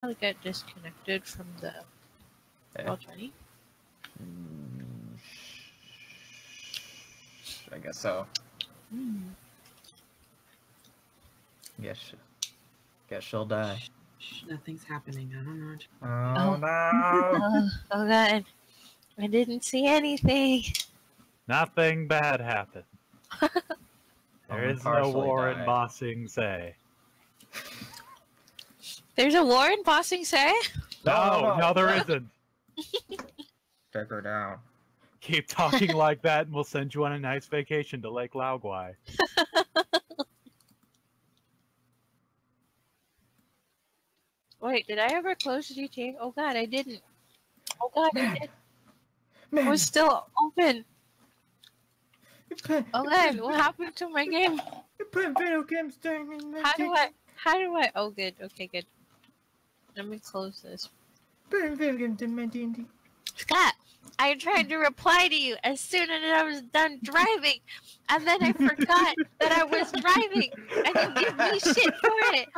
I get disconnected from the Roll20? I guess so. Guess she'll die. Nothing's happening. I don't know. Oh no! Oh god. I didn't see anything. Nothing bad happened. There Only is no partially war in died. Ba Sing Se. There's a war in Ba Sing Se? No, there isn't. Take her down. Keep talking like that and we'll send you on a nice vacation to Lake Laogai. Wait, did I ever close GTA? Oh god, I didn't. Oh god, I did. Man, It was still open. Oh god, what happened to my game? You're putting video games during How do I? Oh good, okay, good. Let me close this. Putting video games in my D&D. Scott, I tried to reply to you as soon as I was done driving, and then I forgot that I was driving, and you give me shit for it.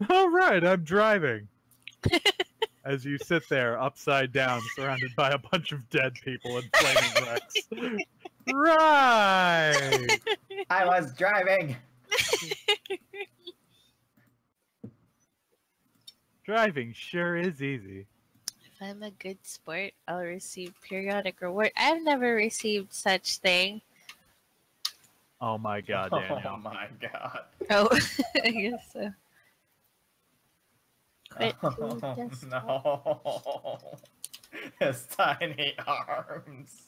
All right, I'm driving. As you sit there upside down, surrounded by a bunch of dead people and flaming wrecks. Right. I was driving. Driving sure is easy. If I'm a good sport, I'll receive periodic reward. I've never received such thing. Oh my god, Daniel. Oh my god. Oh, I guess so. Oh, no. His tiny arms.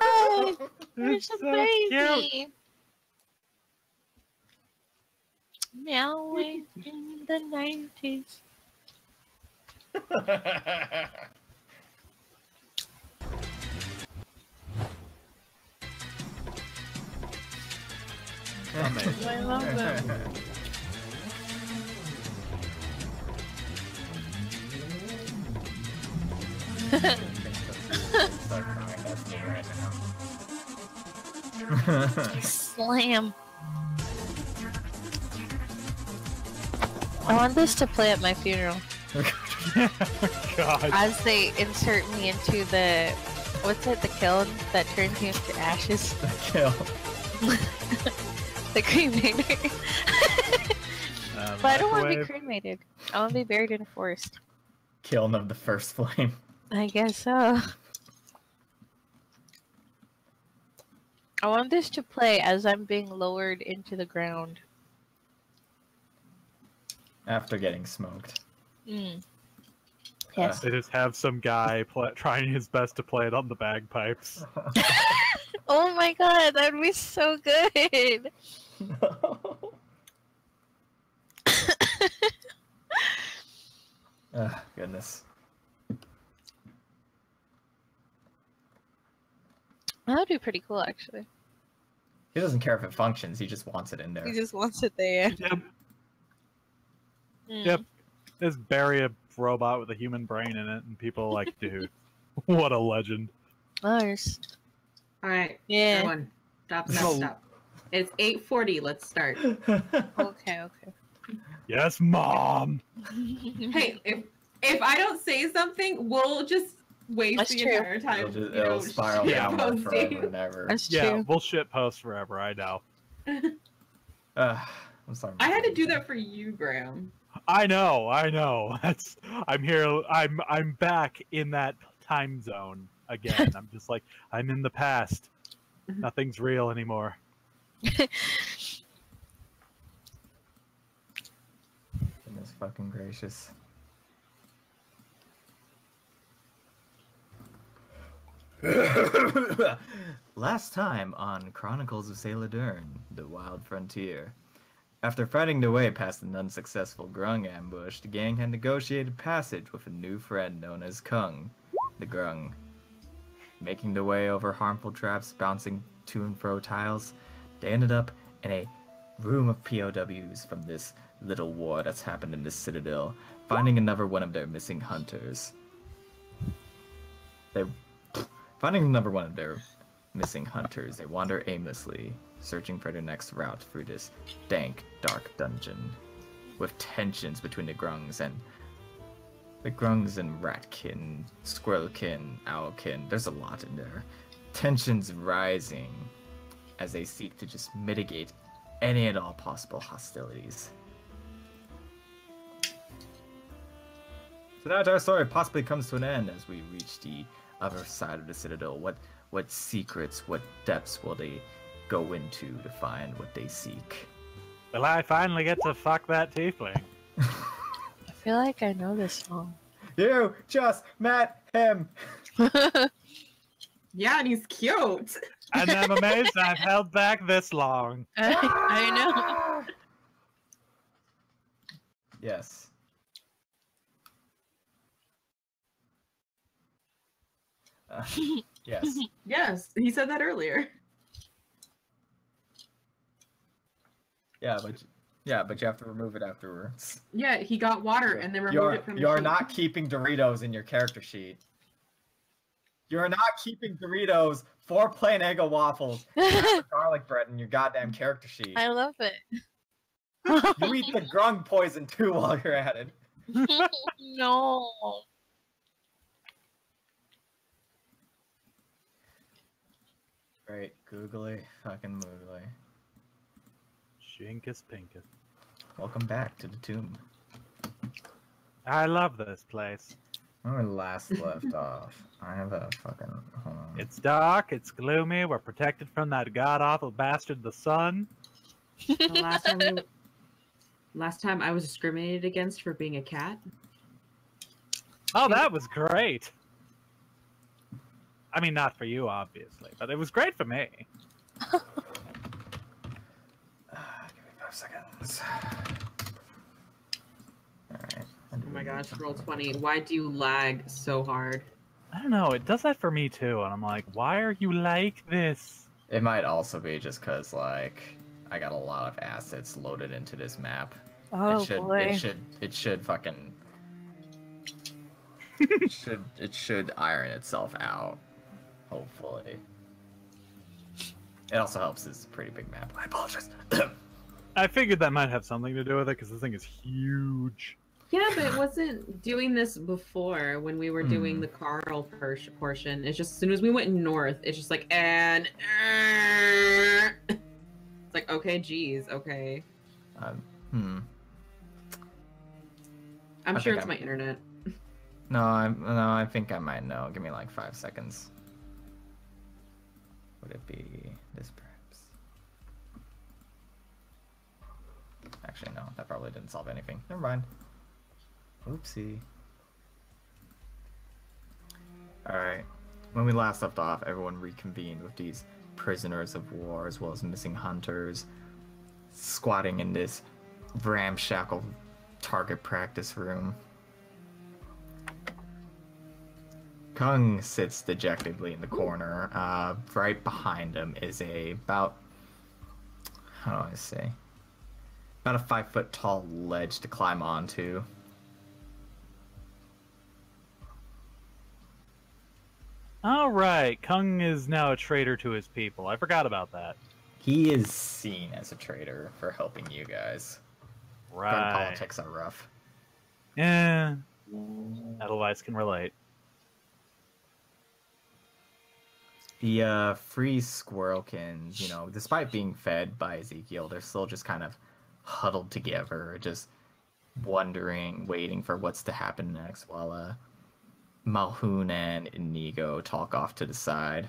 Oh, there's It's a so baby. Meowing in the 90s. Amazing. I love them. Slam. I want this to play at my funeral. God. As they insert me into the, what's it, the kiln that turns you into ashes? Kill. The cremator. But I don't want to be Microwave. cremated. I want to be buried in a forest. Kiln of the first flame. I guess so. I want this to play as I'm being lowered into the ground. After getting smoked. Yes. They just have some guy trying his best to play it on the bagpipes. Oh my god, that would be so good! Goodness. That would be pretty cool, actually. He doesn't care if it functions, he just wants it in there. He just wants it there. Yep. Yep. Just bury a robot with a human brain in it, and people are like, dude, what a legend. Nice. Alright, Yeah. everyone. Stop. It's 8:40, let's start. Okay. Yes, Mom! Hey, if I don't say something, we'll just waste That's the true. entire time. It'll spiral Yeah. downward posting. forever and ever. That's Yeah, true. we'll shit post forever, I know. I'm sorry. I had to do that for you, Graham. I know. I'm here. I'm back in that time zone again. I'm just like, I'm in the past. Nothing's real anymore. Goodness fucking gracious. Last time on Chronicles of Sailor Dern, The Wild Frontier. After fighting their way past an unsuccessful Grung ambush, the gang had negotiated passage with a new friend known as Khung, the Grung. Making their way over harmful traps bouncing to and fro tiles, they ended up in a room of POWs from this little war that's happened in the Citadel, finding another one of their missing hunters. They finding another one of their missing hunters, they wander aimlessly, searching for their next route through this dank, dark dungeon, with tensions between the Grungs and Ratkin, Squirrelkin, Owlkin. There's a lot in there. Tensions rising as they seek to just mitigate any and all possible hostilities. So now our story possibly comes to an end as we reach the other side of the Citadel. What secrets, what depths will they go into to find what they seek? Will I finally get to fuck that tiefling? I feel like I know this song. You just met him! Yeah, and he's cute. And I'm amazed I've held back this long. I know. Yes. Yes. Yes, he said that earlier. Yeah, but you have to remove it afterwards. Yeah, he got water and then removed it from the You're sheet. not keeping Doritos in your character sheet. You're not keeping Doritos, 4 plain Eggo waffles, and garlic bread in your goddamn character sheet. I love it. You eat the grung poison too while you're at it. No. Right, googly, fucking moogly. Shinkus pinkus. Welcome back to the tomb. I love this place. When we last left off, I have a fucking. Hold on. It's dark, it's gloomy, we're protected from that god-awful bastard, the sun. The last time I was discriminated against for being a cat. Oh, that was great! I mean, not for you, obviously, but it was great for me. Give me 5 seconds. Alright. Oh my gosh, roll 20. Why do you lag so hard? I don't know, it does that for me too, and I'm like, why are you like this? It might also be just because, like, I got a lot of assets loaded into this map. Oh boy. It should fucking. it should iron itself out. Hopefully. It also helps. It's a pretty big map. I apologize. I figured that might have something to do with it, because this thing is huge. Yeah, but it wasn't doing this before when we were doing the Carl portion. It's just as soon as we went north, it's just like, and it's like, okay, geez, okay. I'm sure it's my internet. No, I think I might know. Give me like 5 seconds. Would it be this perhaps? Actually, no. That probably didn't solve anything. Never mind. Oopsie. Alright. When we last left off, everyone reconvened with these prisoners of war as well as missing hunters squatting in this ramshackle target practice room. Khung sits dejectedly in the corner. Right behind him is about a 5 foot tall ledge to climb onto. Alright, Khung is now a traitor to his people. I forgot about that. He is seen as a traitor for helping you guys. Khung Right. politics are rough. Yeah. Edelweiss can relate. The free squirrelkins, despite being fed by Ezekiel, they're still just kind of huddled together, just wondering, waiting for what's to happen next, while Malhoun and Inigo talk off to the side.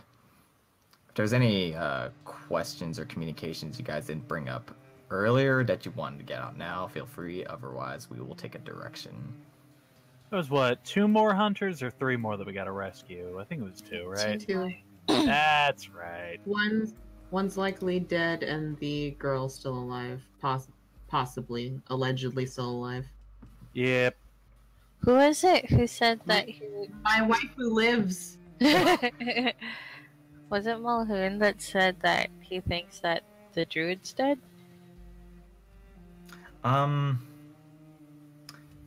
If there's any questions or communications you guys didn't bring up earlier that you wanted to get out now, feel free. Otherwise, we will take a direction. It was what, 2 more hunters or 3 more that we gotta rescue? I think it was 2, right? 2. That's right. One's likely dead, and the girl's still alive. Possibly, allegedly still alive. Yep. Who is it who said that he... My wife who lives. Was it Mulhoon that said that he thinks that the druid's dead?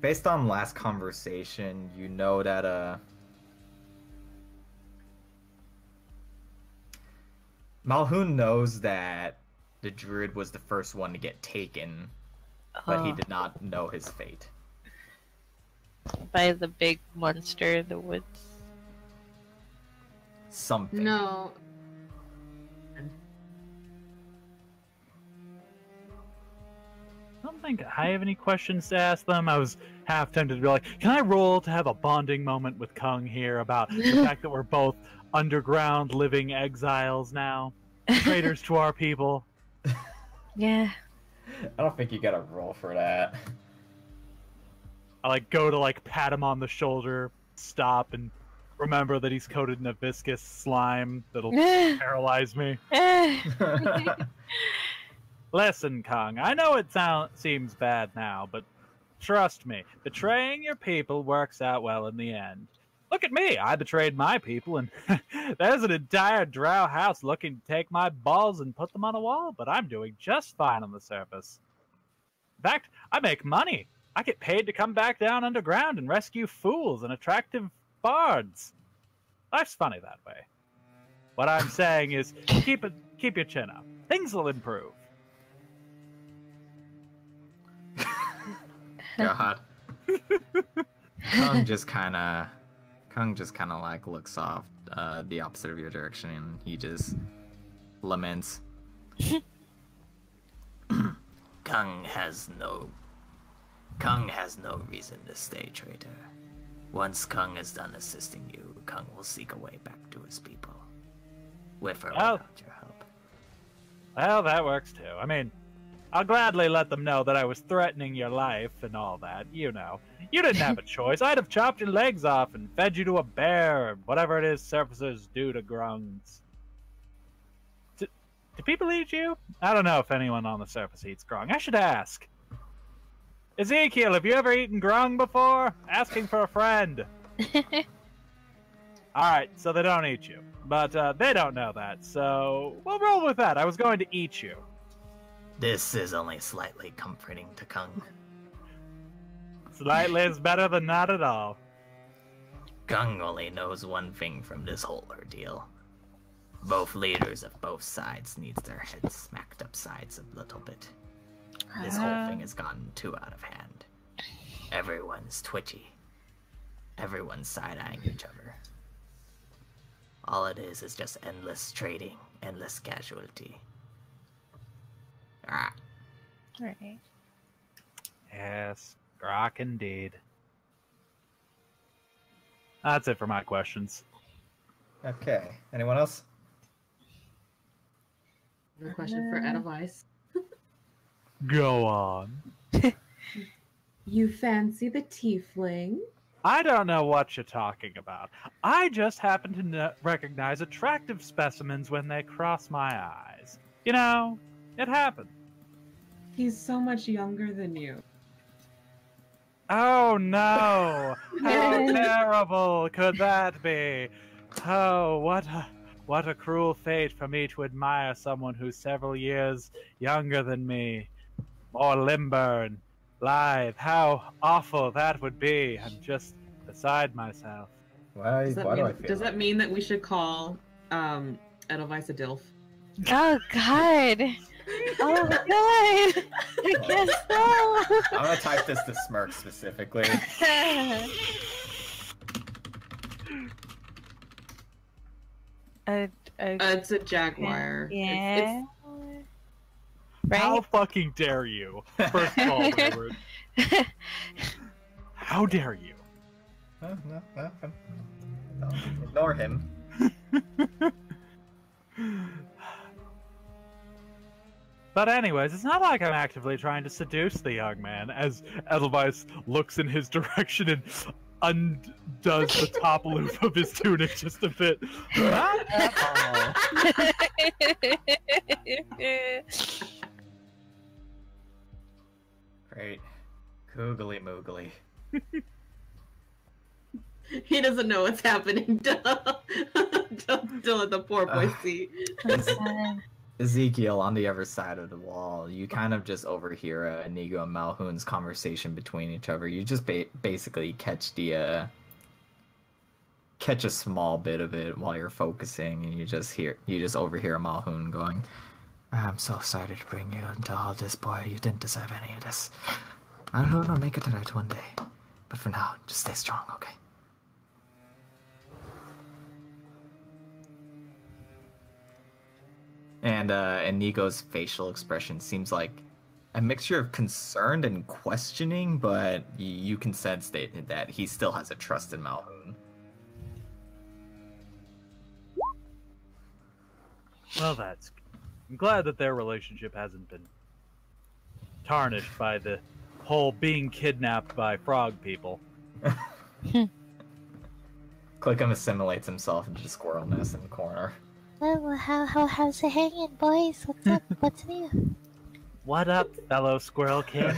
Based on last conversation, you know that Malhoun knows that the druid was the first one to get taken, but he did not know his fate. By the big monster in the woods. Something. No. I don't think I have any questions to ask them. I was half tempted to be like, can I roll to have a bonding moment with Khung here about the fact that we're both underground living exiles now? Traitors to our people. Yeah. I don't think you got a roll for that. I like go to like pat him on the shoulder, stop, and remember that he's coated in a viscous slime that'll paralyze me. Listen, Khung, I know it seems bad now, but trust me, betraying your people works out well in the end. Look at me, I betrayed my people, and there's an entire drow house looking to take my balls and put them on a wall, but I'm doing just fine on the surface. In fact, I make money. I get paid to come back down underground and rescue fools and attractive bards. Life's funny that way. What I'm saying is, keep your chin up. Things will improve. God. Khung just kind of like looks off the opposite of your direction, and he just laments. Khung has no reason to stay, traitor. Once Khung is done assisting you, Khung will seek a way back to his people. With or without your help. Well, that works too. I mean, I'll gladly let them know that I was threatening your life and all that, you know. You didn't have a choice. I'd have chopped your legs off and fed you to a bear, or whatever it is surfacers do to grungs. Do people eat you? I don't know if anyone on the surface eats grung. I should ask. Ezekiel, have you ever eaten grung before? Asking for a friend. Alright, so they don't eat you. But they don't know that, so we'll roll with that. I was going to eat you. This is only slightly comforting to Khung. Slightly is better than not at all. Khung only knows one thing from this whole ordeal. Both leaders of both sides needs their heads smacked upsides a little bit. This whole thing has gotten too out of hand. Everyone's twitchy. Everyone's side-eyeing each other. All it is just endless trading, endless casualty. Ah. Right. Yes, grok indeed. That's it for my questions. Okay. Anyone else? No question for Edelweiss. Go on. You fancy the tiefling? I don't know what you're talking about. I just happen to recognize attractive specimens when they cross my eyes. You know, it happens. He's so much younger than you. Oh no! How terrible could that be? Oh, what a cruel fate for me to admire someone who's several years younger than me. More limber and lithe. How awful that would be. I'm just beside myself. Why do I feel Does that mean that we should call Edelweiss a DILF? Oh God. Oh God. I guess so. I'm gonna type this to Smirk specifically. It's a jaguar. Yeah. Right? How fucking dare you? First of all, Robert. How dare you? No. Ignore him. But anyways, it's not like I'm actively trying to seduce the young man, as Edelweiss looks in his direction and undoes the top loop of his tunic just a bit. Not at all. Great. Googly moogly. He doesn't know what's happening. Don't let the poor boy see. Ezekiel, on the other side of the wall, you kind of just overhear Inigo and Malhoun's conversation between each other. You just basically catch the catch a small bit of it while you're focusing, and you just overhear Malhoun going, "I'm so sorry to bring you into all this, boy. You didn't deserve any of this. I don't know, I'll make it right one day. But for now, just stay strong, okay?" And Nico's facial expression seems like a mixture of concerned and questioning, but you can sense that he still has a trust in Malhoun. Well, that's good. I'm glad that their relationship hasn't been tarnished by the whole being kidnapped by frog people. Clickham assimilates himself into the squirrel nest in the corner. Well, how's it hanging, boys? What's up? What's new? What up, fellow Squirrel King?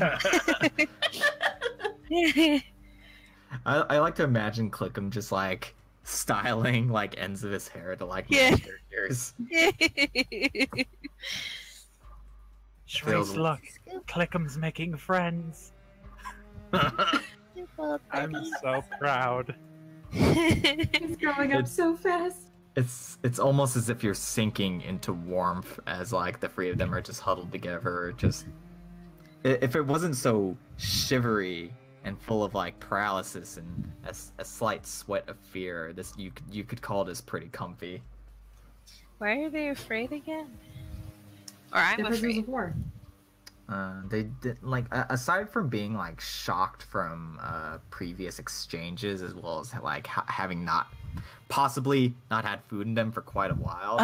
I like to imagine Clickham just like styling like ends of his hair to like Yeah. match their ears. Shreys, look, Clickham's making friends. I'm so proud. He's growing up so fast. It's almost as if you're sinking into warmth as like the three of them are just huddled together. Just if it wasn't so shivery and full of like paralysis and a slight sweat of fear, this you could call this pretty comfy. Why are they afraid again? Or I'm afraid. War. They did like aside from being like shocked from previous exchanges, as well as like having possibly not had food in them for quite a while.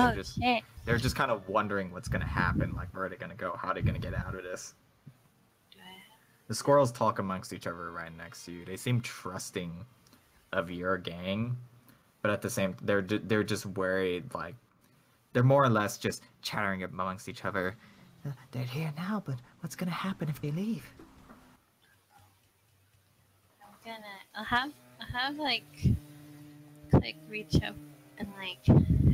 They're just kind of wondering what's gonna happen. Like, where are they gonna go? How are they gonna get out of this? The squirrels talk amongst each other right next to you. They seem trusting of your gang, but at the same, they're just worried. Like, they're more or less just chattering amongst each other. They're here now, but what's gonna happen if they leave? I'll have like reach up and like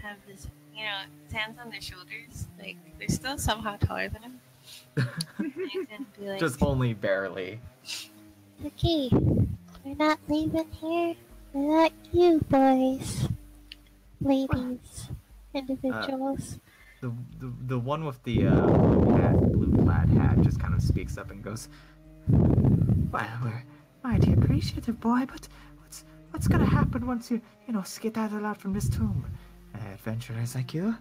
have this, hands on their shoulders. Like they're still somehow taller than him. And be like, Just only barely. Okay, we're not leaving here without you, boys, ladies, individuals. The one with the blue plaid hat just kind of speaks up and goes, "Well, we're mighty appreciative, boy, but what's gonna happen once you skedaddle out from this tomb? Adventurers like you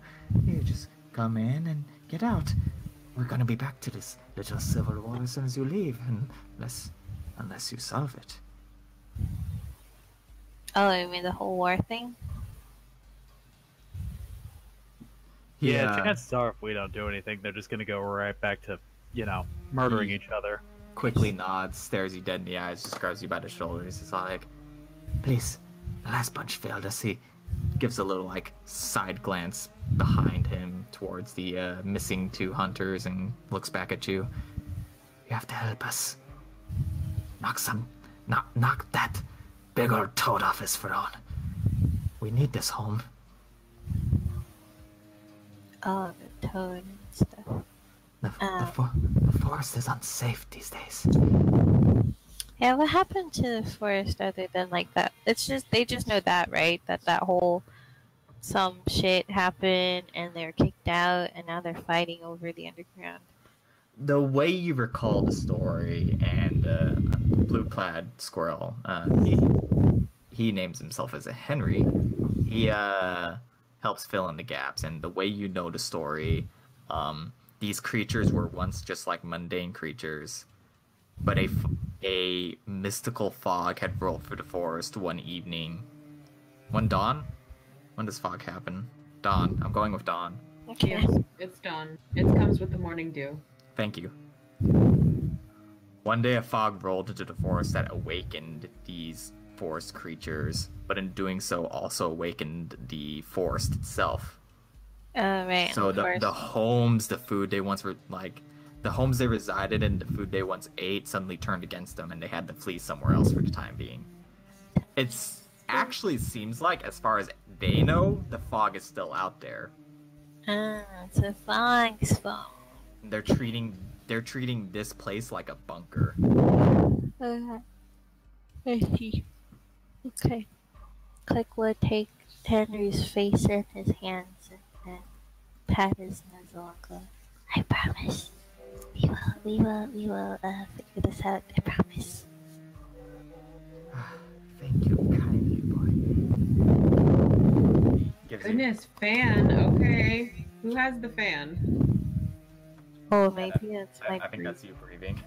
just come in and get out. We're gonna be back to this little civil war as soon as you leave, unless you solve it." Oh, I mean the whole war thing? Yeah, chances are if we don't do anything, they're just gonna go right back to, murdering each other. Quickly nods, stares you dead in the eyes, just grabs you by the shoulders. It's like, "Please, the last bunch failed us." He gives a little like side glance behind him towards the missing two hunters and looks back at you. "You have to help us. Knock that big old toad off his throne. We need this home." Oh, the toad and stuff. The forest is unsafe these days. Yeah, what happened to the forest other than like that? It's just, they just know that, right? That whole, some shit happened and they're kicked out and now they're fighting over the underground. The way you recall the story, and blue plaid squirrel, he names himself as a Henry. He helps fill in the gaps, and the way you know the story, these creatures were once just like mundane creatures, but a mystical fog had rolled through the forest one evening. One dawn? When does fog happen? Dawn. I'm going with dawn. Okay. Yes, it's dawn. It comes with the morning dew. Thank you. One day a fog rolled into the forest that awakened these forest creatures, but in doing so also awakened the forest itself. Right. So the homes, the food they once were like, the homes they resided in, the food they once ate suddenly turned against them, and they had to flee somewhere else for the time being. It's actually seems like, as far as they know, the fog is still out there. It's a fog's fault. They're treating this place like a bunker. I see. Okay. Click would take Henry's face in his hands and then pat his muzzle and go, I promise. We will figure this out, I promise. Thank you kindly, boy. Gives you- Goodness, fan. Okay. Who has the fan? Oh, maybe it's my I think that's you breathing.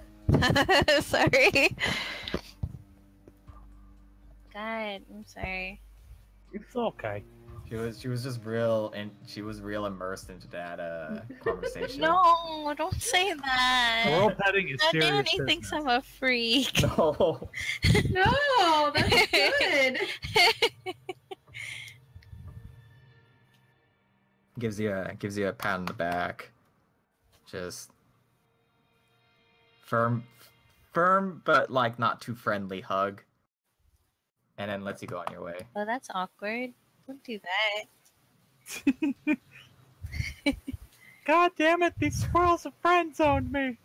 Sorry. God, I'm sorry. It's okay. She was just real, and she was real immersed into that conversation. No, don't say that. Squirrel petting is Now serious Danny thinks business. I'm a freak. No. No, that's good. Gives you a pat on the back. Just firm, but like not too friendly hug. And then lets you go on your way. Oh, that's awkward. Don't do that. God damn it, these squirrels have friend zoned me.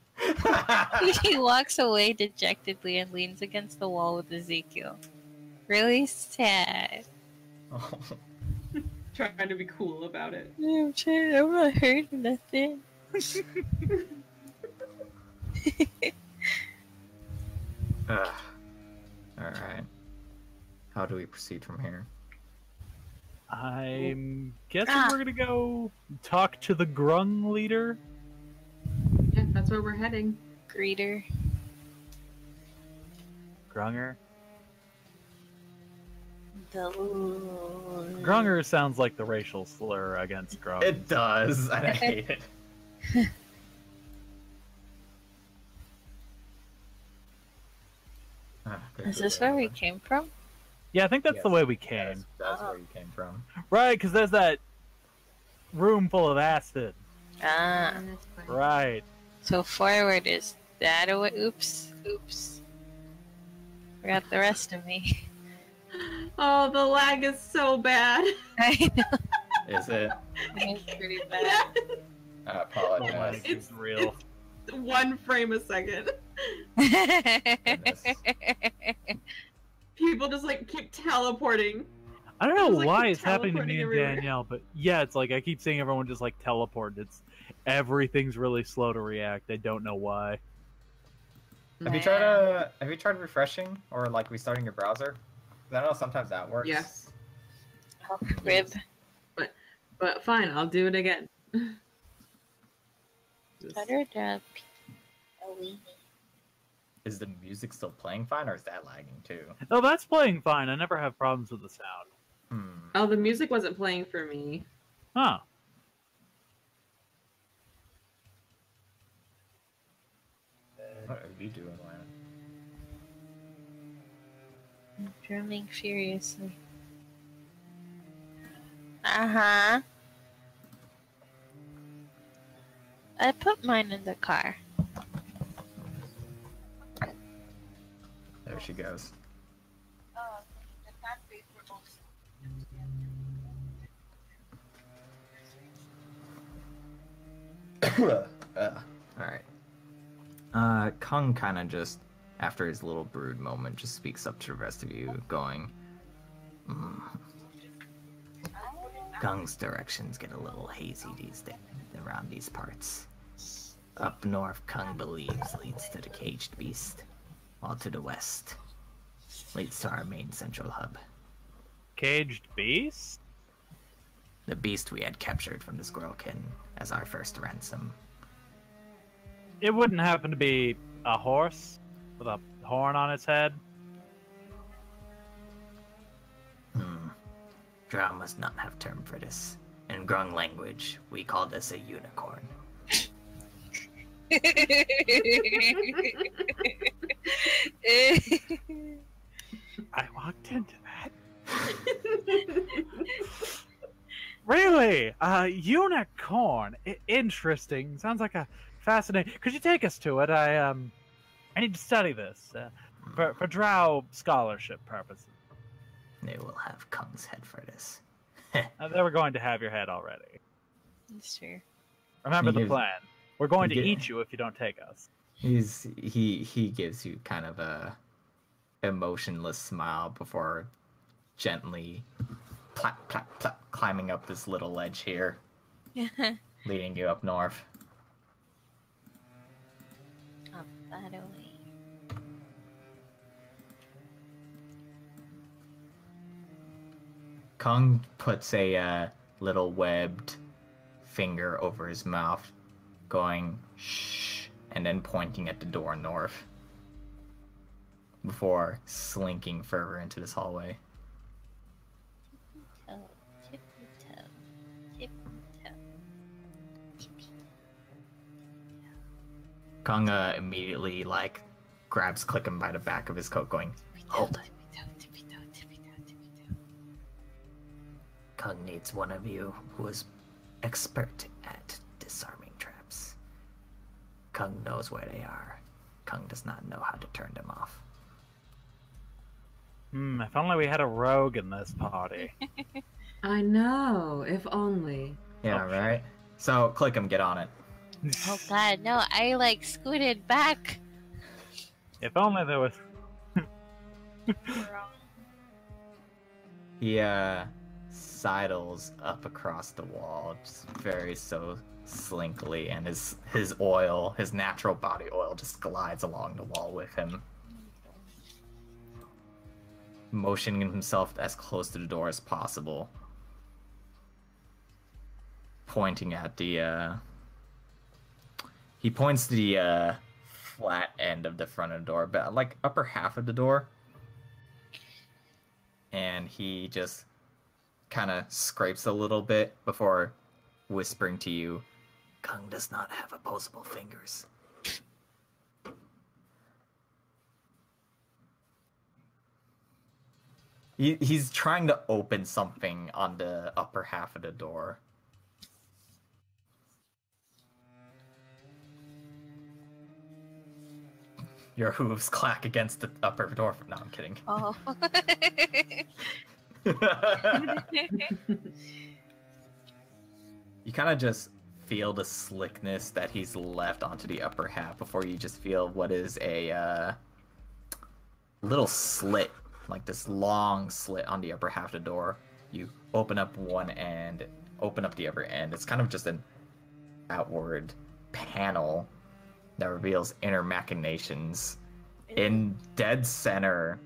He walks away dejectedly and leans against the wall with Ezekiel. Really sad. Oh. Trying to be cool about it. I'm trying. I'm not hurting nothing. Alright. How do we proceed from here? I'm guessing we're gonna go talk to the Grung leader. Yeah, that's where we're heading. Greeter. Grunger. The Grunger sounds like the racial slur against Grung. It does, and I hate it. Is this where we came from? Yeah, I think that's the Yes. way we came. That's where you came from. Right, because there's that room full of acid. Ah. That's fine. Right. So forward is that away? Oops. Forgot the rest of me. Oh, the lag is so bad. I know. Is it? It's pretty Yeah. bad. I Oh, apologize. it's real. 1 frame a second. Goodness. People just like keep teleporting. I don't know It's like why you're it's happening to me and teleporting everywhere. Danielle, but yeah, it's like I keep seeing everyone just like teleport. Everything's really slow to react. I don't know why. Have you tried refreshing or like restarting your browser? 'Cause I know sometimes that works. Yes. Oh, rib. But fine, I'll do it again. Just- Better job. Oh, we. Is the music still playing fine or is that lagging too? Oh, that's playing fine. I never have problems with the sound. Oh, the music wasn't playing for me. Huh. What are you doing, Lana? I'm drumming furiously. Uh-huh. I put mine in the car. There she goes. Alright. Khung kind of just, after his little brood moment, just speaks up to the rest of you, going, Gong's directions get a little hazy these days around these parts. Up north, Khung believes leads to the caged beast, while to the west leads to our main central hub. Caged beast? The beast we had captured from the Squirrelkin as our first ransom. It wouldn't happen to be a horse with a horn on its head? Drow must not have term for this. In Grung language, we call this a unicorn. I walked into that. Really? Unicorn. Interesting. Sounds like a fascinating. Could you take us to it? I need to study this for Drow scholarship purposes. They will have Khung's head for this. They were going to have your head already. That's true. Remember the Yes. plan. We're going to Yeah. eat you if you don't take us. He gives you kind of a emotionless smile before gently plap, plap, plap, climbing up this little ledge here, leading you up north. Up that way. Khung puts a little webbed finger over his mouth, going shh, and then pointing at the door north, before slinking further into this hallway. Tippy toe, tippy toe, tippy toe. Khung immediately grabs Clickham by the back of his coat, going, "Hold it." Tippy toe, tippy toe, tippy toe. Khung needs one of you who is expert at disarming traps. Khung knows where they are. Khung does not know how to turn them off. If only we had a rogue in this party. I know. If only. Yeah, Oh, right? So, Clickham, get on it. Oh god, no, I like scooted back. If only there was... He sidles up across the wall, just very so slinkily, and his oil, his natural body oil, just glides along the wall with him, motioning himself as close to the door as possible, pointing at the he points to the flat end of the front of the door, but like upper half of the door, and he just kind of scrapes a little bit before whispering to you, Khung does not have opposable fingers. he's trying to open something on the upper half of the door. Your hooves clack against the upper door. No, I'm kidding. Oh. You kind of just feel the slickness that he's left onto the upper half before you just feel what is a little slit, like this long slit on the upper half of the door. You open up one end, open up the other end. It's kind of just an outward panel that reveals inner machinations. In dead center,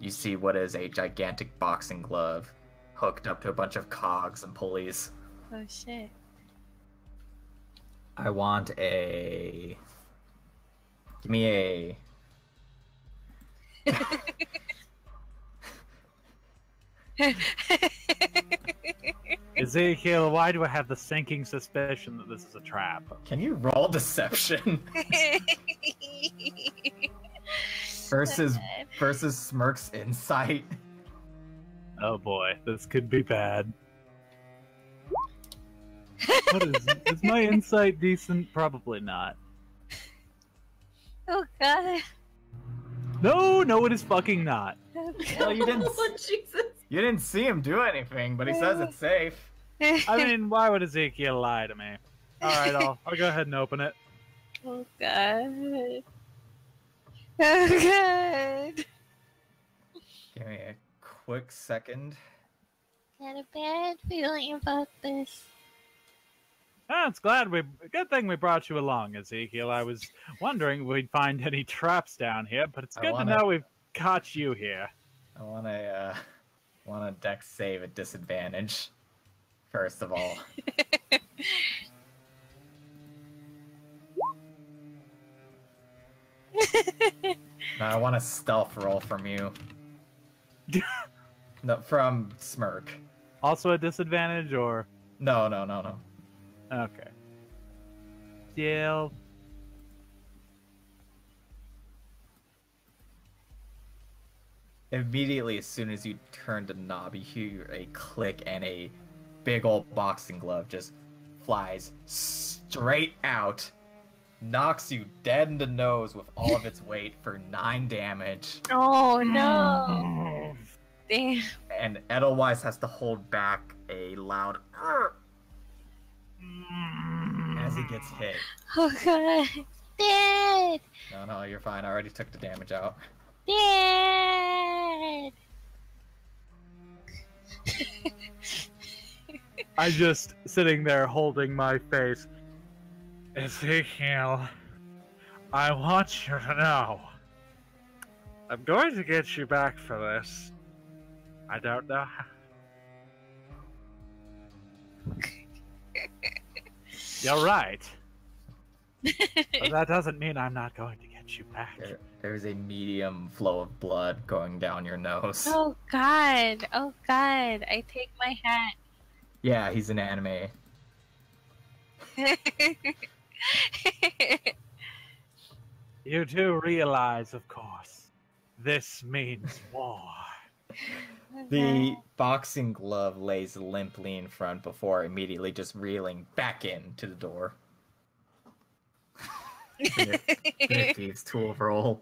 you see what is a gigantic boxing glove hooked up to a bunch of cogs and pulleys. Oh shit. I want a... Give me a... Ezekiel, why do I have the sinking suspicion that this is a trap? Can you roll deception? versus Smirk's insight. Oh boy, this could be bad. What is my insight decent? Probably not. Oh god. No, it is fucking not. Oh, Well, you didn't. Oh, Jesus. You didn't see him do anything, but he says it's safe. I mean, why would Ezekiel lie to me? Alright, I'll go ahead and open it. Oh god. Oh god. Give me a quick second. Got a bad feeling about this. Ah, good thing we brought you along, Ezekiel. I was wondering if we'd find any traps down here, but it's good to know we've caught you here. I want a dex save at disadvantage. First of all. Now I want a stealth roll from you. No, from Smirk. Also a disadvantage, or? No. Okay. Deal. Immediately, as soon as you turn the knob, you hear a click and a big old boxing glove just flies straight out, knocks you dead in the nose with all of its weight for 9 damage. Oh no. Damn. And Edelweiss has to hold back a loud "Arr!" as he gets hit. Oh god. Dead. No, you're fine. I already took the damage out. Dead. I'm just sitting there holding my face. Ezekiel, I want you to know. I'm going to get you back for this. I don't know how. You're right. But that doesn't mean I'm not going to get you back. There's a medium flow of blood going down your nose. Oh God! Oh God! I take my hat. Yeah, he's an anime. You do realize, of course, this means war. The boxing glove lays limply in front before immediately just reeling back into the door. Thieves tool roll.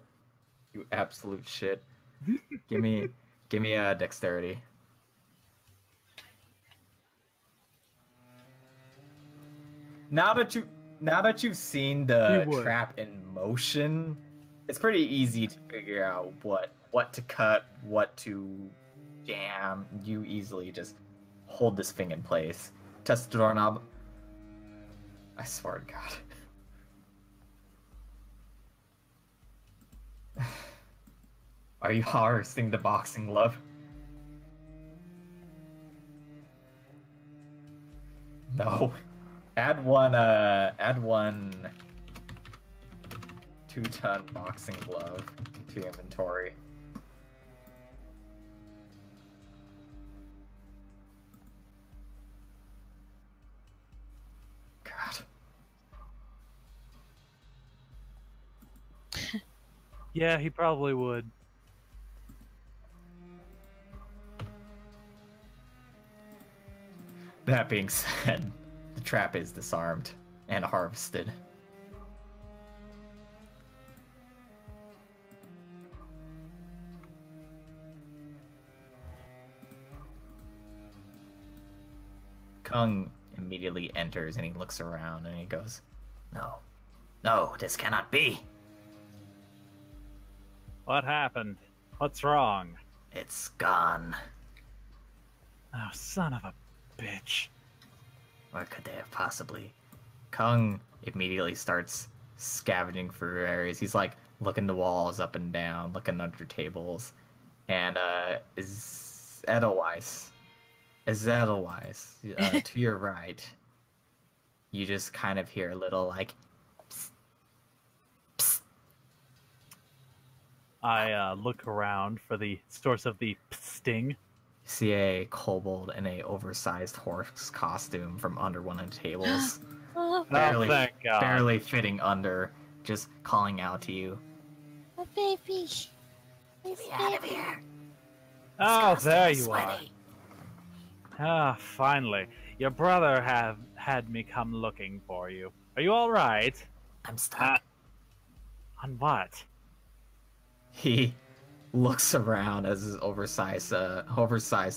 You absolute shit. Give me a dexterity. Now that you've seen the trap in motion, it's pretty easy to figure out what to cut, what to jam. You easily just hold this thing in place. Test the doorknob. I swear to God. Are you harvesting the boxing glove? No. Add one 2-ton boxing glove to your inventory. God. Yeah, he probably would. That being said, the trap is disarmed and harvested. Khung immediately enters and he looks around and he goes, No. No, this cannot be. What happened? What's wrong? It's gone. Oh, son of a bitch. Where could they have possibly? Khung immediately starts scavenging for areas. He's like looking the walls up and down, looking under tables. And is Edelweiss, to your right, you just kind of hear a little like psst, psst. I look around for the source of the sting. See a kobold in a oversized horse costume from under one of the tables. Oh, barely, thank God. barely fitting under, just calling out to you. a baby. Get me out of here. Oh, Disgusting there and you are. sweaty. Ah, finally. Your brother had me come looking for you. Are you all right? I'm stuck. On what? He looks around as his oversized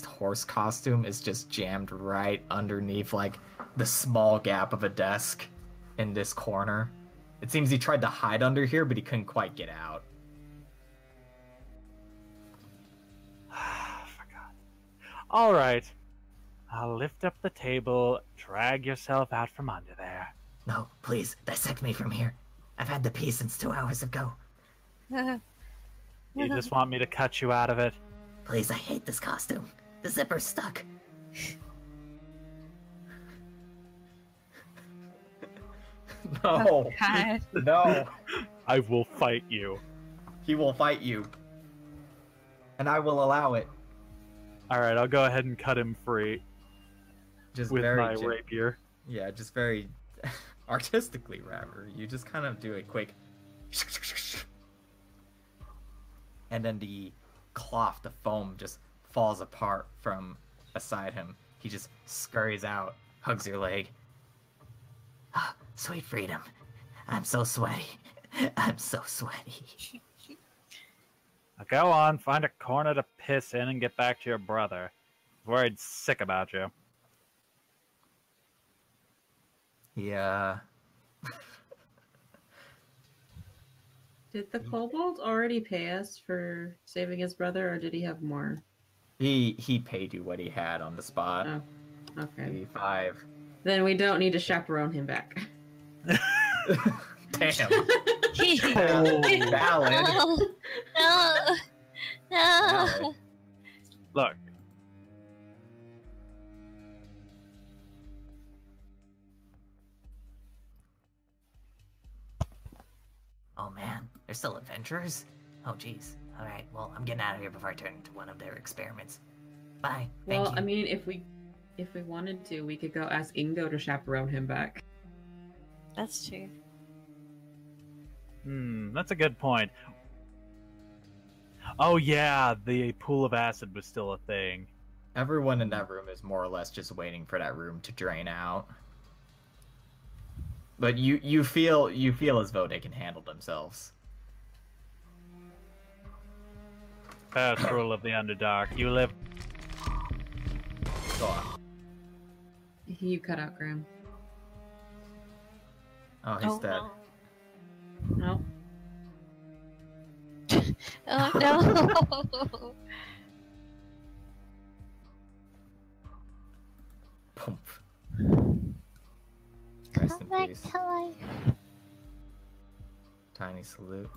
horse costume is just jammed right underneath like the small gap of a desk in this corner. It seems he tried to hide under here, but he couldn't quite get out. Forgot. All right. I'll lift up the table, drag yourself out from under there. No, please, dissect me from here. I've had the pee since 2 hours ago. You just want me to cut you out of it? Please, I hate this costume. The zipper's stuck. No, God. no, I will fight you. he will fight you, and I will allow it. All right, I'll go ahead and cut him free Just with very my rapier. Yeah, just very artistically, rather. You just kind of do a quick, and then the cloth, the foam, just falls apart from beside him. He just scurries out, hugs your leg. Ah, sweet freedom. I'm so sweaty. I'm so sweaty. Now go on, find a corner to piss in and get back to your brother. I'm worried sick about you. Yeah. Did the kobold already pay us for saving his brother, or did he have more? He paid you what he had on the spot. Oh, okay. Maybe 5. Then we don't need to chaperone him back. Damn. Oh. Valid. No. No. Valid. Look, Oh man, they're still adventurers? Oh jeez. Alright, well, I'm getting out of here before I turn into one of their experiments. Bye. Thank Well, you. I mean, if we wanted to, we could go ask Ingo to chaperone him back. That's true. that's a good point. Oh yeah, the pool of acid was still a thing. Everyone in that room is more or less just waiting for that room to drain out. But you feel as though they can handle themselves. First rule of the Underdark: you live. Go on. You cut out Graham. Oh, he's dead. No. Oh no. Poof. Rest in Come back peace. to life. Tiny salute.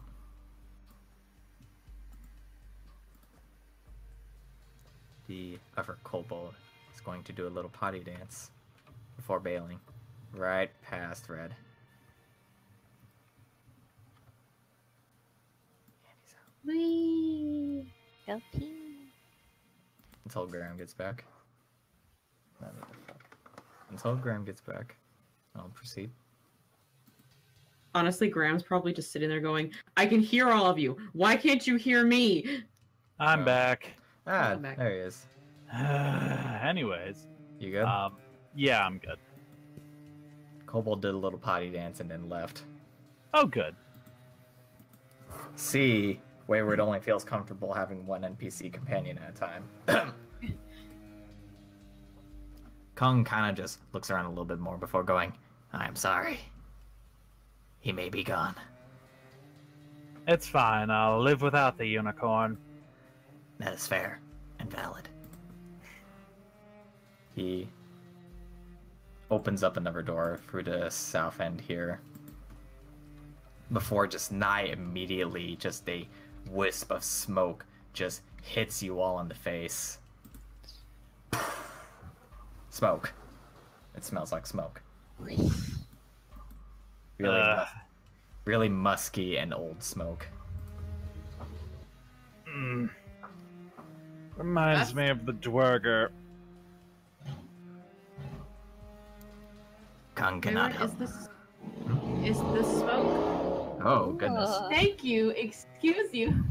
The other kobold is going to do a little potty dance before bailing. Right past Red. And he's out. Whee! Go pee. Until Graham gets back. Until Graham gets back, I'll proceed. Honestly, Graham's probably just sitting there going, I can hear all of you. Why can't you hear me? I'm Oh. back. Ah, Welcome back. there he is. Anyways, You good? yeah, I'm good. Kobold did a little potty dance and then left. Oh, good. See, Wayward only feels comfortable having one NPC companion at a time. Khung kind of just looks around a little bit more before going, I'm sorry. He may be gone. It's fine. I'll live without the unicorn. That is fair and valid. He opens up another door through the south end here. Before just nigh immediately, just a wisp of smoke just hits you all in the face. Smoke. It smells like smoke. Really musky and old smoke. Reminds me of the Dwerger. Khung cannot Wayward, help. is this smoke? Oh, goodness. Thank you. Excuse you.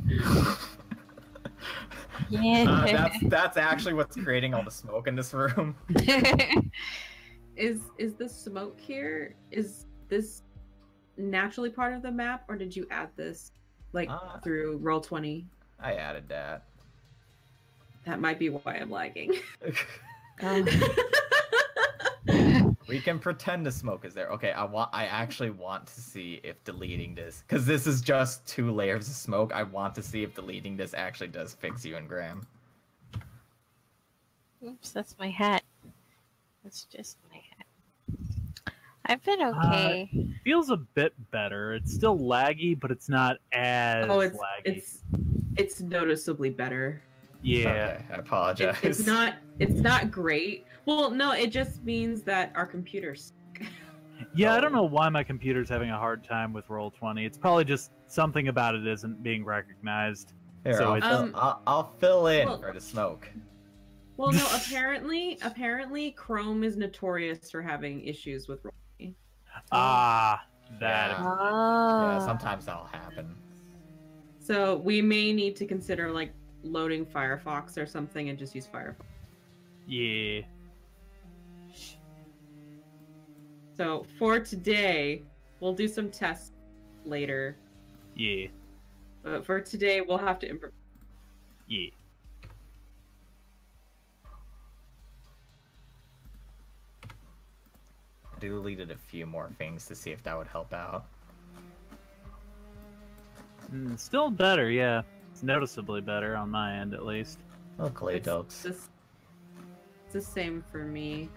Yeah. That's actually what's creating all the smoke in this room. Is this smoke here? Is this naturally part of the map, or did you add this through Roll20? I added that. That might be why I'm lagging. We can pretend the smoke is there. Okay, I actually want to see if deleting this, because this is just 2 layers of smoke. I want to see if deleting this actually does fix you and Graham. Oops, that's my hat. That's just my hat. I've been okay. Feels a bit better. It's still laggy, but it's not as laggy. It's noticeably better. Yeah. Okay, I apologize. It's not great. Well, no, it just means that our computers. Yeah, I don't know why my computer's having a hard time with Roll20. It's probably just something about it isn't being recognized. Here, So I'll fill in well- for the smoke. Well, no, apparently Chrome is notorious for having issues with Roll20. Ah, that. Yeah. Oh. Yeah, sometimes that'll happen. So we may need to consider loading Firefox or something and just use Firefox. Yeah. So for today, we'll do some tests later. Yeah. But for today, we'll have to improve. Yeah. I deleted a few more things to see if that would help out. Still better, yeah. It's noticeably better on my end, at least. Oakley dokes. It's the same for me.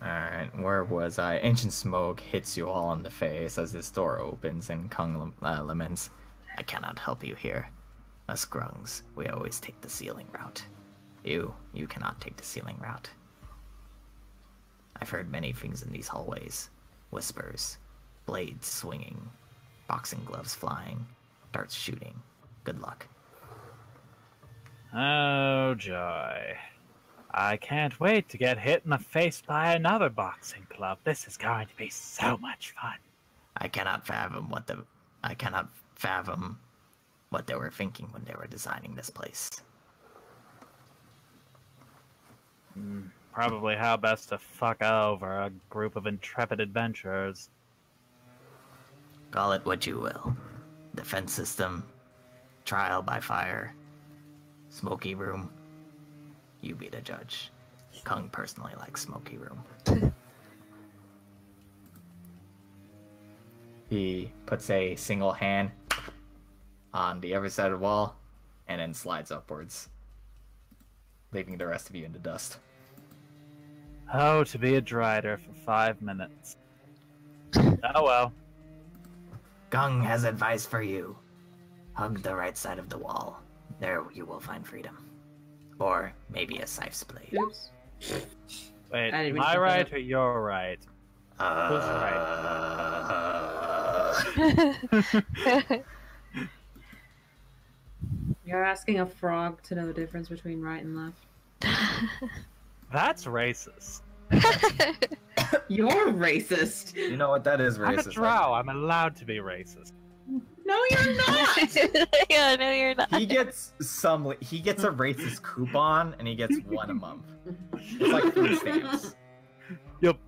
Alright, where was I? Ancient smoke hits you all in the face as this door opens and Khung laments. I cannot help you here. Us grungs, we always take the ceiling route. You cannot take the ceiling route. I've heard many things in these hallways. Whispers, blades swinging, boxing gloves flying, darts shooting. Good luck. Oh, joy. I can't wait to get hit in the face by another boxing glove. This is going to be so much fun. I cannot fathom what they were thinking when they were designing this place. Probably how best to fuck over a group of intrepid adventurers. Call it what you will. Defense system, trial by fire, smoky room. You be the judge. Khung personally likes smoky room. He puts a single hand on the other side of the wall and then slides upwards, leaving the rest of you in the dust. Oh, to be a drider for 5 minutes. Oh well. Gong has advice for you. Hug the right side of the wall. There you will find freedom. Or maybe a scythe's blade. Oops. Wait, I didn't mean am to I pick right that or you're right? You're asking a frog to know the difference between right and left. That's racist. You're racist. You know what? That is I'm a racist. drow. I'm allowed to be racist. No, you're not. Yeah, no, you're not. He gets a racist coupon and he gets one a month. It's like food stamps. Yep.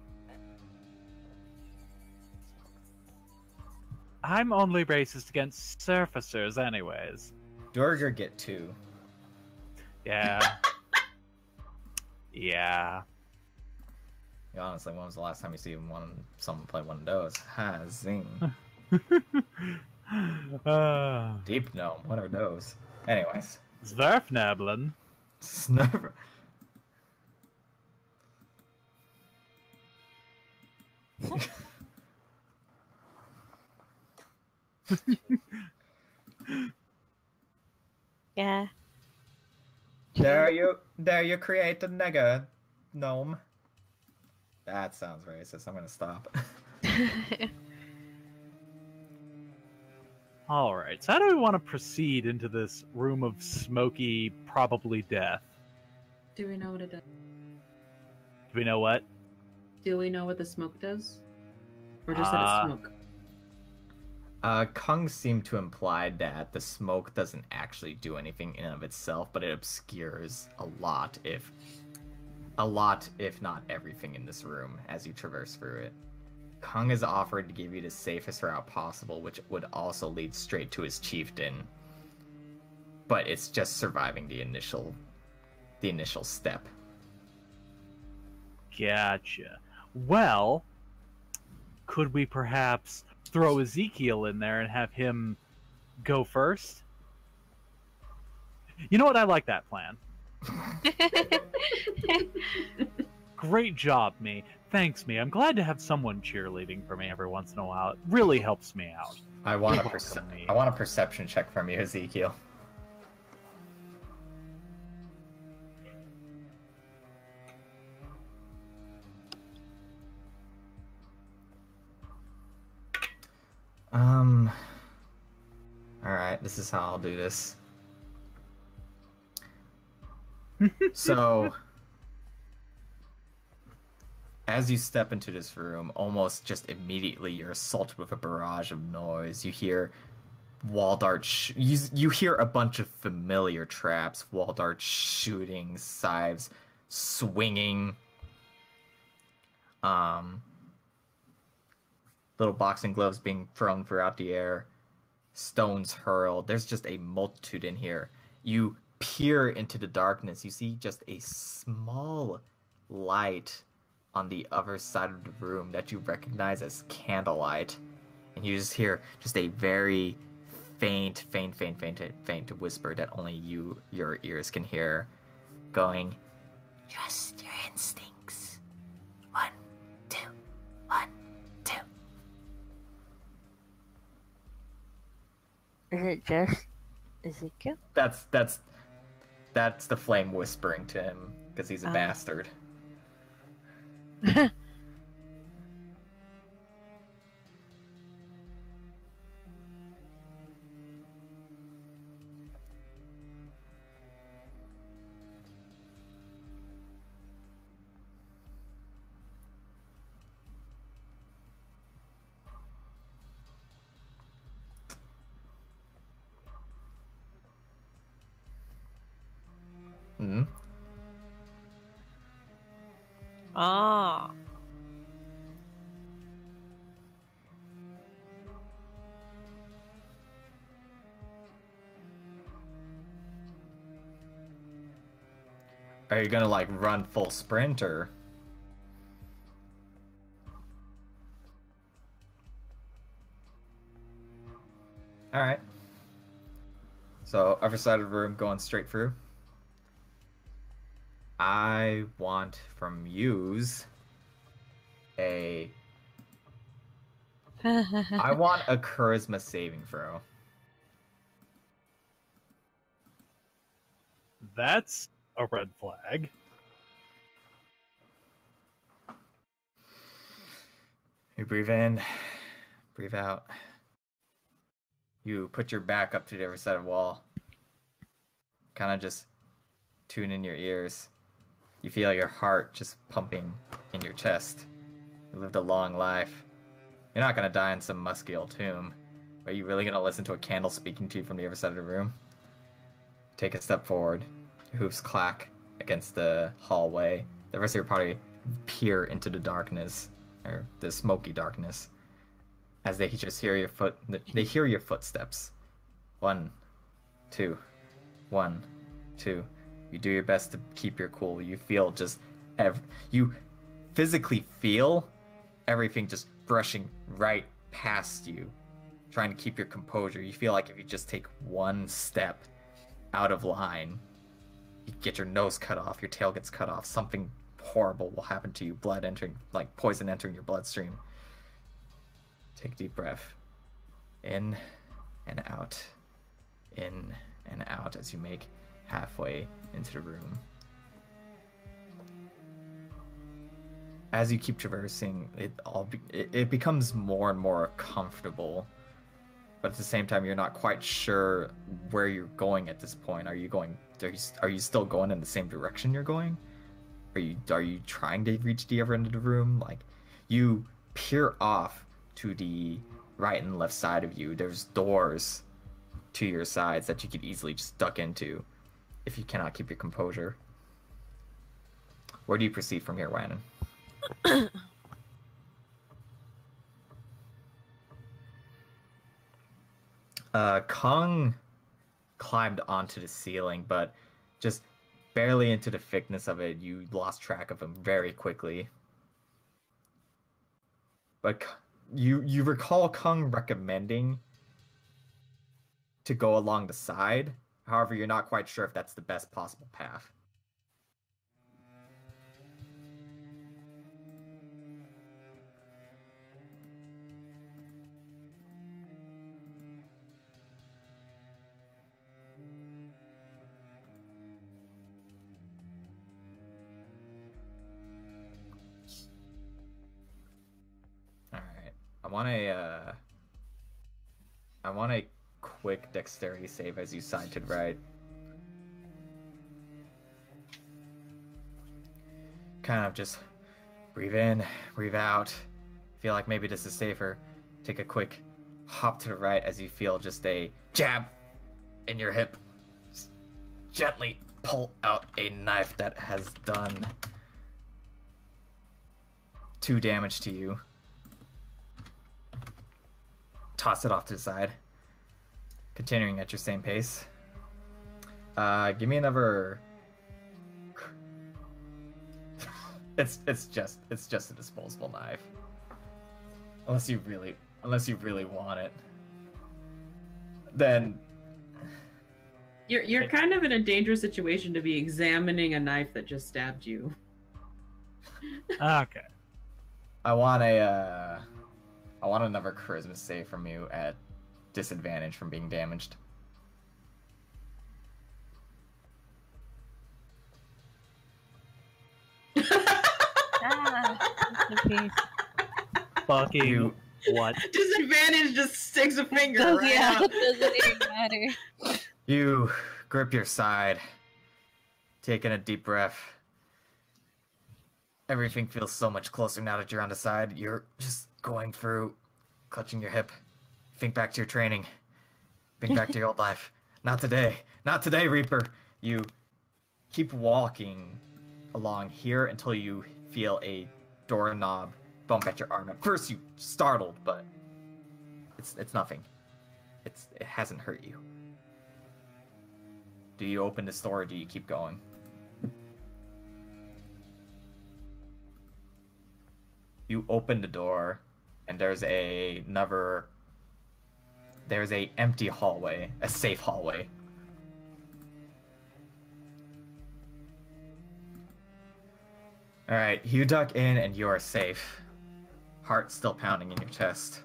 I'm only racist against surfacers anyways. Durger get 2. Yeah. Yeah. Yeah, honestly, when was the last time you see someone play one of those? Ha, zing. Deep gnome, what are those? Anyways. Zwerfnablin. Snurf. Yeah. There you create a nigger gnome. That sounds racist. I'm gonna stop. Alright, so how do we want to proceed into this room of smoky, probably death? Do we know what it does? Do we know what? Do we know what the smoke does? Or just that it's smoke? Khung seemed to imply that the smoke doesn't actually do anything in and of itself, but it obscures a lot, if not everything in this room as you traverse through it. Khung has offered to give you the safest route possible, which would also lead straight to his chieftain. But it's just surviving the initial step. Gotcha. Well, could we perhaps throw Ezekiel in there and have him go first? You know what? I like that plan. Great job, me. Thanks, me. I'm glad to have someone cheerleading for me every once in a while. It really helps me out. I want You're a perception check from you, Ezekiel. Alright, this is how I'll do this. So, as you step into this room, almost just immediately you're assaulted with a barrage of noise. You hear wall darts. You hear a bunch of familiar traps, wall darts shooting, scythes swinging, little boxing gloves being thrown throughout the air, stones hurled. There's just a multitude in here. You peer into the darkness. You see just a small light on the other side of the room that you recognize as candlelight, and you just hear just a very faint whisper that only your ears can hear, going, Trust your instincts. 1, 2, 1, 2. Is it just Ezekiel? That's the flame whispering to him because he's a bastard. Hmm. Oh. Are you gonna like run full sprint or? All right. So other side of the room, going straight through. I want from yous I want a charisma saving throw. That's a red flag. You breathe in, breathe out. You put your back up to the other side of the wall. Kind of just tune in your ears. You feel your heart just pumping in your chest. You lived a long life. You're not gonna die in some musky old tomb. Are you really gonna listen to a candle speaking to you from the other side of the room? Take a step forward. Your hoofs clack against the hallway. The rest of your party peer into the darkness, or the smoky darkness, as they just hear your footsteps. 1, 2, 1, 2. You do your best to keep your cool. You feel just you physically feel everything just brushing right past you, trying to keep your composure. You feel like if you just take one step out of line, you get your nose cut off, your tail gets cut off, something horrible will happen to you, blood entering, like poison entering your bloodstream. Take a deep breath. In and out. In and out as you make halfway into the room. As you keep traversing, it becomes more and more comfortable, but at the same time, you're not quite sure where you're going at this point. Are you still going in the same direction you're going? Are you trying to reach the other end of the room? Like, you peer off to the right and left side of you. There's doors to your sides that you could easily just duck into if you cannot keep your composure. Where do you proceed from here, Wannon? Khung climbed onto the ceiling, but just barely into the thickness of it, you lost track of him very quickly. But you recall Khung recommending to go along the side. However, you're not quite sure if that's the best possible path. I want a quick dexterity save as you side to the right. Kind of just breathe in, breathe out. Feel like maybe this is safer. Take a quick hop to the right as you feel just a jab in your hip. Just gently pull out a knife that has done 2 damage to you. Toss it off to the side. Continuing at your same pace. Give me another. It's just a disposable knife. Unless you really want it. then You're kind of in a dangerous situation to be examining a knife that just stabbed you. Okay. I want another charisma save from you at disadvantage from being damaged. Okay. Fucking You- what? Disadvantage just sticks a finger Does, right yeah, out. it doesn't even matter. You grip your side, taking a deep breath. Everything feels so much closer now that you're on the side. You're just going through, clutching your hip. Think back to your training. Think back to your old life. Not today. Not today, Reaper. You keep walking along here until you feel a doorknob bump at your arm. At first, you startled, but it's nothing. It hasn't hurt you. Do you open the door or do you keep going? You open the door, and there's a empty hallway, a safe hallway. All right, you duck in, and you are safe. Heart still pounding in your chest.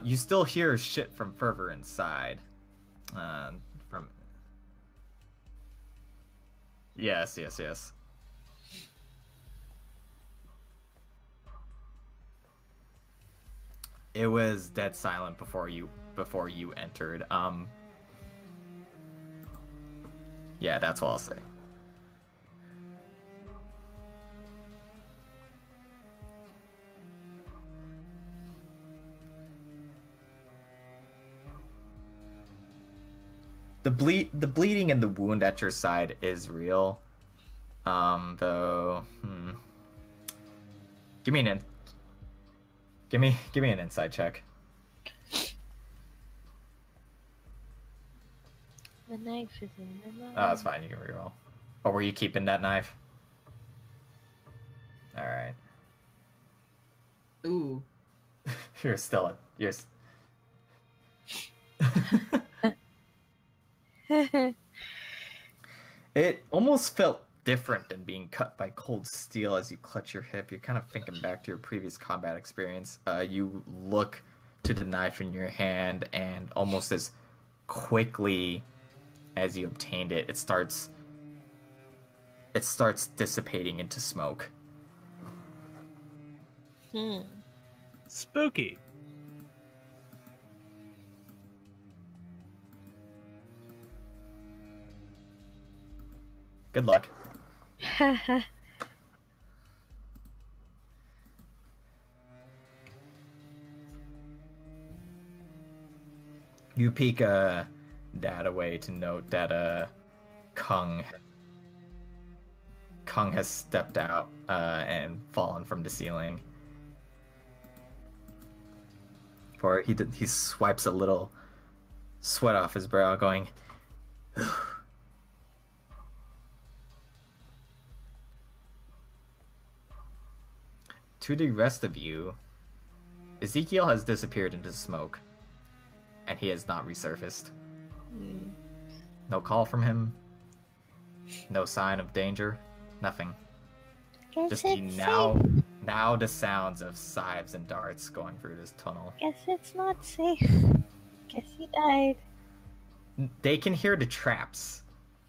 You still hear shit from further inside. From yes. It was dead silent before you entered. Yeah, that's all I'll say. The bleeding and the wound at your side is real. Though, give me an insight check. The knife is in the mouth. Oh, that's fine. You can reroll. Or were you keeping that knife? All right. Ooh. You're still It almost felt different than being cut by cold steel as you clutch your hip. You're kind of thinking back to your previous combat experience. You look to the knife in your hand, and almost as quickly as you obtained it, it starts dissipating into smoke. Spooky. Good luck. You peek that away to note that Khung has stepped out and fallen from the ceiling. For he swipes a little sweat off his brow, going, to the rest of you, Ezekiel has disappeared into smoke, and he has not resurfaced. No call from him, no sign of danger, nothing. Just the now the sounds of scythes and darts going through this tunnel. Guess it's not safe. Guess he died. They can hear the traps.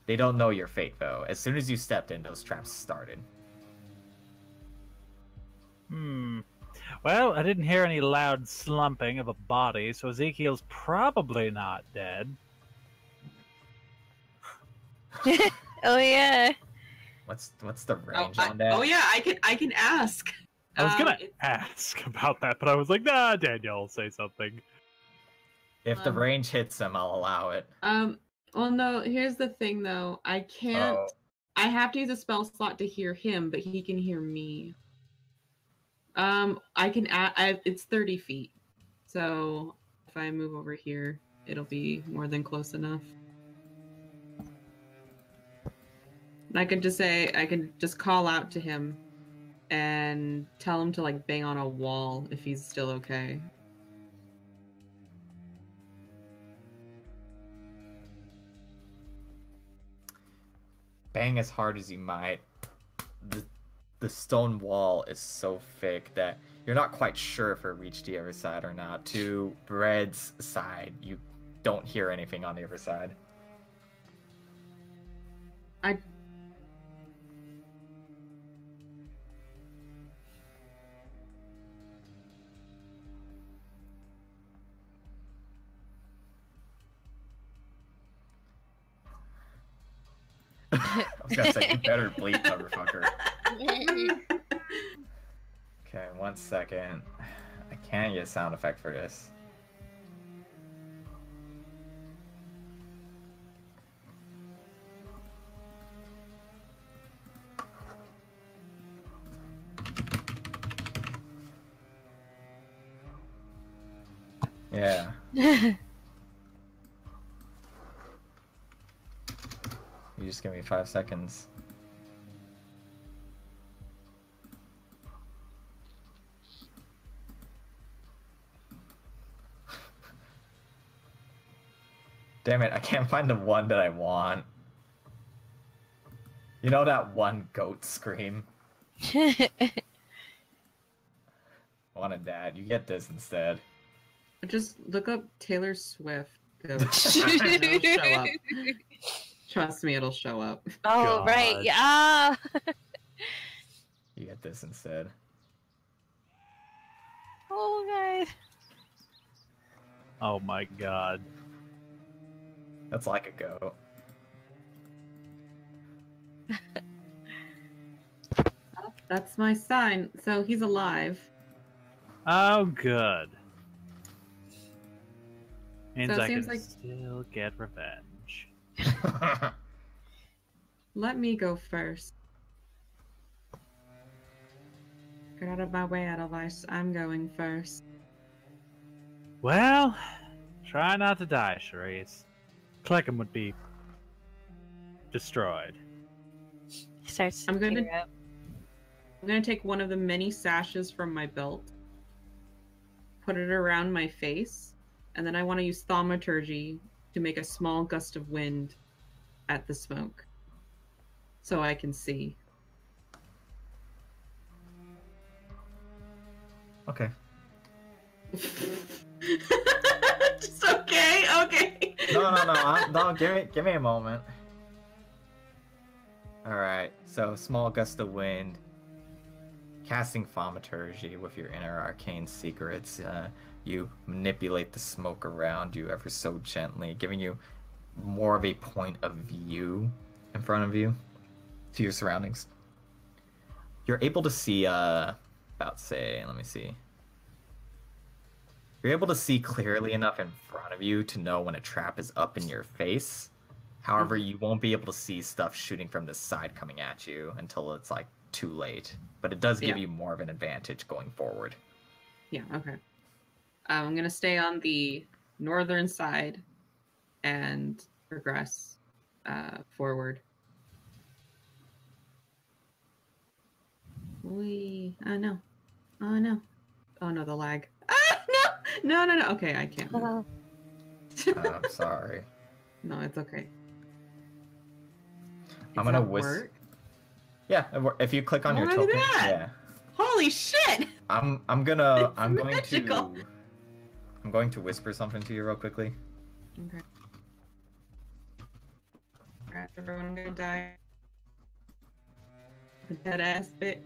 They don't know your fate, though. As soon as you stepped in, those traps started. Well, I didn't hear any loud slumping of a body, so Ezekiel's probably not dead. Oh yeah. What's the range on that? Oh yeah, I can ask. I was gonna ask about that, but I was like, nah, Daniel, say something. If the range hits him, I'll allow it. Well, no. Here's the thing, though. I can't. Oh. I have to use a spell slot to hear him, but he can hear me. I can add. It's 30 feet, so if I move over here, it'll be more than close enough. I could just say, I can just call out to him and tell him to like bang on a wall if he's still okay. bang as hard as you might, the stone wall is so thick that you're not quite sure if it reached the other side or not. To Bread's side, you don't hear anything on the other side. I I was gonna say, you better bleep, motherfucker. Okay, 1 second. I can't get a sound effect for this. Yeah. You just give me 5 seconds. Damn it, I can't find the one that I want. You know that one goat scream? Wanted that. You get this instead. just look up Taylor Swift. It'll show up. Trust me, it'll show up. Oh, right. God. Yeah. You get this instead. Oh, God. Oh my god. That's like a goat. That's my sign. So he's alive. Oh, good. Means So it I can seems like- still get revenge. Let me go first. Get out of my way, Edelweiss. I'm going first. Well, try not to die, Charisse. Clickham would be destroyed. He starts to I'm gonna- tear up. I'm gonna take one of the many sashes from my belt, put it around my face, and then I want to use thaumaturgy to make a small gust of wind at the smoke so I can see. Okay. Just okay, okay. No, give me a moment. Alright, so small gust of wind. Casting thaumaturgy with your inner arcane secrets. You manipulate the smoke around you ever so gently, giving you more of a point of view in front of you to your surroundings. You're able to see, let me see. You're able to see clearly enough in front of you to know when a trap is up in your face. However, you won't be able to see stuff shooting from the side coming at you until it's like too late. But it does give you more of an advantage going forward. Yeah, okay. I'm gonna stay on the northern side and progress forward. Oh no. Oh no. Oh no, the lag. Ah, no! No. Okay, I can't move. I'm sorry. No, it's okay. I'm Does gonna that work? Yeah, if you click on Oh, your look at token, that! yeah. Holy shit! I'm magical. going to whisper something to you real quickly. Okay. Alright, everyone gonna die. The dead ass bitch.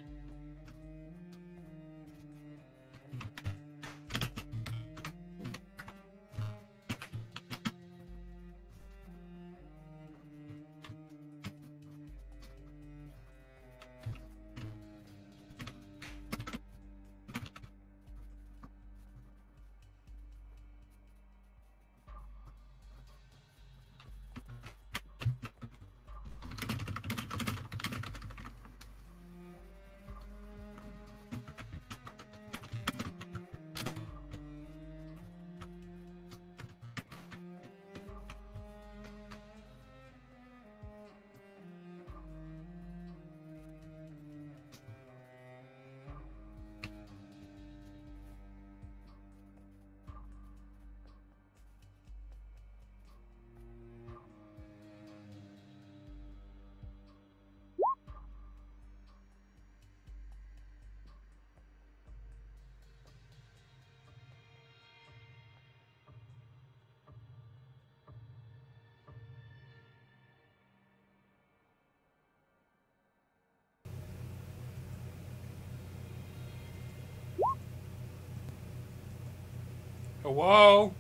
whoa!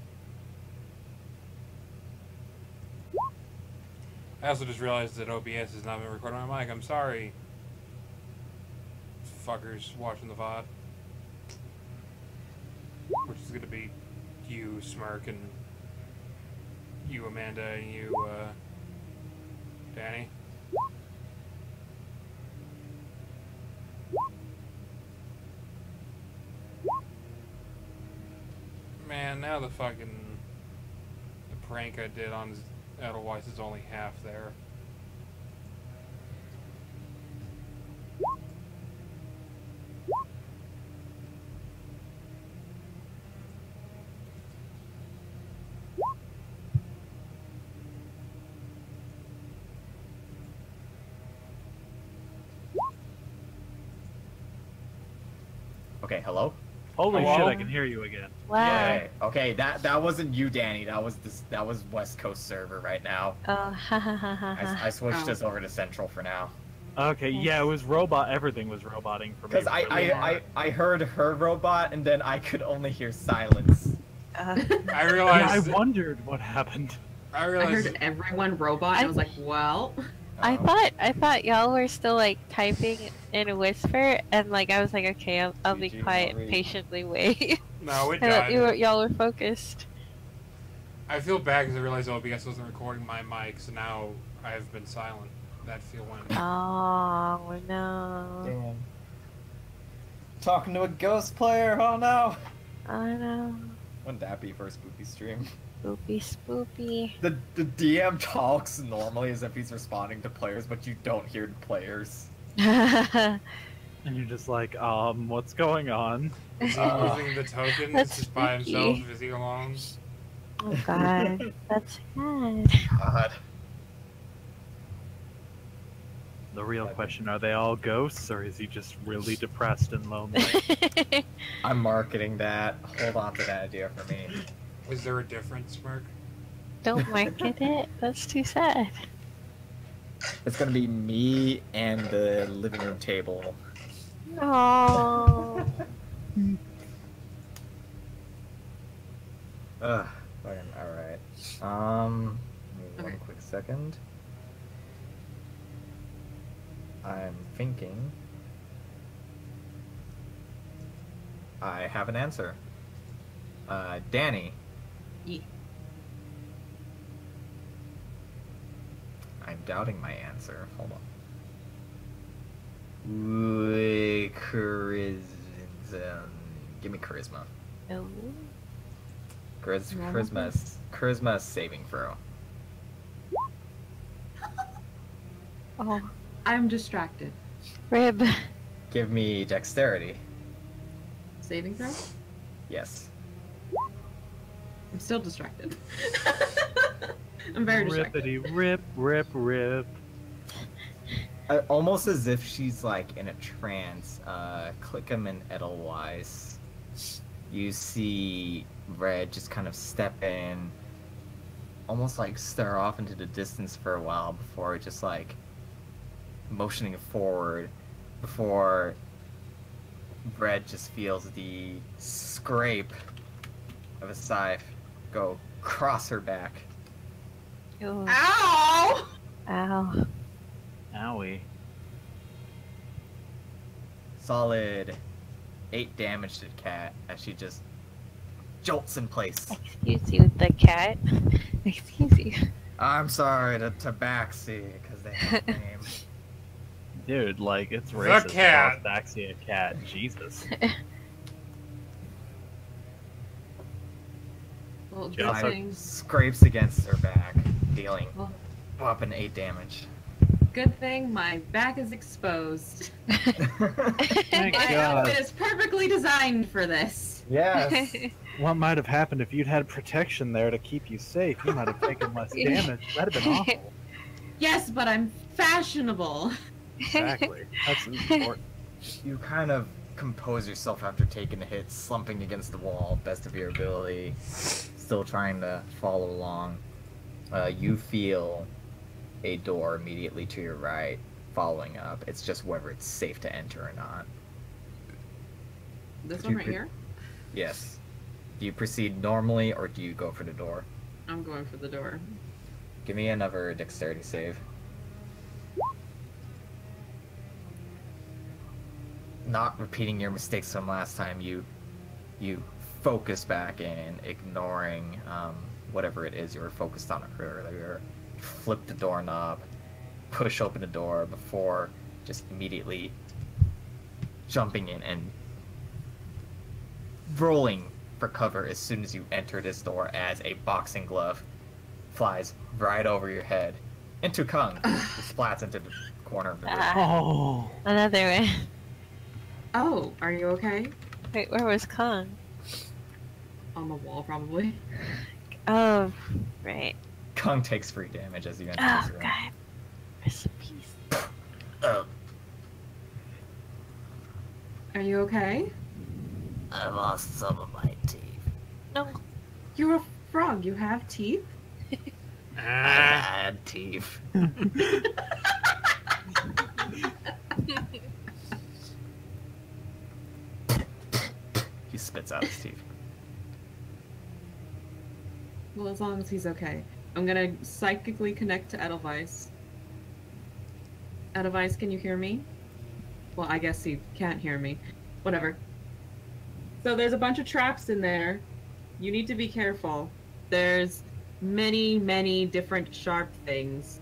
I also just realized that OBS has not been recording my mic. I'm sorry. Fuckers watching the VOD. Which is gonna be you, Smirk, and you, Amanda, and you, Danny. Man, now the prank I did on Edelweiss is only half there. Okay, hello? Holy Hello? shit, I can hear you again. Wow. Yay. Okay, that wasn't you, Danny. That was West Coast server right now. Oh, ha ha ha ha ha. I switched Oh. us over to Central for now. Okay, yeah, it was robot. Everything was roboting for me. Because I heard her robot, and then I could only hear silence. I Yeah, I realized. wondered what happened. I I realized. heard everyone robot, and I was like, well. I thought y'all were still like typing in a whisper, and like I was like, okay, I'll be GG, quiet I'll and read. patiently wait. No, it I thought died. y'all were focused. I feel bad because I realized OBS wasn't recording my mic, so now I've been silent. That feel when. Oh no! Damn. Talking to a ghost player, oh no! Oh no! Wouldn't that be for a spooky stream? Spoopy, spoopy. The DM talks normally as if he's responding to players, but you don't hear the players. That's And you're just like, what's going on? Is he using the tokens That's just by himself? spooky. Is he alone? Oh god, that's sad. God. The real question, are they all ghosts, or is he just really depressed and lonely? I'm marketing that. Hold on to that idea for me. Is there a difference, Smirk? Don't market it. That's too sad. It's gonna be me and the living room table. No. Ugh. Alright. Give me one Okay. quick second. I'm thinking. I have an answer. Danny. Ye- I'm doubting my answer. Hold on. Ooh, charisma. Give me charisma. No. Charisma saving throw. Oh, I'm distracted. rib. Give me dexterity. Saving throw? Yes. I'm still distracted. I'm very distracted. Rippity rip, rip, rip. Almost as if she's like in a trance. Click him in Edelweiss. You see Red just kind of step in, almost like stare off into the distance for a while before just like motioning forward. Before Red just feels the scrape of a scythe go across her back. Ooh. Ow! Ow. Owie. Solid 8 damage to the cat as she just jolts in place. Excuse you, the cat. Excuse you. I'm sorry, the Tabaxi, because they have a name. Dude, like, it's racist. cat. To call Tabaxi a cat. Jesus. Well, She good also- thing. Scrapes against her back, dealing Well, weapon 8 damage. good thing my back is exposed. Thank My God. outfit is perfectly designed for this. Yes. What might have happened if you'd had protection there to keep you safe? You might have taken less damage. That'd have been awful. Yes, but I'm fashionable. Exactly. That's important. You kind of compose yourself after taking a hit, slumping against the wall, best of your ability, still trying to follow along. You feel a door immediately to your right following up. It's just whether it's safe to enter or not. This Could one you right pick- here? Yes. Do you proceed normally, or do you go for the door? I'm going for the door. Give me another dexterity save. Not repeating your mistakes from last time, you focus back in, ignoring whatever it is you were focused on earlier. Flip the doorknob, push open the door before just immediately jumping in and rolling for cover as soon as you enter this door as a boxing glove flies right over your head into Khung, who splats into the corner of the room. Oh. Another one. Oh, are you okay? Wait, where was Khung? On the wall, probably. Oh, right. Khung takes 3 damage as you enter Oh, this room. God. Rest in peace. Are you okay? I lost some of my teeth. No. You're a frog. You have teeth? I Ah, had teeth. He spits out his teeth. Well, as long as he's okay. I'm gonna psychically connect to Edelweiss. Edelweiss, can you hear me? Well, I guess he can't hear me. Whatever. So there's a bunch of traps in there. You need to be careful. There's many, many different sharp things.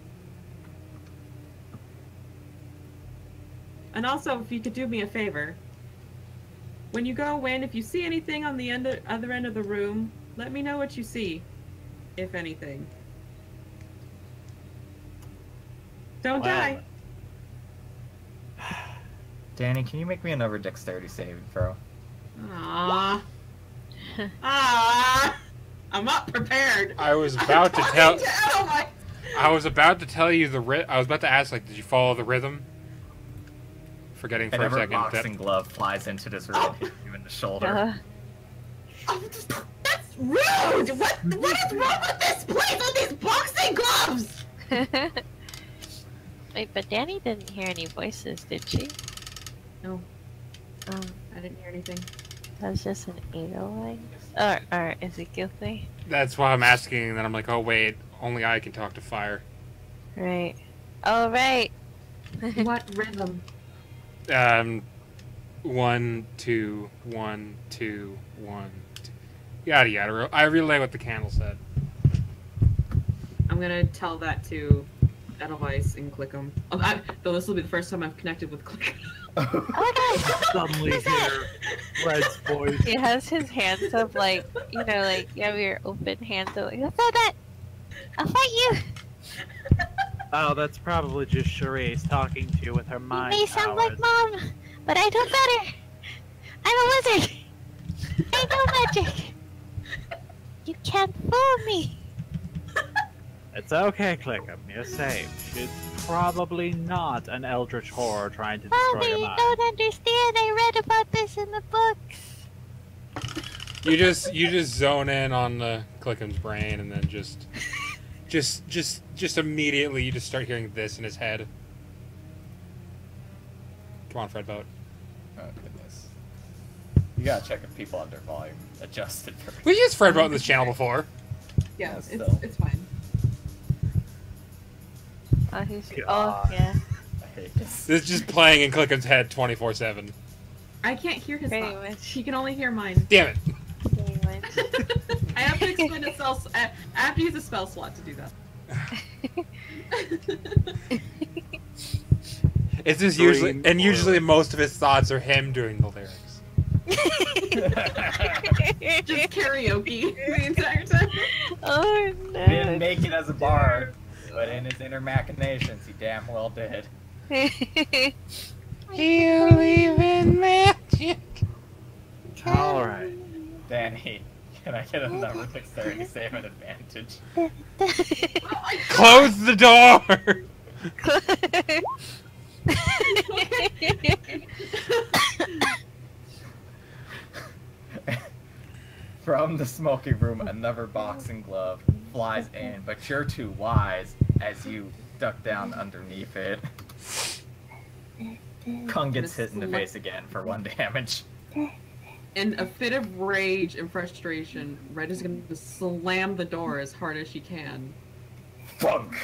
And also, if you could do me a favor, when you go in, if you see anything on the other end of the room, let me know what you see, if anything. Don't die. Danny, can you make me another dexterity saving throw? Ah. Ah. I'm not prepared. I was about to tell. Edelweiss. I was about to tell you the I was about to ask, like, did you follow the rhythm? Forgetting for a Another second. boxing glove flies into this room and hits you in the shoulder. Oh, that's rude! What is wrong with this place with these boxing gloves? Wait, but Danny didn't hear any voices, did she? No, Um, I didn't hear anything. that was just an Edelweiss? Or Ezekiel thing? That's why I'm asking, and then I'm like, oh wait, only I can talk to fire. Right. Oh, right! What rhythm? 1, 2, 1, 2, 1, 2. Yada yada. I relay what the candle said. I'm gonna tell that to Edelweiss and Clickham. Though this will be the first time I've connected with Clickham. Oh my god! Suddenly hear Red's voice. He has his hands up like, you know, like you have your open hands up like, that's not that! I'll fight you! Oh, that's probably just Charisse talking to you with her You mind may sound powers. like Mom, but I know better! I'm a wizard! I know magic! You can't fool me! It's okay, Clickham. You're safe. She's probably not an eldritch horror trying to destroy Mommy, your you mind. don't understand. I read about this in the books. You just zone in on the Clickham's brain, and then just immediately you just start hearing this in his head. Come on, Fred Boat. Oh goodness. You gotta check if people have their volume adjusted for We used Fred Boat in this channel before. Yeah, still. it's fine. Oh, he's. God. Oh, yeah. I hate this. This is just playing in Clickham's head 24/7. I can't hear his Pretty thoughts. much. He can only hear mine. Damn it! Pretty much. I have to explain a spell. I have to use a spell slot to do that. It's just Green usually most of his thoughts are him doing the lyrics. Just karaoke the entire time. Oh He didn't no. make it as a bard, but in his inner machinations, he damn well did. You believe in magic. Alright. Danny, can I get another dexterity save at advantage? Close the door! From the smoking room, another boxing glove flies in, but you're too wise as you duck down underneath it. Khung gets hit in the face again for 1 damage. In a fit of rage and frustration, Red is going to slam the door as hard as she can. Funk!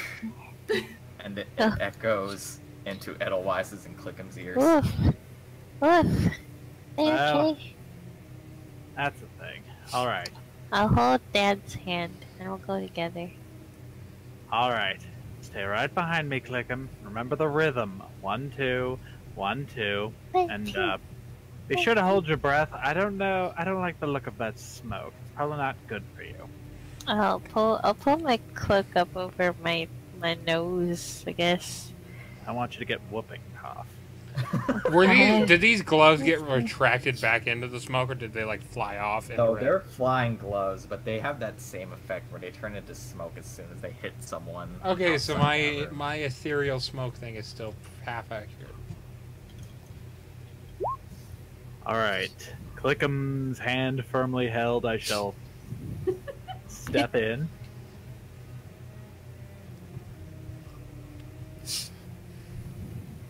And it echoes into Edelweiss's and Clickham's ears. Woof. Woof. Well. Okay. That's the thing. Alright. I'll hold Dad's hand and we'll go together. Alright. Stay right behind me, Clickham. Remember the rhythm. 1, 2, 1, 2. And be sure to hold your breath. I don't know. I don't like the look of that smoke. It's probably not good for you. I'll pull my cloak up over my nose, I guess. I want you to get whooping cough. Did these gloves get retracted back into the smoke, or did they like fly off? So they're flying gloves, but they have that same effect where they turn into smoke as soon as they hit someone. Okay, so my ethereal smoke thing is still half accurate. Alright. Clickham's hand firmly held. I shall step in.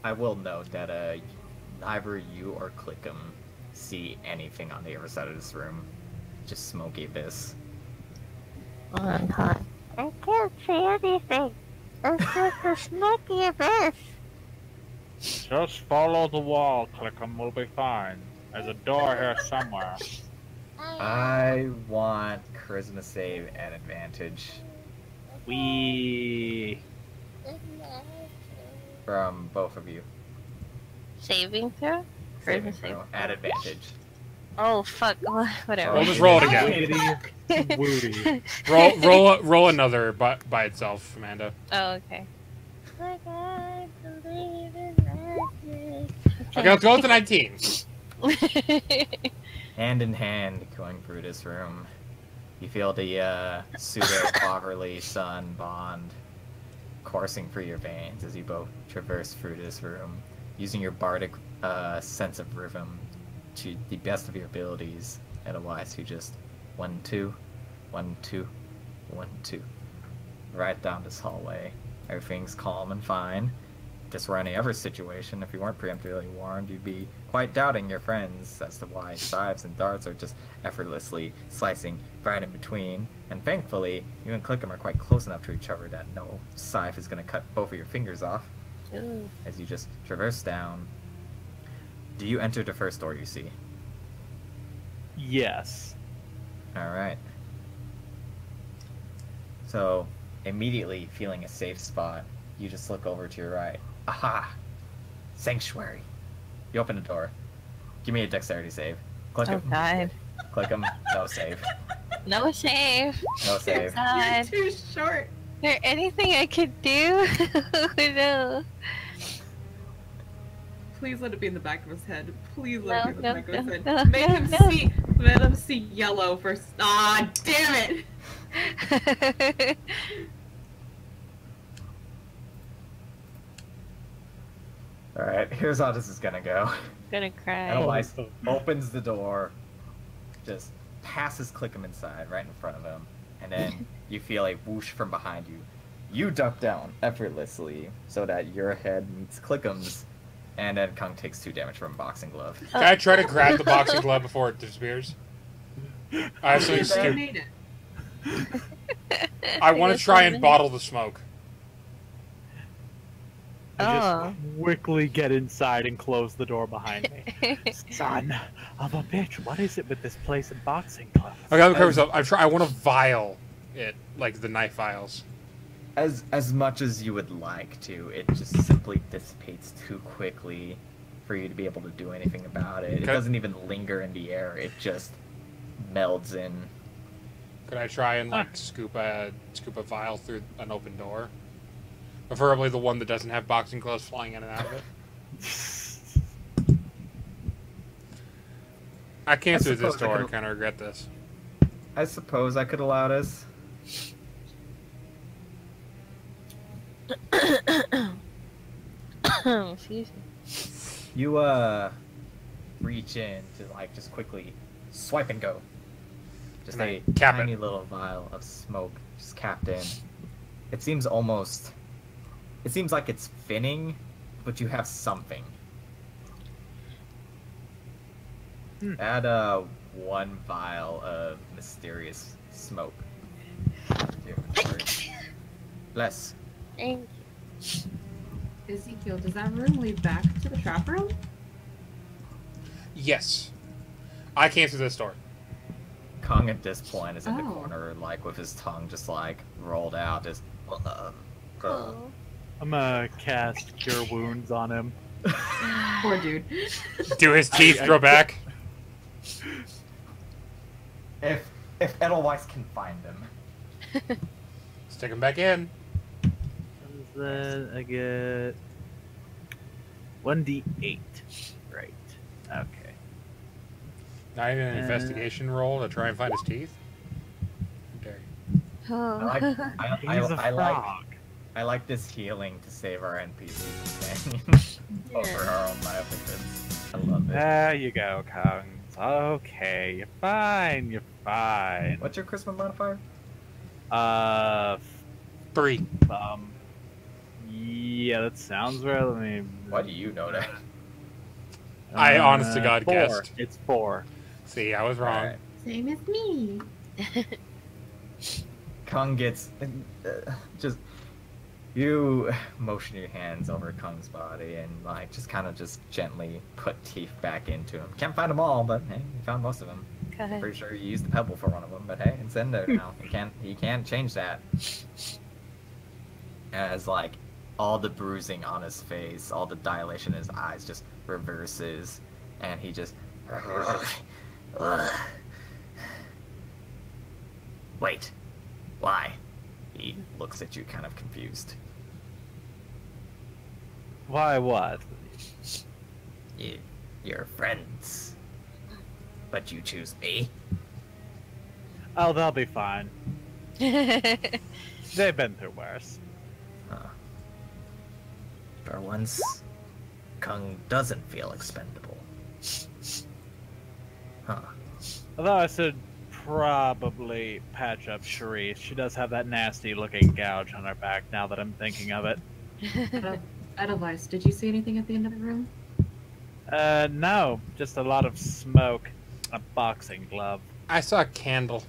I will note that neither you or Clickham see anything on the other side of this room. Just smoky abyss. I'm hot. I can't see anything. It's just a smoky abyss. Just follow the wall, Clickham. We'll be fine. There's a door here somewhere. I want charisma save at advantage We. from both of you. Saving throw? Saving Charisma throw at advantage. Oh fuck! Whatever. We'll just roll it again. Woody. Roll another by itself, Amanda. Oh, okay. Okay, let's go with the 19. Hand in hand, going through this room, you feel the pseudo-fatherly son bond coursing through your veins as you both traverse through this room, using your bardic sense of rhythm to the best of your abilities. Otherwise, you just 1, 2, 1, 2, 1, 2, right down this hallway. Everything's calm and fine. If this were any other situation, if you weren't preemptively warned, you'd be quite doubting your friends as to why scythes and darts are just effortlessly slicing right in between. And thankfully, you and Clickham are quite close enough to each other that no scythe is going to cut both of your fingers off. Ooh. As you just traverse down. Do you enter the first door you see? Yes. Alright. So, immediately feeling a safe spot, you just look over to your right. Aha! Sanctuary. You open the door. Give me a dexterity save. Click Oh him. god. Click him. No save. No save. No save. God. You're too short. Is there anything I could do? No. Please let it be in the back of his head. Please let it be No, in the back of his no, head. no, Make no, him no. see. Let him see yellow first. Ah, damn it! Alright, here's how this is gonna go. Gonna cry. Edelweiss opens the door, just passes Clickham inside, right in front of him, and then you feel a whoosh from behind you. You duck down effortlessly so that your head meets Clickham's, and then Khung takes 2 damage from a boxing glove. Can I try to grab the boxing glove before it disappears? I have something I stupid. made it. I want to try and bottle the smoke. I just quickly get inside and close the door behind me. Son of a bitch, what is it with this place and boxing gloves? Okay, I'm myself. I want to vial it, like the knife vials. As much as you would like to, it just simply dissipates too quickly for you to be able to do anything about it. It doesn't even linger in the air, it just melds in. Could I try and like scoop a vial through an open door? Preferably the one that doesn't have boxing gloves flying in and out of it. I can't do this door. I kind of regret this. I suppose I could allow this. Excuse me. You reach in to like just quickly swipe and go. Just And a I cap tiny it. little vial of smoke just capped in. It seems almost. It seems like it's thinning, but you have something. Add 1 vial of mysterious smoke to your inventory. Bless. Thank Ezekiel, does that room lead back to the trap room? Yes. I came through this door. Khung at this point is in the Oh. corner, like with his tongue just like rolled out, just. you. Oh. I'm gonna cast Cure Wounds on him. Poor dude. Do his teeth grow back? If Edelweiss can find him. Stick him back in. Then I get 1d8. Right. Okay. Not even an investigation roll to try and find his teeth? How dare you. Oh. He's a frog. I like this healing to save our NPC companions over our own livelihoods. I love it. There you go, Khung. Okay, you're fine. You're fine. What's your charisma modifier? 3. Yeah, that sounds right. Let me. Why do you know that? I honest to God 4. guessed. It's 4. See, I was wrong. Alright. Same as me. Khung gets just you motion your hands over Khung's body and like just kind of just gently put teeth back into him. Can't find them all, but hey, you found most of them. God. Pretty sure you used the pebble for one of them, but hey, it's in there now. You can't change that. As like all the bruising on his face, all the dilation in his eyes just reverses, and he just. Wait, why? He looks at you kind of confused. Why what? You're friends. But you choose me? Oh, they'll be fine. They've been through worse. For once, Khung doesn't feel expendable. Huh. Although I should probably patch up Cherise. She does have that nasty looking gouge on her back now that I'm thinking of it. Edelweiss, did you see anything at the end of the room? No. Just a lot of smoke. A boxing glove. I saw a candle.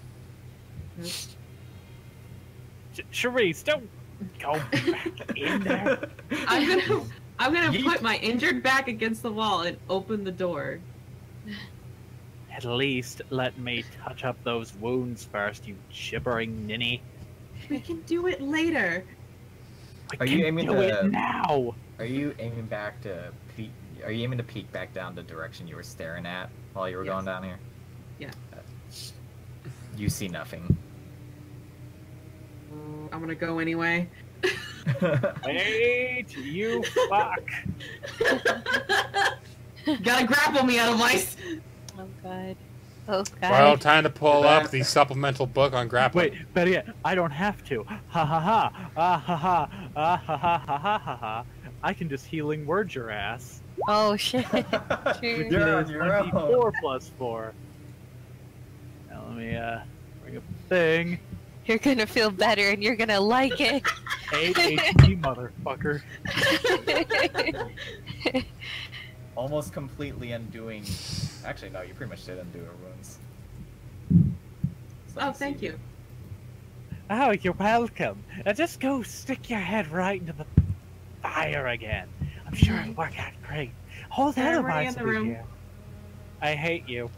Cherise, don't go back in there. I'm gonna put my injured back against the wall and open the door. At least let me touch up those wounds first, you gibbering ninny. We can do it later. We Are you can aiming do to- it now? Are you aiming back to peek? Are you aiming to peek back down the direction you were staring at while you were Yes. going down here? Yeah. You see nothing. I'm gonna go anyway. Wait, you fuck. Gotta grapple me, Edelweiss. Oh god. Oh god. Well, time to pull up the supplemental book on grappling. Wait, better yet, I don't have to. Ha ha ha. Ah ha ha. Ah ha ha ha ha ha ha. I can just healing word your ass. Oh shit. Which True. You're on is your own. 1d4 plus 4. Now let me bring up the thing. You're gonna feel better and you're gonna like it. 8 HP, motherfucker. Almost completely undoing. Actually, no, you pretty much did undo her wounds. So Oh, thank you. Oh, you're welcome. Now just go stick your head right into the fire again. I'm sure it'll work out great. Hold that Everybody in advice the will be room. here. I hate you.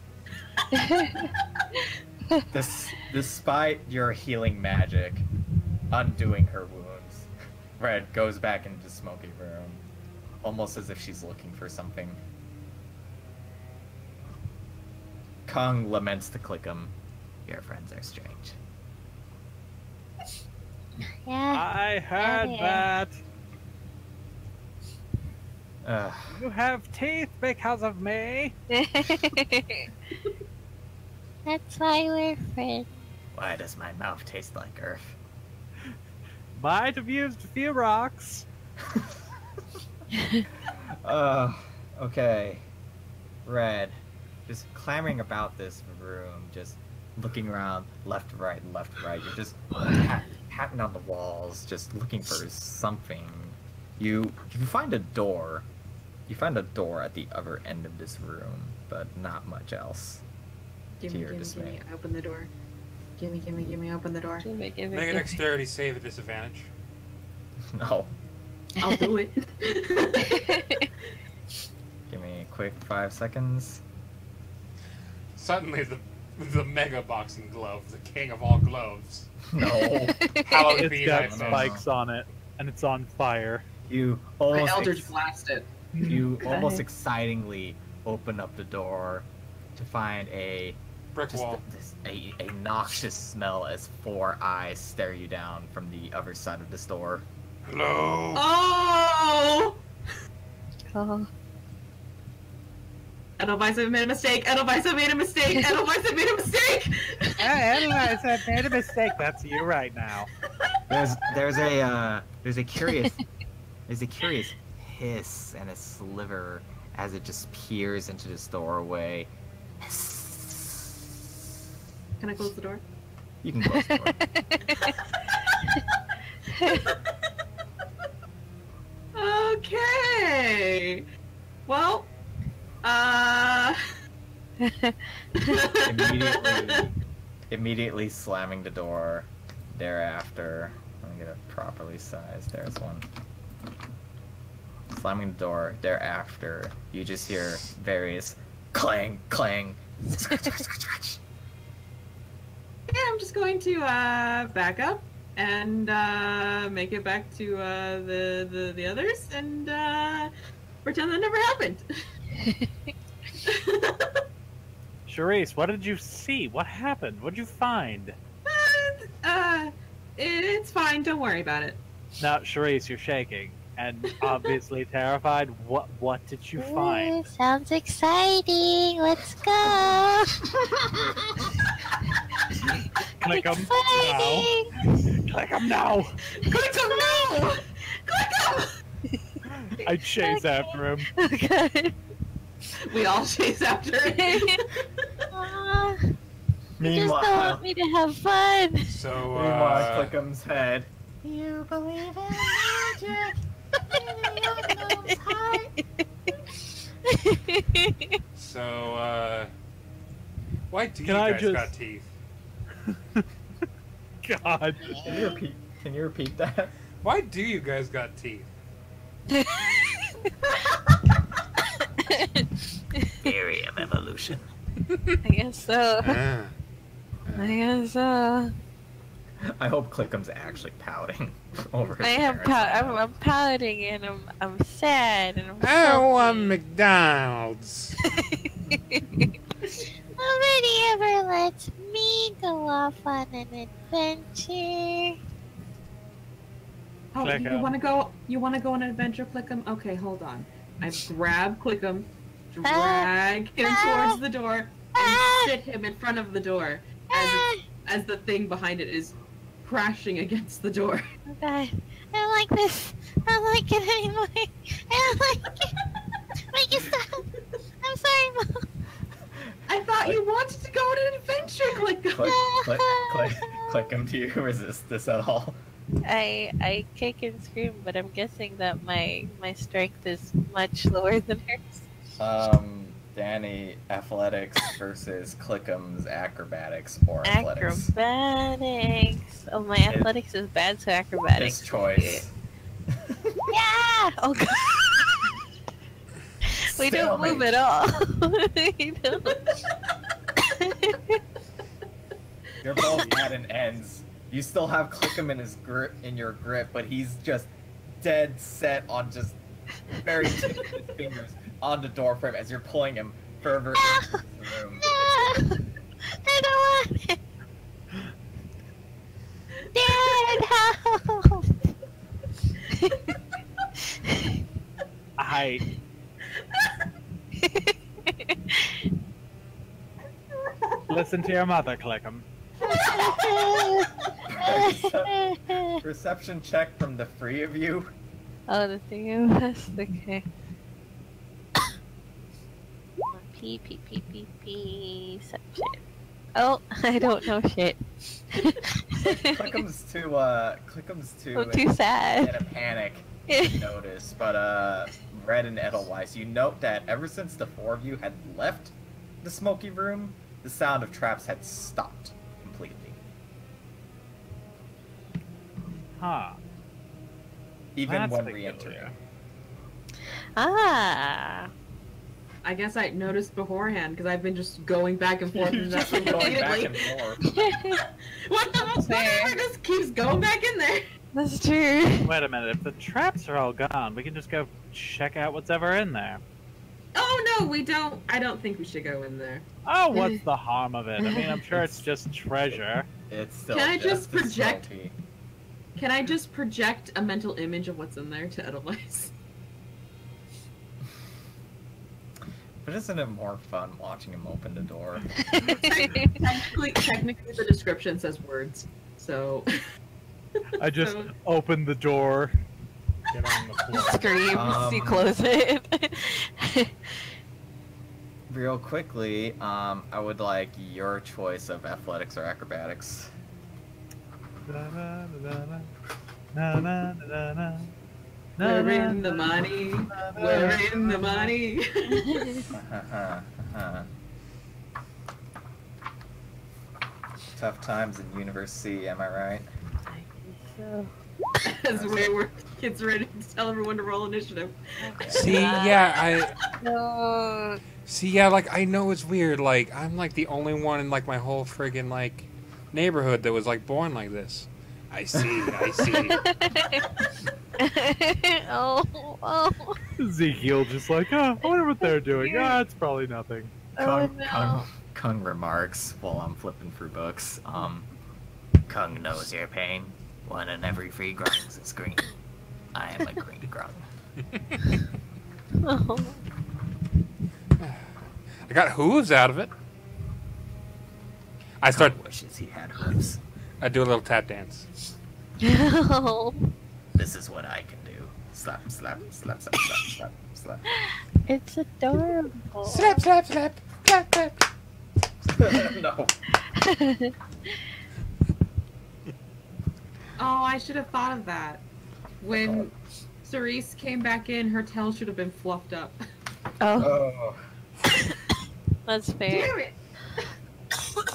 Despite your healing magic undoing her wounds, Red goes back into the smoky room, almost as if she's looking for something. Khung laments to Clickham. Your friends are strange. Yeah. I heard Yeah. that. You have teeth because of me. That's why we're friends. Why does my mouth taste like earth? Might have used a few rocks. Okay. Red, just clamoring about this room, just looking around left, right, left, right. You're just patting on the walls, just looking for something. You find a door. You find a door at the other end of this room. but not much else. Gimme, open the door. Gimme, open the door. Give it, Make a dexterity save at disadvantage. No. I'll do it. Give me a quick 5 seconds. Suddenly, the mega boxing glove, the king of all gloves. No. Hallowed It's be got thy spikes on it, and it's on fire. You My almost Eldritch Blast it. you almost excitingly open up the door to find a brick wall. a noxious smell as 4 eyes stare you down from the other side of the store. Hello. Oh! Oh. Edelweiss, I made a mistake. Edelweiss, I made a mistake. Edelweiss, I made a mistake. I made a mistake. That's you right now. There's a curious hiss and a sliver as it just peers into this doorway. Can I close the door? You can close the door. Okay. Well, immediately slamming the door. Thereafter, let me get it properly sized. There's one. Slamming the door. Thereafter, you just hear various clang, clang, scratch, scratch, scratch, scratch. yeah, I'm just going to back up and make it back to the others and pretend that never happened. Charisse, what did you see? What happened? What did you find? It's fine. Don't worry about it. Now, Charisse, you're shaking and obviously terrified. What did you find? Sounds exciting. Let's go. Click 'em now. Exciting. Click 'em now. Click him now! Click him! I chase after him. Okay. We all chase after it. Aw, you just don't Meanwhile, want me to have fun. So, meanwhile, Click'em's head. You believe in magic in your gnome's heart. why do you Can I guys just- got teeth? God. Can you repeat that? Why do you guys got teeth? Theory of evolution. I guess so. Ah. I guess so. I hope Click'em's actually pouting over his I am parents. I'm pouting and I'm sad and I'm Oh, sulky. McDonald's. Nobody ever lets me go off on an adventure. Oh, Click you 'em. want to go? You want to go on an adventure, Clickum? Okay, hold on. I grab Clickum, drag him towards the door, and sit him in front of the door as the thing behind it is crashing against the door. Oh god, I don't like this. I don't like it anymore. I don't like it. Make it stop. I'm sorry, Mom. I thought you wanted to go on an adventure, Clickum. Click'em, do you resist this at all? I kick and scream, but I'm guessing that my strength is much lower than hers. Danny, athletics versus Click'em's acrobatics or athletics. Acrobatics. Oh, my athletics is bad, so acrobatics. His choice. Yeah. Oh god. We don't move at all. We don't. You're both at an ends. You still have Click'em in your grip, but he's just dead set on just very tipping his fingers on the door frame as you're pulling him further into the room. No, I don't want it. Dad, help! Listen to your mother, Clickham. Perception check from the three of you. Oh, the thing of us? Okay. Perception. Oh, I don't know shit. Click'em's too I'm too sad. in a panic to notice, but Red and Edelweiss, you note that ever since the four of you had left the smoky room, the sound of traps had stopped completely. Huh. Even That's when peculiar. re-entering. Ah. I guess I noticed beforehand because I've been just going back and forth. You've And just been going back and forth. What the fuck? Fair. Just keeps going back in there. That's true. Wait a minute, if the traps are all gone, we can just go check out what's ever in there. Oh no, we don't. I don't think we should go in there. Oh, what's the harm of it? I mean, I'm sure it's just treasure. It's still Can I just just project- as smoky. Can I just project a mental image of what's in there to Edelweiss? But isn't it more fun watching him open the door? Technically, the description says words, so. I just So- opened the door. Get on the floor. Screams. You close it. Real quickly, I would like your choice of athletics or acrobatics. We're in the money. We're in the money. Tough times in Universe C, am I right? So. As we're kids ready to tell everyone to roll initiative. See, yeah, No. like, I know it's weird. Like, I'm, like, the only one in, like, my whole friggin', like, neighborhood that was, like, born like this. I see. Oh. Ezekiel just like, oh, I wonder what they're doing. Ah, it's probably nothing. Oh no. Kung remarks while I'm flipping through books. Khung knows your pain. One in every 3 grungs is green. I am a green grung. Oh. I got hooves out of it. I start. Khung wishes he had hooves. I do a little tap dance. No. This is what I can do. Slap, slap, slap, slap, slap, slap, slap. It's adorable. Slap, slap, slap, slap, slap. No. Oh, I should have thought of that. When Cerise came back in, her tail should have been fluffed up. Oh, Oh. that's fair. Damn it!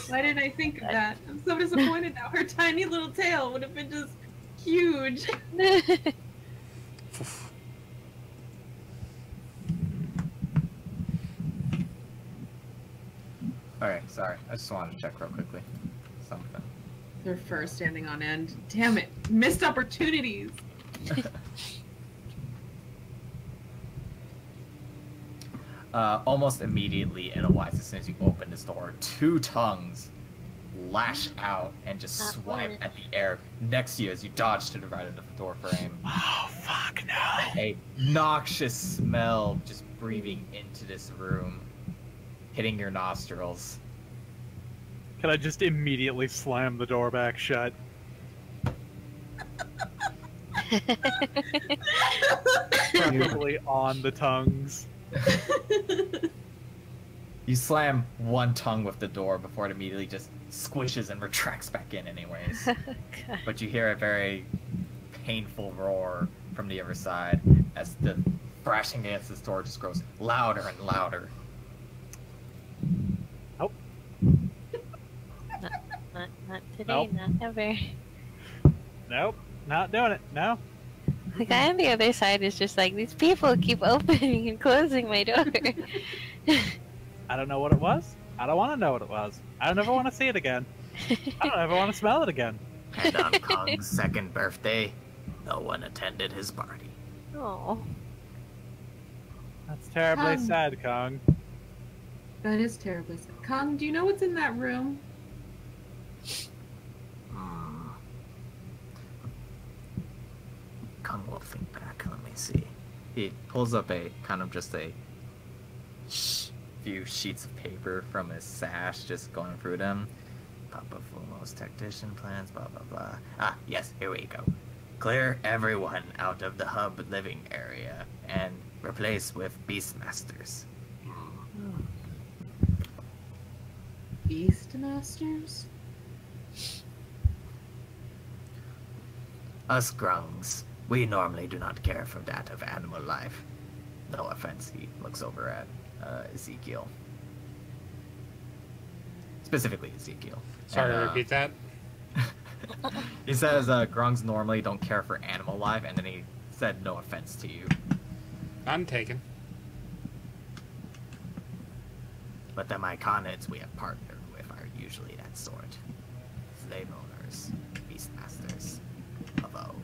Why didn't I think of that? I'm so disappointed now. Her tiny little tail would have been just huge. Alright, sorry. I just wanted to check real quickly. Something. Their fur standing on end. Damn it. Missed opportunities. Almost immediately, Edelweiss, as soon as you open this door, 2 tongues lash out and just Not swipe one. at the air next to you as you dodge to the right of the door frame. Oh, fuck no. A noxious smell just breathing into this room, hitting your nostrils. Can I just immediately slam the door back shut? Preferably on the tongues. You slam one tongue with the door before it immediately just squishes and retracts back in anyways. But you hear a very painful roar from the other side as the thrashing against this door just grows louder and louder. Nope. Not today, Nope. not ever. Nope. Not doing it. No. The guy on the other side is just like, these people keep opening and closing my door. I don't know what it was. I don't want to know what it was. I don't ever want to see it again. I don't ever want to smell it again. And on Khung's 2nd birthday, no one attended his party. Oh. That's terribly Khung. sad, Khung. That is terribly sad. Kong, do you know what's in that room? Khung will think back. Let me see. He pulls up a kind of just a few sheets of paper from his sash, just going through them. Papa Fumo's tactician plans, blah blah blah. Ah, yes, here we go. Clear everyone out of the hub living area and replace with Beastmasters. Beastmasters? Us grungs, we normally do not care for that of animal life. No offense, he looks over at Ezekiel. Specifically Ezekiel. Sorry, And, repeat that. He says Grungs normally don't care for animal life, and then he said no offense to you. None taken. But the Myconids we have partnered with are usually that sort. Slave owners, beastmasters, although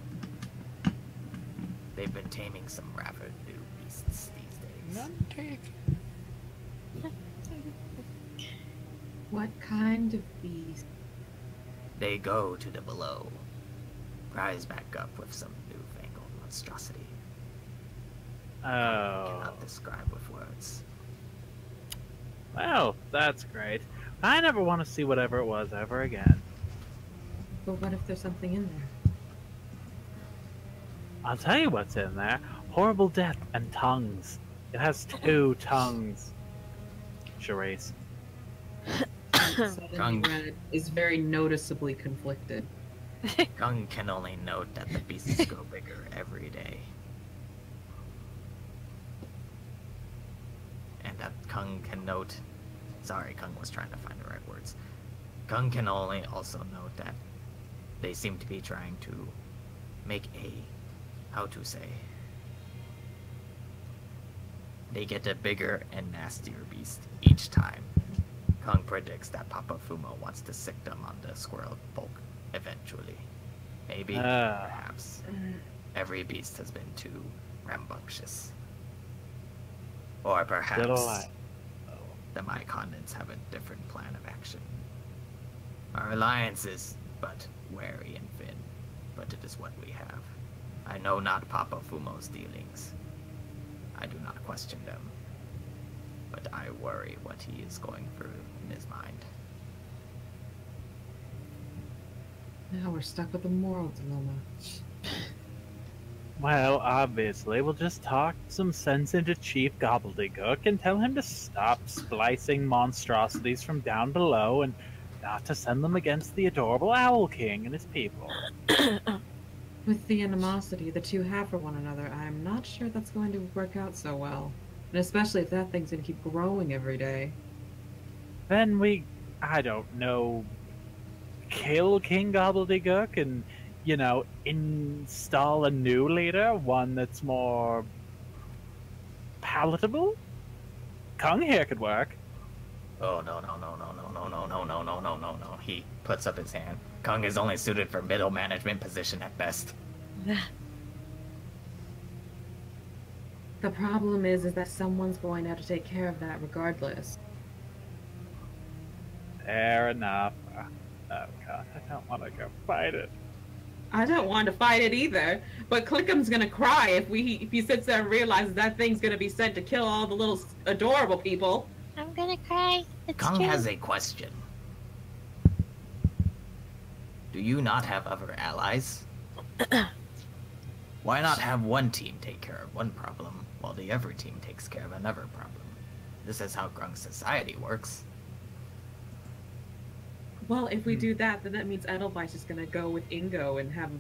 they've been taming some rather new beasts these days. None taken. What kind of beast? They go to the below, rise back up with some newfangled monstrosity. I Oh. cannot describe with words. Well, that's great. I never want to see whatever it was ever again. But what if there's something in there? I'll tell you what's in there. Horrible death and tongues. It has 2 tongues. Charisse. Suddenly Gong. Red is very noticeably conflicted. Gong can only note that the beasts grow bigger every day. And that Khung can note... Sorry, Khung was trying to find the right words. Khung can only also note that they seem to be trying to make a... How to say? They get a bigger and nastier beast each time. Khung predicts that Papa Fumo wants to sick them on the squirrel folk eventually. Maybe, perhaps. Every beast has been too rambunctious. Or perhaps the Myconids have a different plan of action. Our alliance is but wary and thin, but it is what we have. I know not Papa Fumo's dealings. I do not question them. But I worry what he is going through in his mind. Now we're stuck with a moral dilemma. Well, obviously, we'll just talk some sense into Chief Gobbledygook and tell him to stop splicing monstrosities from down below and not to send them against the adorable Owl King and his people. With the animosity the two have for one another, I'm not sure that's going to work out so well. And especially if that thing's gonna keep growing every day. Then we, I don't know, kill King Gobbledygook and, you know, install a new leader, one that's more palatable? Khung here could work. Oh, no, no, no, no, no, no, no, no, no, no, no, no, no. He puts up his hand. Khung is only suited for middle management position at best. The problem is that someone's going to have to take care of that regardless. Fair enough. Oh god, I don't want to go fight it. I don't want to fight it either, but Clickum's gonna cry if he sits there and realizes that thing's gonna be sent to kill all the little adorable people. I'm gonna cry. It's Khung true. has a question. Do you not have other allies? Why not have one team take care of one problem, while the other team takes care of another problem? This is how Grung society works. Well, if we do that, then that means Edelweiss is gonna go with Ingo and have a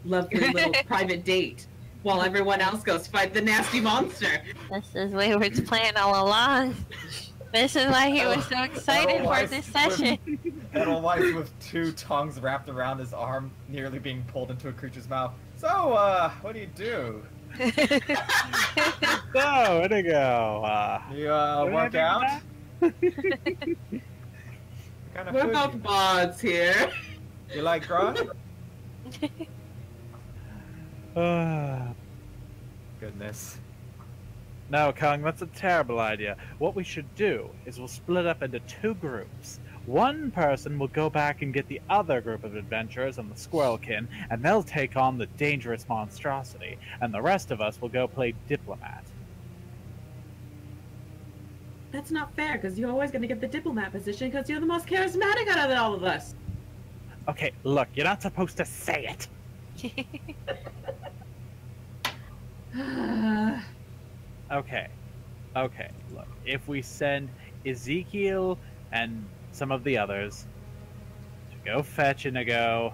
lovely little private date, while everyone else goes fight the nasty monster. This is Wayward's plan all along. This is why he was so excited for this session. Edelweiss with 2 tongues wrapped around his arm, nearly being pulled into a creature's mouth. So, what do you do? So, where'd it go? You, work out? Kind of We're food both you- bods here. You like grog? Goodness. No, Khung, that's a terrible idea. What we should do is we'll split up into 2 groups. One person will go back and get the other group of adventurers and the Squirrelkin, and they'll take on the dangerous monstrosity, and the rest of us will go play diplomat. That's not fair, because you're always gonna get the diplomat position, because you're the most charismatic out of all of us. Okay, look, you're not supposed to say it. Okay, look, if we send Ezekiel and some of the others to go fetch Inigo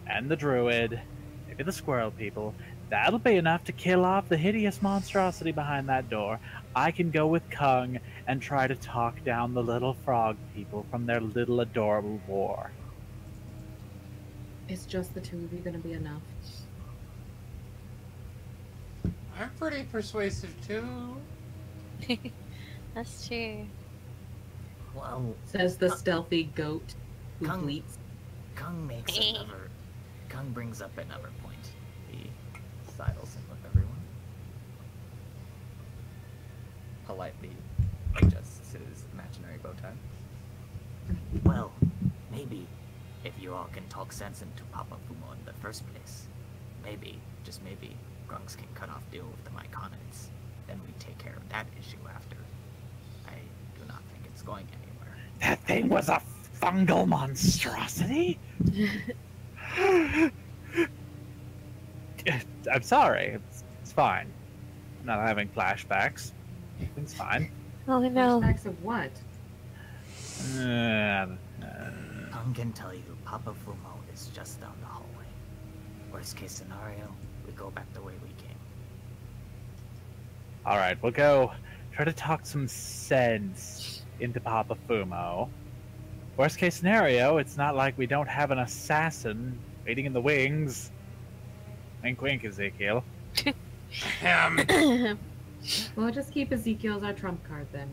and the druid, maybe the squirrel people, that'll be enough to kill off the hideous monstrosity behind that door. I can go with Khung and try to talk down the little frog people from their little adorable war. Is just the two of you gonna be enough? I'm pretty persuasive too. That's true. Well, Says the stealthy goat who Khung- bleats. Khung brings up another point. He sidles in with everyone. Politely adjusts his imaginary bow tie. Well, maybe if you all can talk sense into Papa Fumo in the first place, maybe, just maybe, Grungs can cut off deal with the Myconids. Then we take care of that issue after. I do not think it's going anywhere. That thing was a fungal monstrosity? I'm sorry. It's fine. I'm not having flashbacks. Everything's fine. Oh no. Flashbacks of what? Khung can tell you Papa Fumo is just down the hallway. Worst case scenario, we go back the way we came. Alright, we'll go try to talk some sense into Papa Fumo. Worst case scenario, it's not like we don't have an assassin waiting in the wings. Wink wink, Ezekiel. Well, just keep Ezekiel as our trump card then.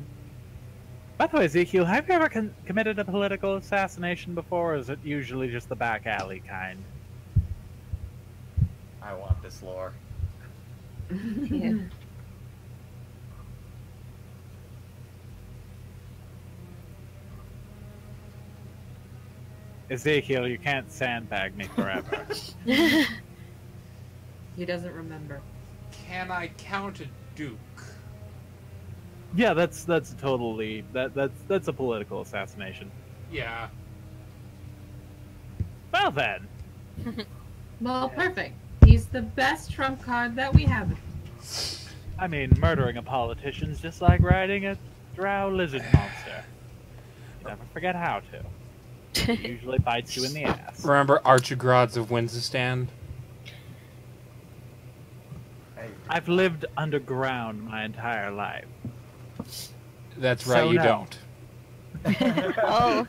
By the way, Ezekiel, have you ever committed a political assassination before, or is it usually just the back alley kind? I want this lore. Yeah. Ezekiel, you can't sandbag me forever. He doesn't remember. Can I count a duke? Yeah, that's totally that's a political assassination. Yeah. Well then, Well, perfect. He's the best trump card that we have. I mean, murdering a politician's just like riding a drow lizard monster. You never forget how to. It usually bites you in the ass. Remember Archigrads of Windsstand? I've lived underground my entire life. That's right, So you no. don't. Oh.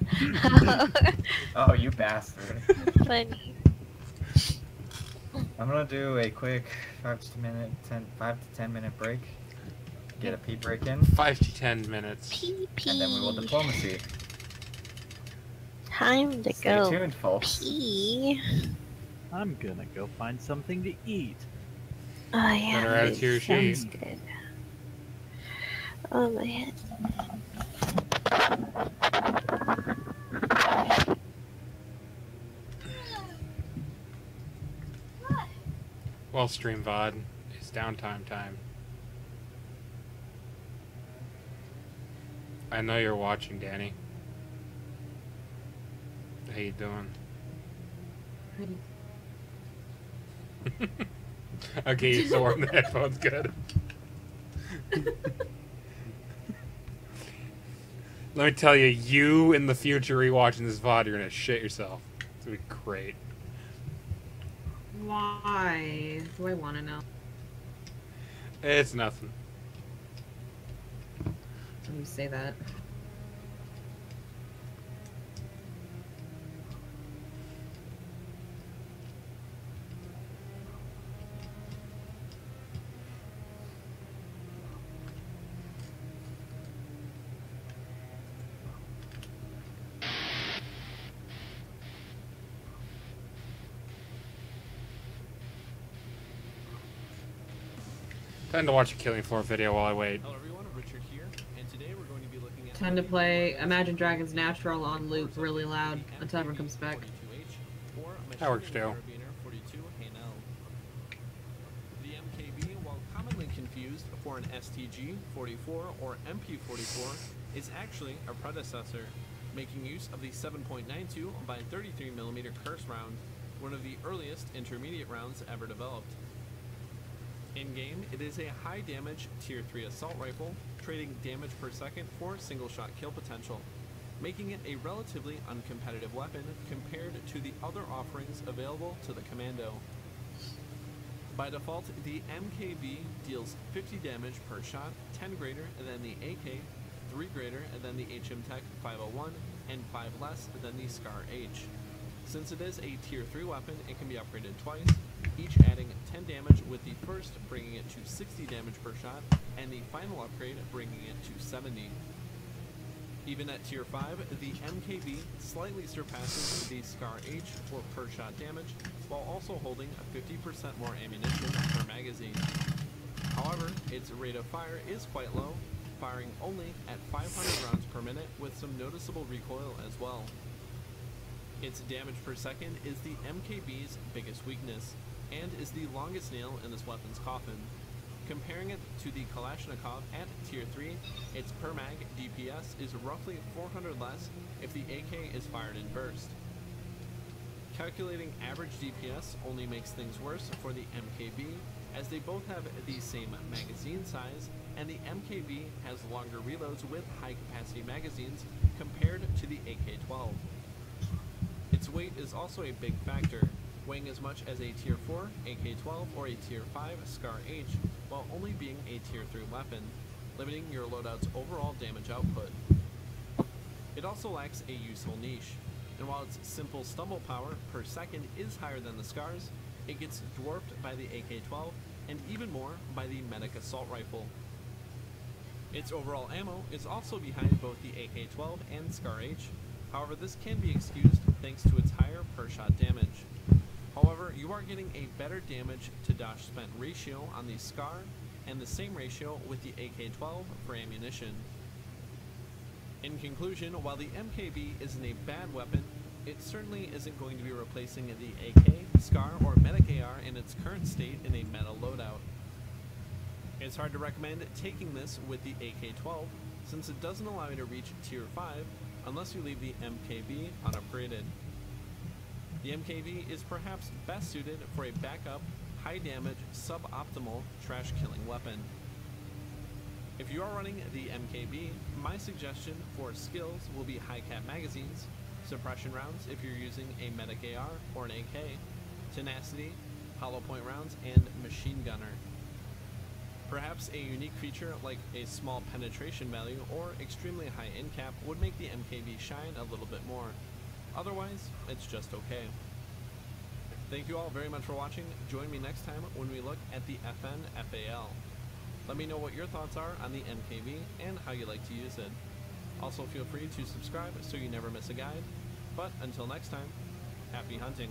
Oh, you bastard. Funny. I'm gonna do a quick 5 to 10 minute break. Get a pee break in, 5 to 10 minutes. Pee pee. and then we will diplomacy. Time to Stay go tuned, folks. pee. I'm gonna go find something to eat. Oh yeah. Better add it to your sheet. Sounds good. Oh my head. Well, stream VOD, it's downtime time. I know you're watching, Danny. How you doing? Pretty. Okay, you're still wearing the headphones. Good. Let me tell you, you in the future rewatching this VOD, you're gonna shit yourself. It's gonna be great. Why? Do I want to know? It's nothing. When you say that. Time to watch a Killing Floor video while I wait. Hello everyone, Richard here, and today we're going to be looking at... Time to play Imagine Dragons Natural on loop really loud until everyone comes back. That works too. The MKB, while commonly confused for an STG-44 or MP-44, is actually a predecessor, making use of the 7.92 by 33mm Curse round, one of the earliest intermediate rounds ever developed. In-game, it is a high-damage Tier 3 assault rifle, trading damage per second for single-shot kill potential, making it a relatively uncompetitive weapon compared to the other offerings available to the Commando. By default, the MKB deals 50 damage per shot, 10 greater than the AK, 3 greater than the HM Tech 501, and 5 less than the Scar H. Since it is a tier 3 weapon, it can be upgraded twice, each adding 10 damage, with the first bringing it to 60 damage per shot, and the final upgrade bringing it to 70. Even at tier 5, the MKB slightly surpasses the Scar H for per shot damage, while also holding a 50% more ammunition per magazine. However, its rate of fire is quite low, firing only at 500 rounds per minute with some noticeable recoil as well. Its damage per second is the MKB's biggest weakness, and is the longest nail in this weapon's coffin. Comparing it to the Kalashnikov at tier 3, its per mag DPS is roughly 400 less if the AK is fired in burst. Calculating average DPS only makes things worse for the MKB, as they both have the same magazine size, and the MKB has longer reloads with high capacity magazines compared to the AK-12. Its weight is also a big factor, weighing as much as a tier 4 AK-12 or a tier 5 Scar H, while only being a tier 3 weapon, limiting your loadout's overall damage output. It also lacks a useful niche, and while its simple stumble power per second is higher than the Scars, it gets dwarfed by the AK-12 and even more by the Medic Assault Rifle. Its overall ammo is also behind both the AK-12 and Scar H, however this can be excused thanks to its higher per shot damage. However, you are getting a better damage to dodge spent ratio on the Scar, and the same ratio with the AK-12 for ammunition. In conclusion, while the MKB isn't a bad weapon, it certainly isn't going to be replacing the AK, Scar, or Medic AR in its current state in a meta loadout. It's hard to recommend taking this with the AK-12, since it doesn't allow you to reach tier 5 unless you leave the MKB unupgraded. The MKB is perhaps best suited for a backup, high damage, suboptimal trash killing weapon. If you are running the MKB, my suggestion for skills will be high cap magazines, suppression rounds if you're using a Medic AR or an AK, tenacity, hollow point rounds, and machine gunner. Perhaps a unique feature like a small penetration value or extremely high end cap would make the MKB shine a little bit more. Otherwise, it's just okay. Thank you all very much for watching. Join me next time when we look at the FN-FAL. Let me know what your thoughts are on the MKB and how you like to use it. Also feel free to subscribe so you never miss a guide. But until next time, happy hunting.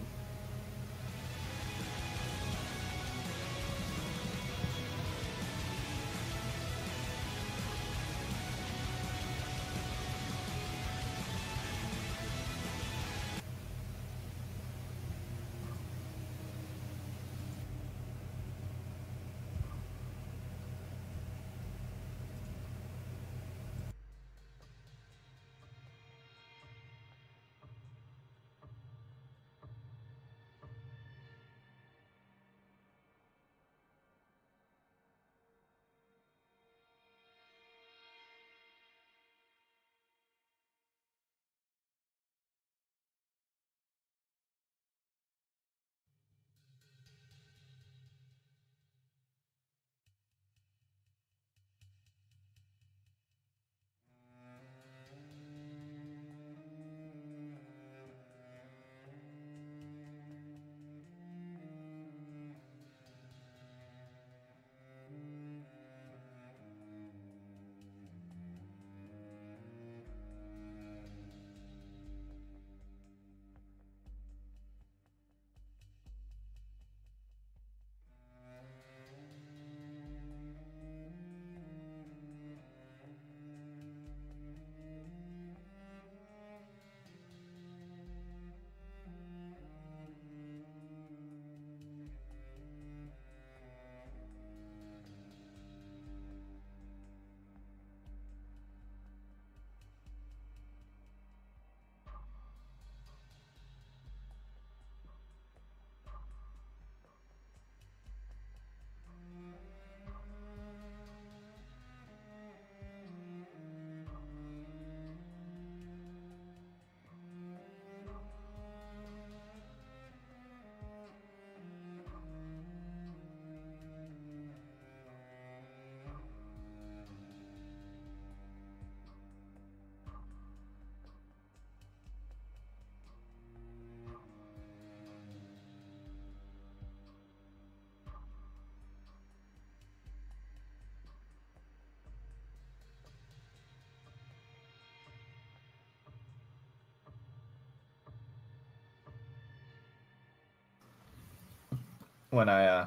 when I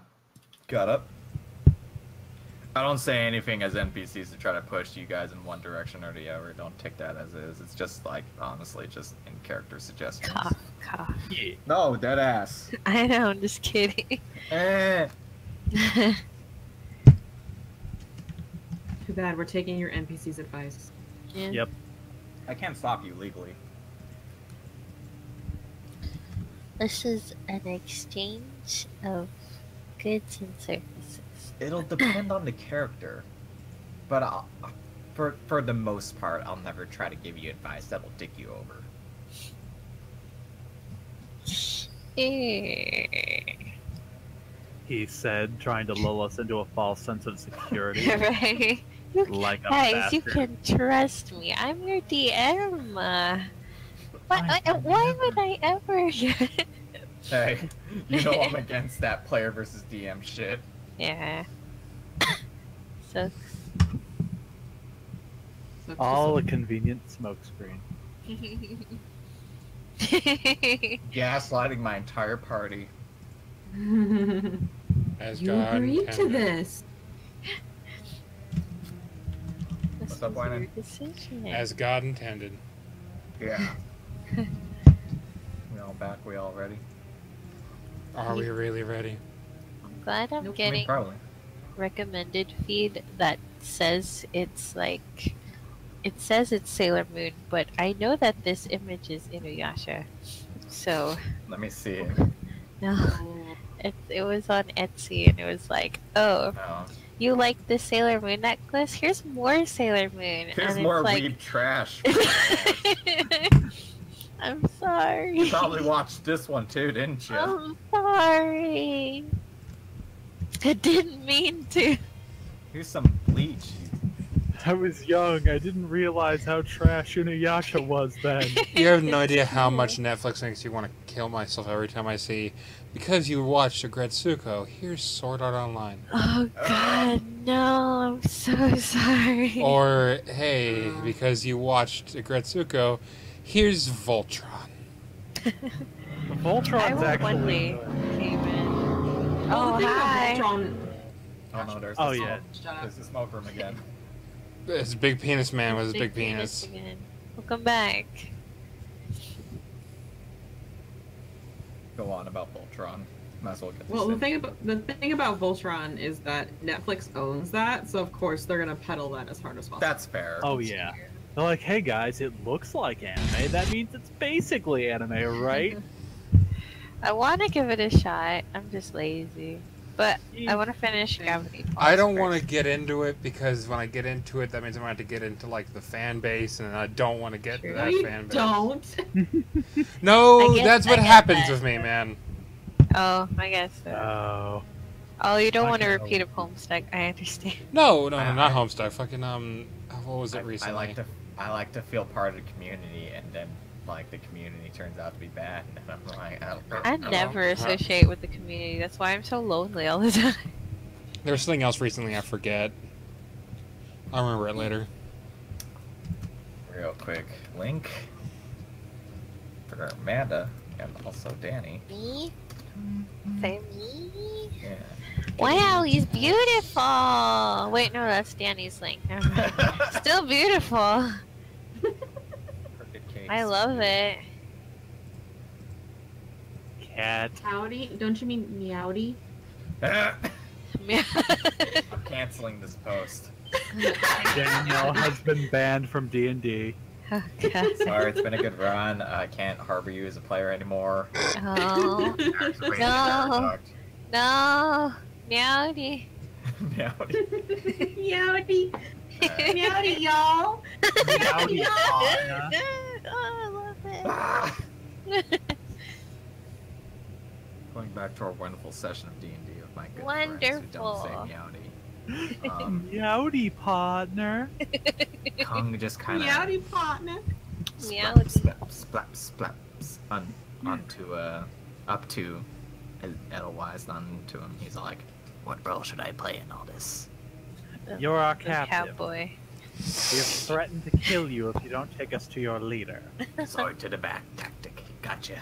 got up. I don't say anything as NPCs to try to push you guys in one direction or the other. Don't take that as is. It's just like, honestly, just in character suggestions. Cough, cough. Yeah. No, dead ass. I know, I'm just kidding. Eh. Too bad we're taking your NPC's advice. Yeah. Yep. I can't stop you legally. This is an exchange of goods and services. It'll depend on the character, but for the most part, I'll never try to give you advice that'll dick you over. He said, trying to lull us into a false sense of security. Right? Like a Guys, you bastard. can trust me. I'm your DM. Why would I ever? Hey, you know I'm against that player versus DM shit. Yeah. So. So All a convenient smokescreen. Gaslighting my entire party. As you God agreed to intended. this. This What's up, was your Wyman? decision. As God intended. Yeah. We all back? We all ready? Are we really ready? I'm glad I'm Nope. I mean, getting probably. recommended feed that says it's like it says it's Sailor Moon, but I know that this image is Inuyasha. So Let me see. no, Oh, it was on Etsy and it was like, oh, No. you like the Sailor Moon necklace? Here's more Sailor Moon. Here's and more it's like, weeb trash. I'm sorry. You probably watched this one too, didn't you? I'm sorry. I didn't mean to. Here's some bleach. I was young. I didn't realize how trash Inuyasha was then. You have no idea how much Netflix makes you want to kill myself every time I see, because you watched Agretsuko, here's Sword Art Online. Oh God, no! I'm so sorry. Or, hey, because you watched Agretsuko, here's Voltron. I Voltron's will actually one day good. came in. well, Oh, the thing hi. about Voltron. Oh no, there's Oh, the yeah. smoke. There's the smoke room again. It's Big Penis Man with his big penis. Again. Welcome back. Go on about Voltron. Might as well get this Well, in. the thing about Voltron is that Netflix owns that, so of course they're gonna peddle that as hard as possible. That's fair. Oh yeah. They're like, hey guys, it looks like anime. That means it's basically anime, right? I want to give it a shot. I'm just lazy, but I want to finish Gravity Falls. I don't want to first. get into it because when I get into it, that means I'm going to have to get into like the fan base, and I don't want to get True. into No, that you fan base. don't. No, I guess- that's what I get happens that. with me, man. Oh, I guess so. Oh. Oh, you don't I want to know. repeat a Homestuck. I understand. No, I- not I- Homestuck. Fucking what was it I recently? I like to feel part of the community, and then like the community turns out to be bad, and then I'm like, I never associate with the community. That's why I'm so lonely all the time. There was something else recently. I forget. I'll remember it later. Real quick, link for Amanda and also Danny. Me? For me? Yeah. Wow, he's beautiful. Wait, no, that's Danny's link. Never mind. Still beautiful. Crooked cakes. I love it. Cat. Howdy? Don't you mean meowdy? I'm canceling this post. Danielle has been banned from D&D. Oh, God. Sorry, it's been a good run. I can't harbor you as a player anymore. Oh, Actually, No. no. Meowdy. Meowdy. Meowdy, y'all. Meowdy, Anna. Oh, I love Ah! it. Going back to our wonderful session of D&D with my good friends who don't say Wonderful. meowdy. Meowdy, partner. Khung just kind of Meowdy partner. Meowdy. splaps onto up to Edelweiss onto him. He's like, What role should I play in all this? You're our The captain. cowboy. We have threatened to kill you if you don't take us to your leader. Sword to the back tactic. Gotcha.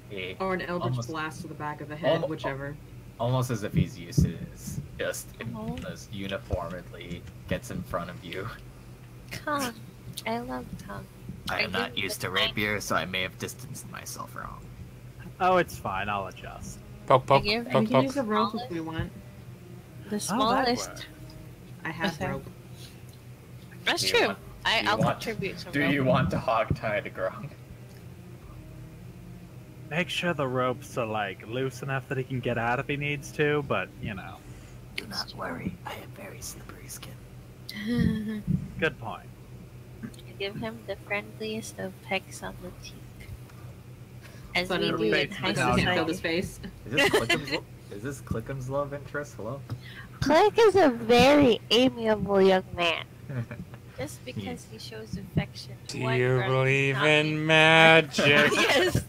hey, Or an eldritch Almost- blast to the back of the head, Almo- whichever. almost as if he's used to this, just Oh. uniformly gets in front of you. Khung. I love Khung. I am Are not you used to the knight? rapier, so I may have distanced myself wrong. Oh, it's fine. I'll adjust. Poke, poke, give- We poke, can use poke. a rope if we want. The Oh, smallest. that I have Okay. rope. That's Do you true. want- I'll want- contribute some Do rope. you want to hog tie to Gong? Make sure the ropes are like loose enough that he can get out if he needs to, but you know, Do not worry, I have very slippery skin. good point. Give him the friendliest of pecks on the cheek. As So we no do in face high to No, face. he killed society. his face. Is this Clickham's love interest? Hello? Click is a very amiable young man. Just because he shows affection. Do one you grudge believe not in mean- magic? Yes.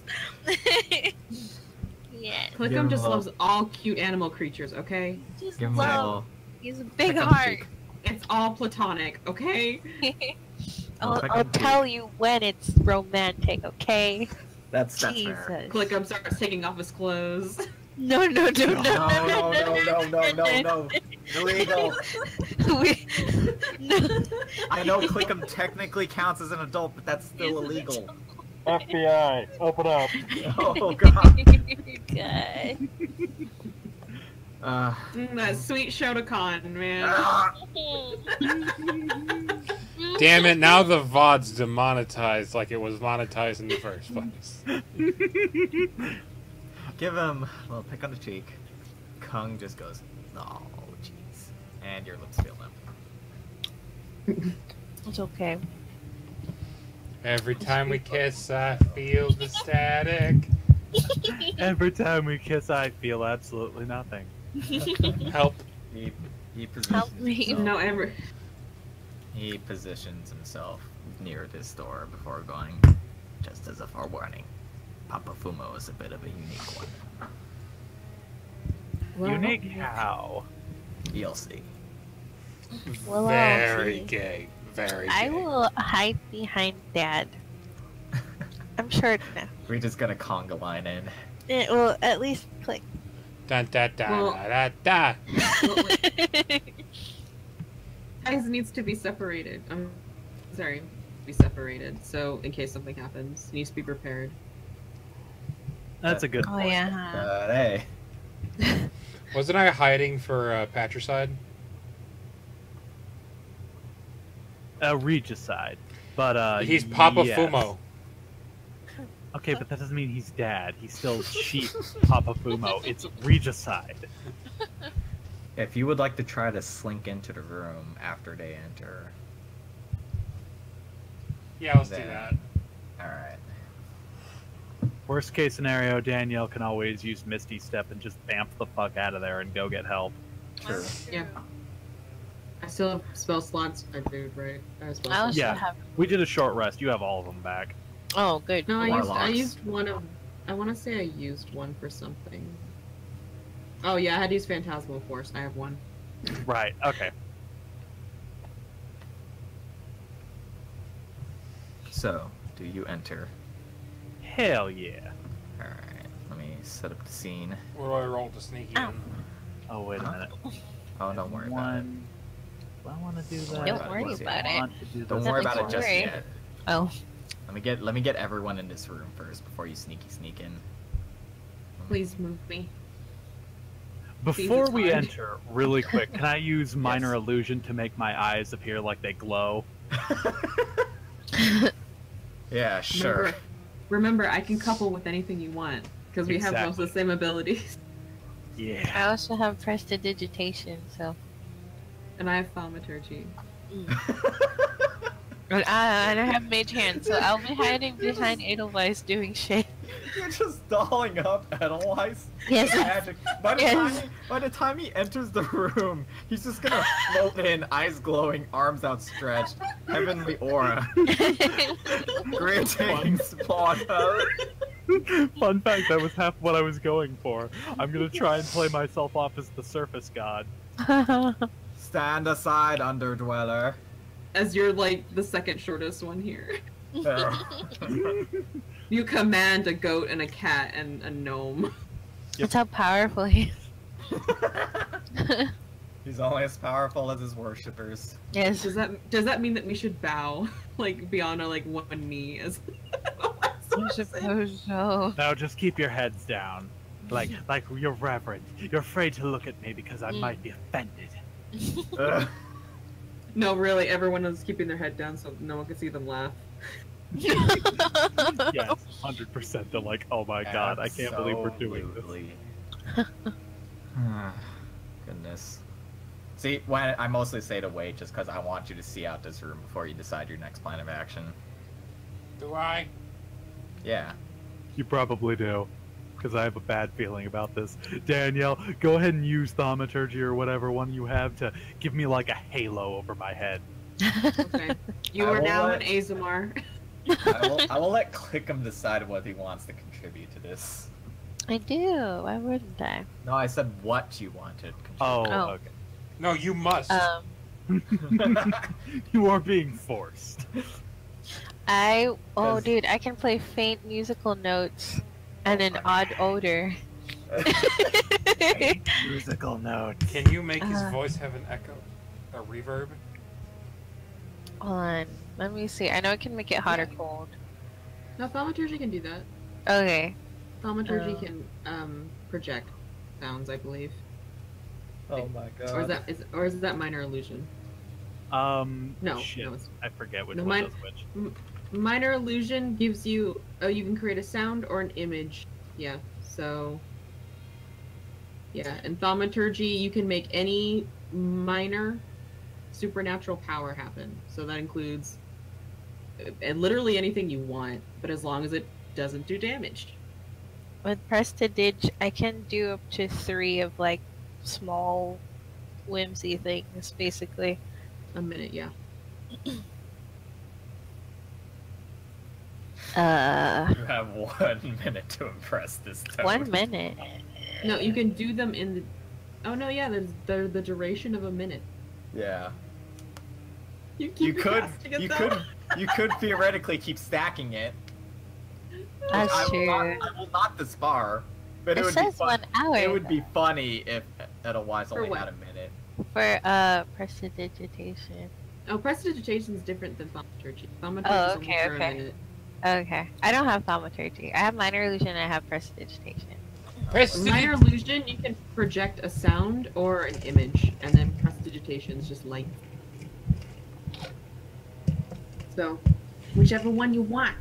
Yes. Give Clickham him just a- loves all cute animal creatures, okay? Just Give him a love. little He's a big peck on the heart. cheek. It's all platonic, okay? I'll, peck I'll on the cheek. tell you when it's romantic, okay? That's fair. Jesus. Clickham starts taking off his clothes. No, no, no, no, No, no. Illegal. We, no. I know Clickham technically counts as an adult, but that's still illegal. FBI, open up. Oh god. God. That sweet Shotokan, man. Ah, Damn it, now the VOD's demonetized like it was monetized in the first place. give him a little peck on the cheek. Khung just goes, oh, jeez. And your lips feel limp. It's okay. Every time we kiss, I feel the static. Every time we kiss, I feel absolutely nothing. Help. He Help positions me. himself. No, ever. He positions himself near this door before going. Just as a forewarning, Papa Fumo is a bit of a unique one. Unique how? You'll see. Well, I'll Very see. gay. Very I gay. will hide behind Dad. I'm sure We're just gonna conga line in. it will at least click. Dun, da, da, Well- da, da, da. Guys needs to be separated. I'm sorry, be separated. So in case something happens, needs to be prepared. That's a good Oh point. yeah. Hey. Wasn't I hiding for Patricide? Regicide. But He's Papa yes. Fumo. Okay, but that doesn't mean he's dad. He's still cheap Papa Fumo. It's regicide. If you would like to try to slink into the room after they enter, Yeah, let's do Then- that. alright. Worst case scenario, Danielle can always use Misty Step and just bamf the fuck out of there and go get help. True. Yeah. I still have spell slots. I do, right? I have spell I slots. also Yeah. have. We did a short rest. You have all of them back. Oh, good. No, I Warlocks. used one of. I want to say I used one for something. Oh yeah, I had to use Phantasmal Force. I have one. Right. Okay. So, do you enter? Hell yeah. Alright, let me set up the scene. What do I roll to sneak Ow. in? Oh wait a Huh? minute. Oh, don't worry about it. One. Do I want to do that? Don't worry Once you about I it. want to do Don't this. worry Nothing about it to just worry. yet. Oh, Let me get everyone in this room first before you sneak in. Please move me. Before it's we fine. enter, really quick, can I use minor illusion to make my eyes appear like they glow? Yeah, sure. Remember, I can couple with anything you want because we have most of the same abilities, Yeah. I also have prestidigitation, so. and I have thaumaturgy. And I have mage hand, so I'll be hiding behind Edelweiss doing shit. You're just dolling up Edelweiss. Yes. Magic. By the, Yes. by the time he enters the room, he's just gonna float in, eyes glowing, arms outstretched, heavenly aura. Greetings, Porter. Fun fact, that was half what I was going for. I'm gonna try and play myself off as the surface god. Stand aside, underdweller. As you're like the second shortest one here. Ugh. You command a goat and a cat and a gnome. That's how powerful he is. He's only as powerful as his worshippers. Yes. Does that mean that we should bow, like, be on like one knee as? I suppose so. No, just keep your heads down. Like you're reverent. You're afraid to look at me because I might be offended. Ugh. No, really, everyone is keeping their head down so no one can see them laugh. Yes, 100%. They're like, oh my god, I can't believe we're doing this. Goodness. See, when I mostly say to wait just because I want you to see out this room before you decide your next plan of action. Do I? Yeah. You probably do. Because I have a bad feeling about this. Danielle, go ahead and use thaumaturgy or whatever one you have to give me like a halo over my head. Okay. You I are will now let- an Azamar. I will let Clickham decide what he wants to contribute to this. I do. Why wouldn't I? No, I said what you wanted. Oh, Oh. okay. No, you must. You are being forced. Oh, 'Cause- dude, I can play faint musical notes and an odd odor. Musical notes. Can you make his Uh. voice have an echo? A reverb? Hold on. Let me see. I know I can make it hot or cold. No, thaumaturgy can do that. Okay. Thaumaturgy can project sounds, I believe. Oh my god. Or is that minor illusion? No, Shit. no, it's I forget which No, one mine- does which. minor illusion gives you you can create a sound or an image. Yeah. So yeah, and thaumaturgy you can make any minor supernatural power happen. So that includes literally anything you want, but as long as it doesn't do damage. With Prestidige, I can do up to 3 of like small whimsy things, basically. A minute, yeah. You have 1 minute to impress this toad. 1 minute. No, you can do them in the. Oh no, yeah, they're the duration of a minute. Yeah. You You could casting it you though. could theoretically keep stacking it. That's I will true. not, I will not disbar. But it It would be says fun. 1 hour. It would be funny if Edelweiss For only what? had a minute. for prestidigitation. Oh, prestidigitation is different than thaumaturgy. Thaumaturgy Oh, is okay, only for a okay. minute. Okay. I don't have thaumaturgy. I have minor illusion and I have prestidigitation. Minor illusion, you can project a sound or an image, and then prestidigitation is just light. So, whichever one you want.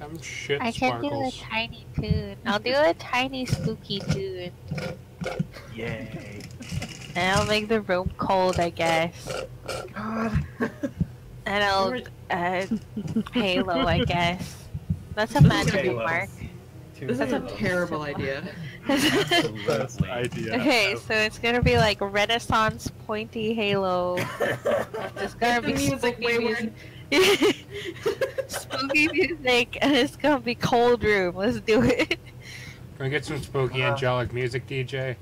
I'm shit I can do a sparkles. tiny tune. I'll do a tiny spooky tune. Yay. And I'll make the room cold, I guess. God. And I'll halo, I guess. That's a magic Halos. mark. This is a terrible idea. Best idea. Okay, ever. so it's gonna be like Renaissance pointy halo. It's gonna The be music spooky wayward. music. Spooky music, and it's gonna be cold room. Let's do it. Can we get some spooky angelic music, DJ?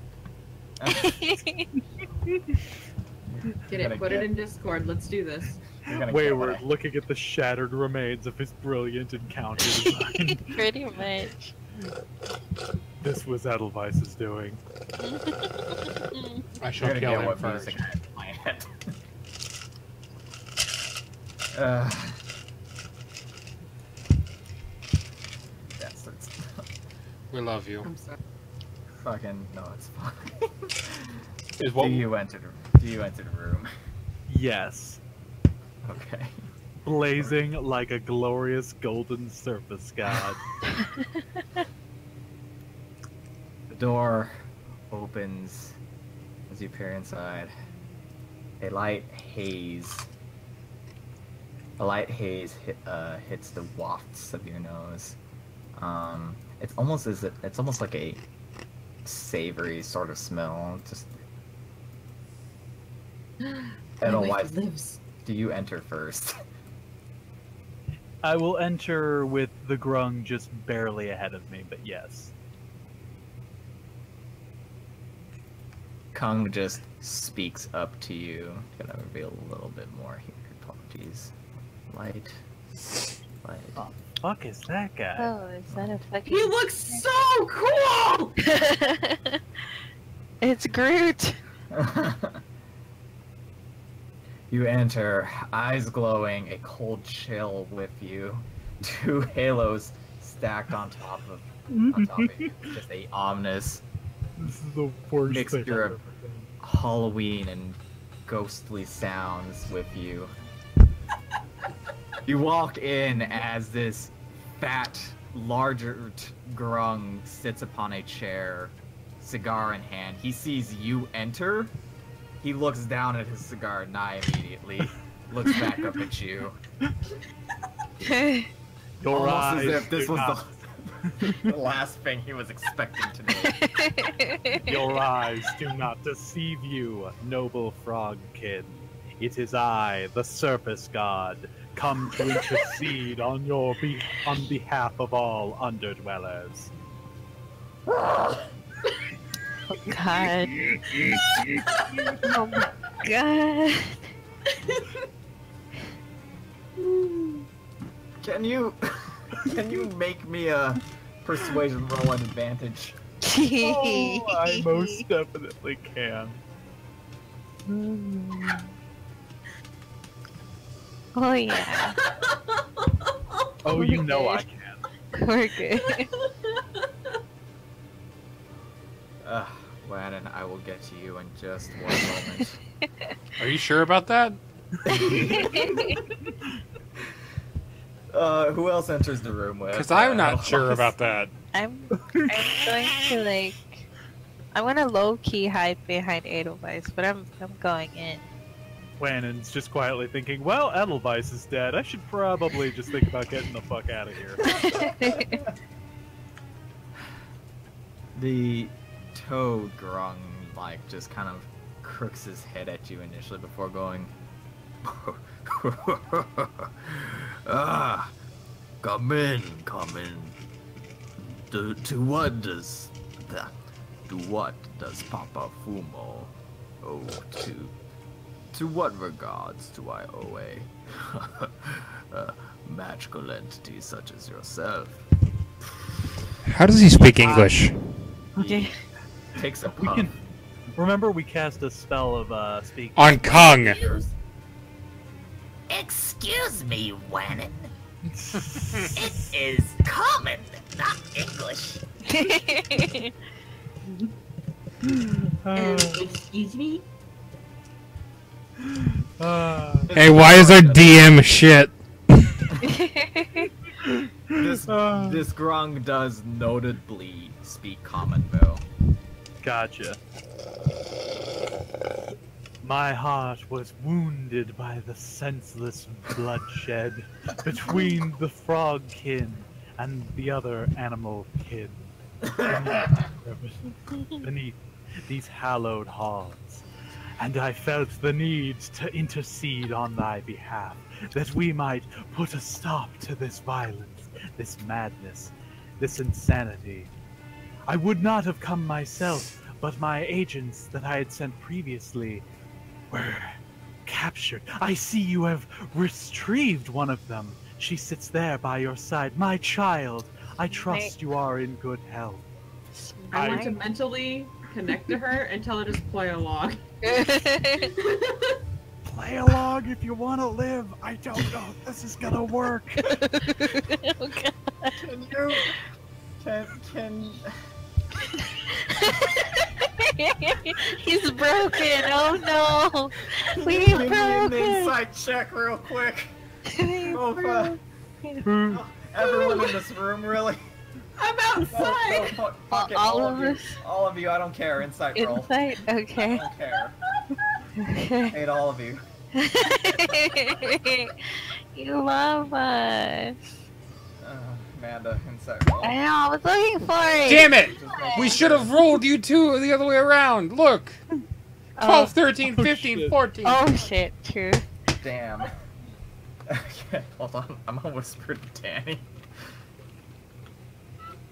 Get it, put it in Discord. Let's do this. You're gonna get Wayward, what I- looking at the shattered remains of his brilliant encounter design. Pretty much. This was Edelweiss's doing. I You're shall gonna kill get him what first. music I have planned. That's We love you. I'm sorry. fucking no, it's fine. Is what Do you enter the room? Yes. Okay. Blazing like a glorious golden surface god. The door opens as you peer inside. A light haze hits the wafts of your nose. It's almost like a savory sort of smell. Just Edelweiss, lives. do you enter first? I will enter with the grung just barely ahead of me, but yes. Khung just speaks up to you. Gonna reveal a little bit more here. Apologies. Light. Oh, fuck is that guy? Oh, is that a He fucking? looks so cool! It's Groot. You enter, eyes glowing, a cold chill with you. 2 halos stacked on top of you. Just a ominous This is the worst mixture of Halloween and ghostly sounds with you. You walk in as this fat, larger Grung sits upon a chair, cigar in hand. He sees you enter. He looks down at his cigar and immediately looks back up at you. Your Almost eyes as if this do was not, the last thing he was expecting to know. Your eyes do not deceive you, noble frogkin. It is I, the Surface God, come to intercede on behalf of all underdwellers. God. Oh my God. Can you make me a persuasion roll at advantage? Oh, I most definitely can. Oh yeah. Oh, you know I can. We're good. Landon, I will get to you in just one moment. Are you sure about that? Who else enters the room with? Because I'm not sure about that. I'm going to I'm gonna low key hide behind Edelweiss, but I'm going in. Lannon's just quietly thinking, well, Edelweiss is dead. I should probably just think about getting the fuck out of here. The toad Grung, just kind of crooks his head at you initially before going, ah, come in. To what does Papa Fumo owe to what regards do I owe a magical entity such as yourself? How does he speak English? Okay. Takes a puff. Remember, we cast a spell of speak. On Khung. Excuse me, Wannon. It is common, not English. Excuse me? Hey, why is our DM shit? This Grung does notably speak common, though. Gotcha. My heart was wounded by the senseless bloodshed between the frog kin and the other animal kin beneath these hallowed halls. And I felt the need to intercede on thy behalf, that we might put a stop to this violence, this madness, this insanity. I would not have come myself, but my agents that I had sent previously were captured. I see you have retrieved one of them. She sits there by your side. My child, I trust you are in good health. I want to mentally connect to her and tell her to play along. Play along if you want to live. I don't know if this is gonna work. Oh, God. Can He's broken. Oh no. We give me an broken. insight check real quick? We Oh, broken. everyone in this room, really? I'm outside! Fuck it, All of you. us? All of you, I don't care. Insight roll. Insight? I Okay. don't care. Okay. Hate all of you. You love us. Amanda, insight roll. I know, I was looking for it. Damn it! Just make We sure. should have rolled you two the other way around. Look! 12, 13, Oh, 15, shit. 14. Oh shit, true. Damn. Okay, hold on. I'm gonna whisper to Danny.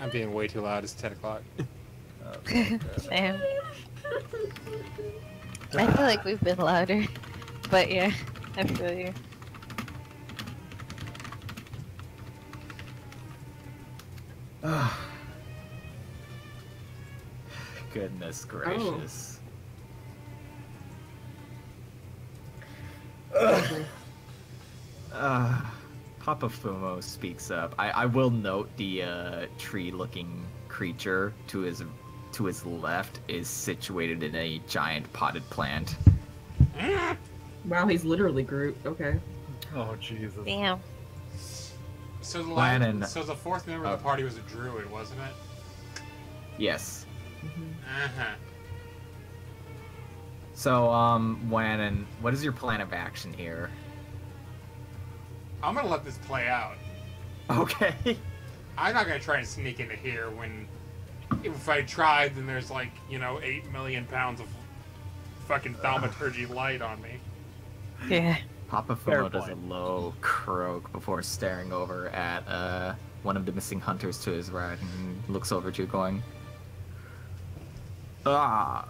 I'm being way too loud. It's 10 o'clock. Same. I feel like we've been louder. But yeah, I feel you. Goodness gracious. Papa Fumo speaks up. I will note the tree-looking creature to his left is situated in a giant potted plant. Wow, he's literally Groot. Okay. Oh Jesus. Damn. So Lannon. so the fourth member of the party was a druid, wasn't it? Yes. Uh-huh. So, Lannon, what is your plan of action here? I'm gonna let this play out. Okay. I'm not gonna try and sneak into here when, if I tried, then there's like, 8 million pounds of fucking thaumaturgy light on me. Yeah. Papa Fair Fumo does a point. low croak before staring over at one of the missing hunters to his right and looks over to you going, I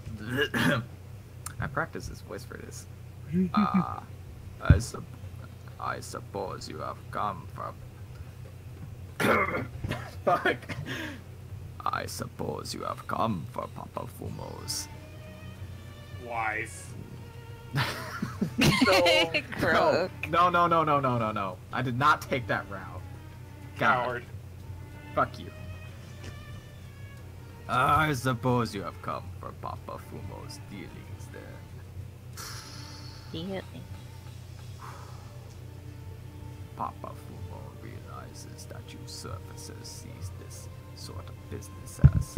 practice his voice for this. I suppose you have come from... Fuck. I suppose you have come for Papa Fumo's Wife. Croak. No. I did not take that route. God. Coward. Fuck you. I suppose you have come for Papa Fumo's dealings then. Dealing. Papa Fumo realizes that you surfacers sees this sort of business as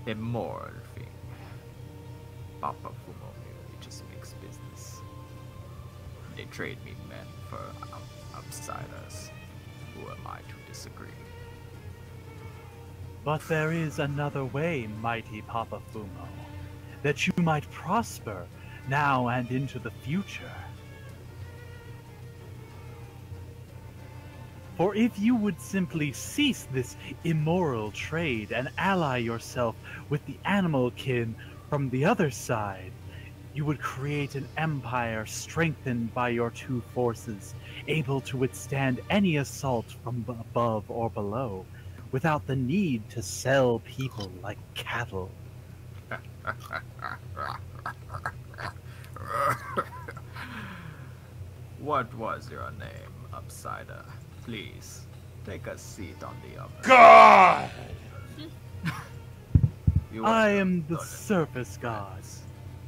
a moral thing. Papa Fumo merely just makes business. They trade me men for outsiders. Who am I to disagree? But there is another way, mighty Papa Fumo, that you might prosper now and into the future. For if you would simply cease this immoral trade and ally yourself with the animal kin from the other side, you would create an empire strengthened by your two forces, able to withstand any assault from above or below, without the need to sell people like cattle. What was your name, Upsider? Please, take a seat on the oven. God! You I are am the not- surface god,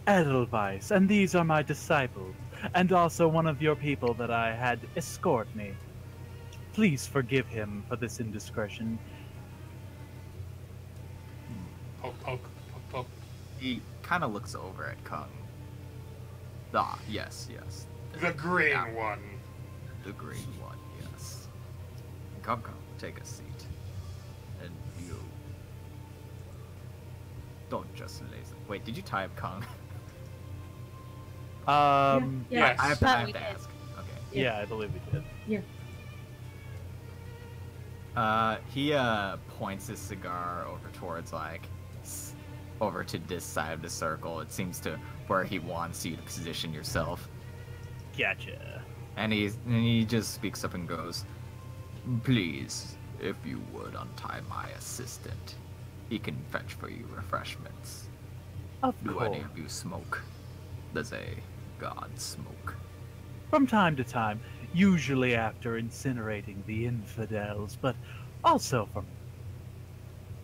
Edelweiss, and these are my disciples, and also one of your people that I had escort me. Please forgive him for this indiscretion. Poke, poke, poke, poke. He kind of looks over at Khung. Ah, yes. The green Yeah. one. The green one, yes. Come, take a seat. And you... Don't just lazy... Wait, did you tie up Khung? Yes. I have Thought we to did. ask. Okay. Yeah, I believe we did. He points his cigar over towards over to this side of the circle. It seems to where he wants you to position yourself. Gotcha. And he just speaks up and goes, "Please, if you would untie my assistant, he can fetch for you refreshments. Of Do course. any of you smoke? Does a god smoke?" From time to time, usually after incinerating the infidels, but also from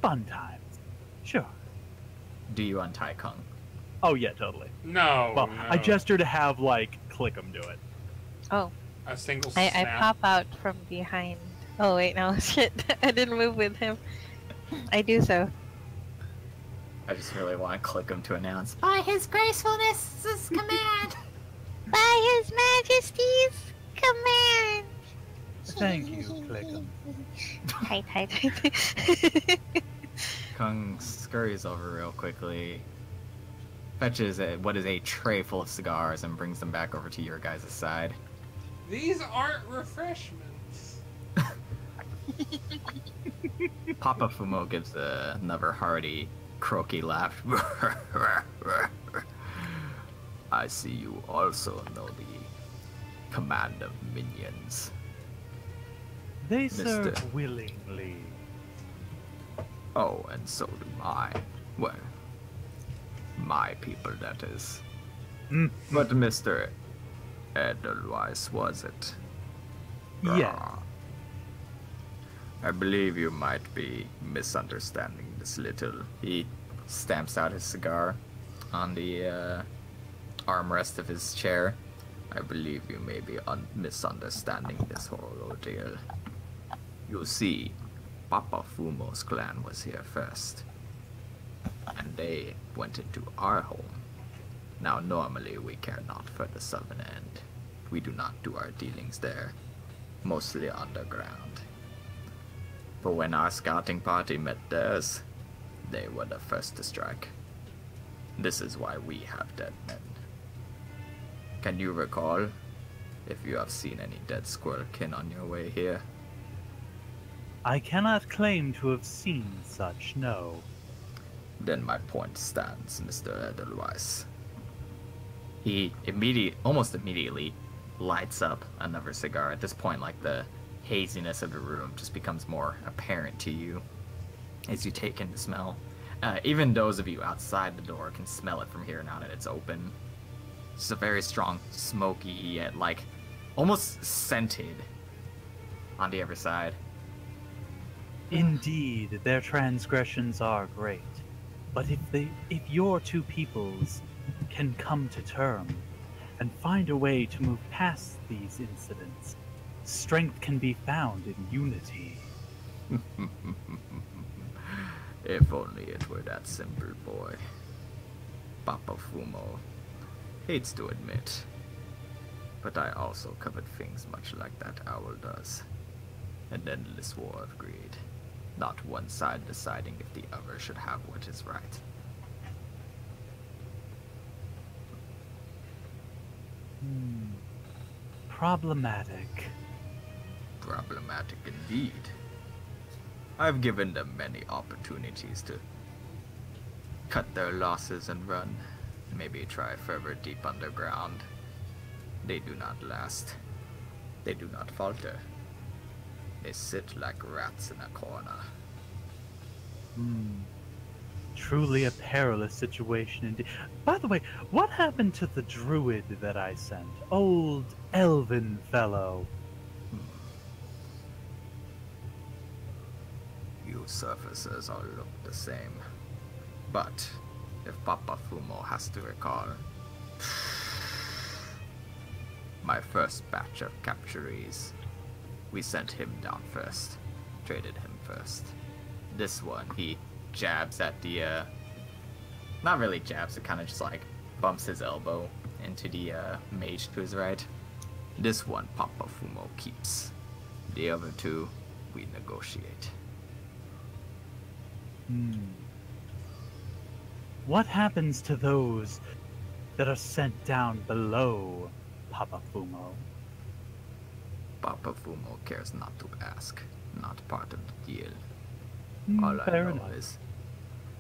fun times. Sure. Do you untie Khung? Oh yeah, totally. No. Well, no. I gesture to have click him do it. Oh, A single I snap. pop out from behind. Oh wait, no, shit. I didn't move with him. I do so. I just really want to click him to announce, "By his gracefulness' command!" By His Majesty's command. Thank you, Clickham. Tight. Khung scurries over real quickly, fetches what is a tray full of cigars, and brings them back over to your guys' side. These aren't refreshments. Papa Fumo gives another hearty, croaky laugh. I see you also know the command of minions. They Mister. serve willingly. Oh, and so do I. Well, my people, that is. Mm. But Mr. Edelweiss, was it? Yes. Ah. I believe you might be misunderstanding this little. He stamps out his cigar on the armrest of his chair. I believe you may be misunderstanding this whole ordeal. You see, Papa Fumo's clan was here first, and they went into our home. Now, normally we care not for the southern end. We do not do our dealings there, mostly underground. But when our scouting party met theirs, they were the first to strike. This is why we have dead men. Can you recall if you have seen any dead squirrel kin on your way here? I cannot claim to have seen such, no. Then my point stands, Mr. Edelweiss. He almost immediately lights up another cigar. At this point, like, the haziness of the room just becomes more apparent to you as you take in the smell. Even those of you outside the door can smell it from here now that it's open. It's a very strong, smoky, yet, like, almost scented on the other side. Indeed, their transgressions are great. But if your two peoples can come to terms and find a way to move past these incidents, strength can be found in unity. If only it were that simple, boy. Papa Fumo hates to admit, but I also covet things much like that owl does. An endless war of greed. Not one side deciding if the other should have what is right. Problematic. Problematic indeed. I've given them many opportunities to cut their losses and run. Maybe try further deep underground. They do not last. They do not falter. They sit like rats in a corner. Truly a perilous situation indeed. By the way, what happened to the druid that I sent? Old elven fellow. You surfacers all look the same. But if Papa Fumo has to recall, my first batch of capturees, we sent him down first, traded him first. This one, he jabs at the, not really jabs, it kind of just like bumps his elbow into the mage to his right. This one, Papa Fumo keeps. The other two, we negotiate. What happens to those that are sent down below Papa Fumo? Papa Fumo cares not to ask, not part of the deal. All I Fair know enough. is,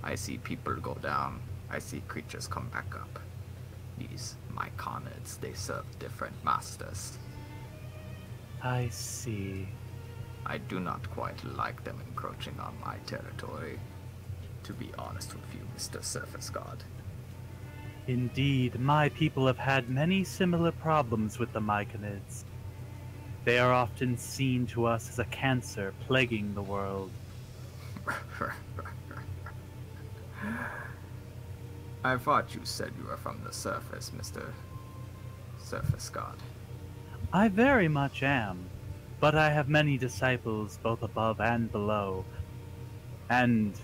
I see people go down, I see creatures come back up. These myconids, they serve different masters. I see. I do not quite like them encroaching on my territory, to be honest with you, Mr. Surface God. Indeed, my people have had many similar problems with the Myconids. They are often seen to us as a cancer plaguing the world. I thought you said you were from the surface, Mr. Surface God. I very much am, but I have many disciples both above and below. And,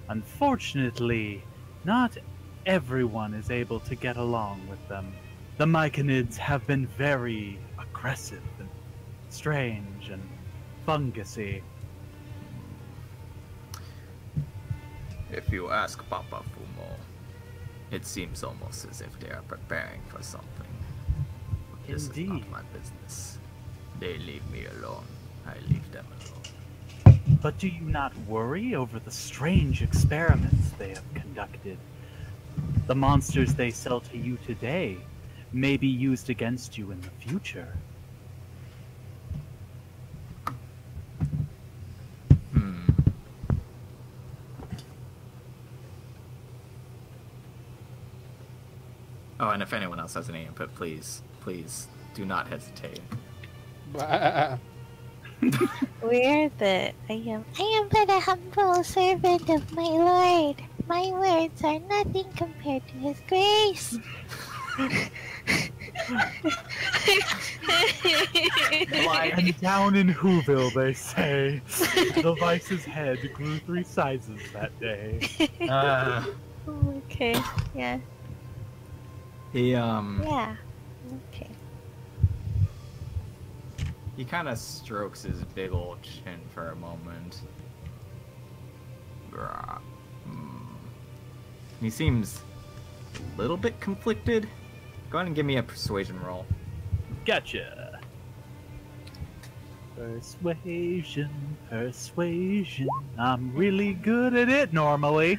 unfortunately, not everyone is able to get along with them. The Myconids have been very aggressive and strange and fungusy. If you ask Papa Fumo, it seems almost as if they are preparing for something. This is Indeed. not my business. They leave me alone. I leave them alone. But do you not worry over the strange experiments they have conducted? The monsters they sell to you today may be used against you in the future. Oh, and if anyone else has any input, please do not hesitate. We're the I am but a humble servant of my lord. My words are nothing compared to his grace. And down in Whoville, they say, the Vice's head grew 3 sizes that day. Okay, yeah. Yeah. Okay. He kind of strokes his big old chin for a moment. He seems a little bit conflicted. Go ahead and give me a persuasion roll. Gotcha. Persuasion. I'm really good at it normally.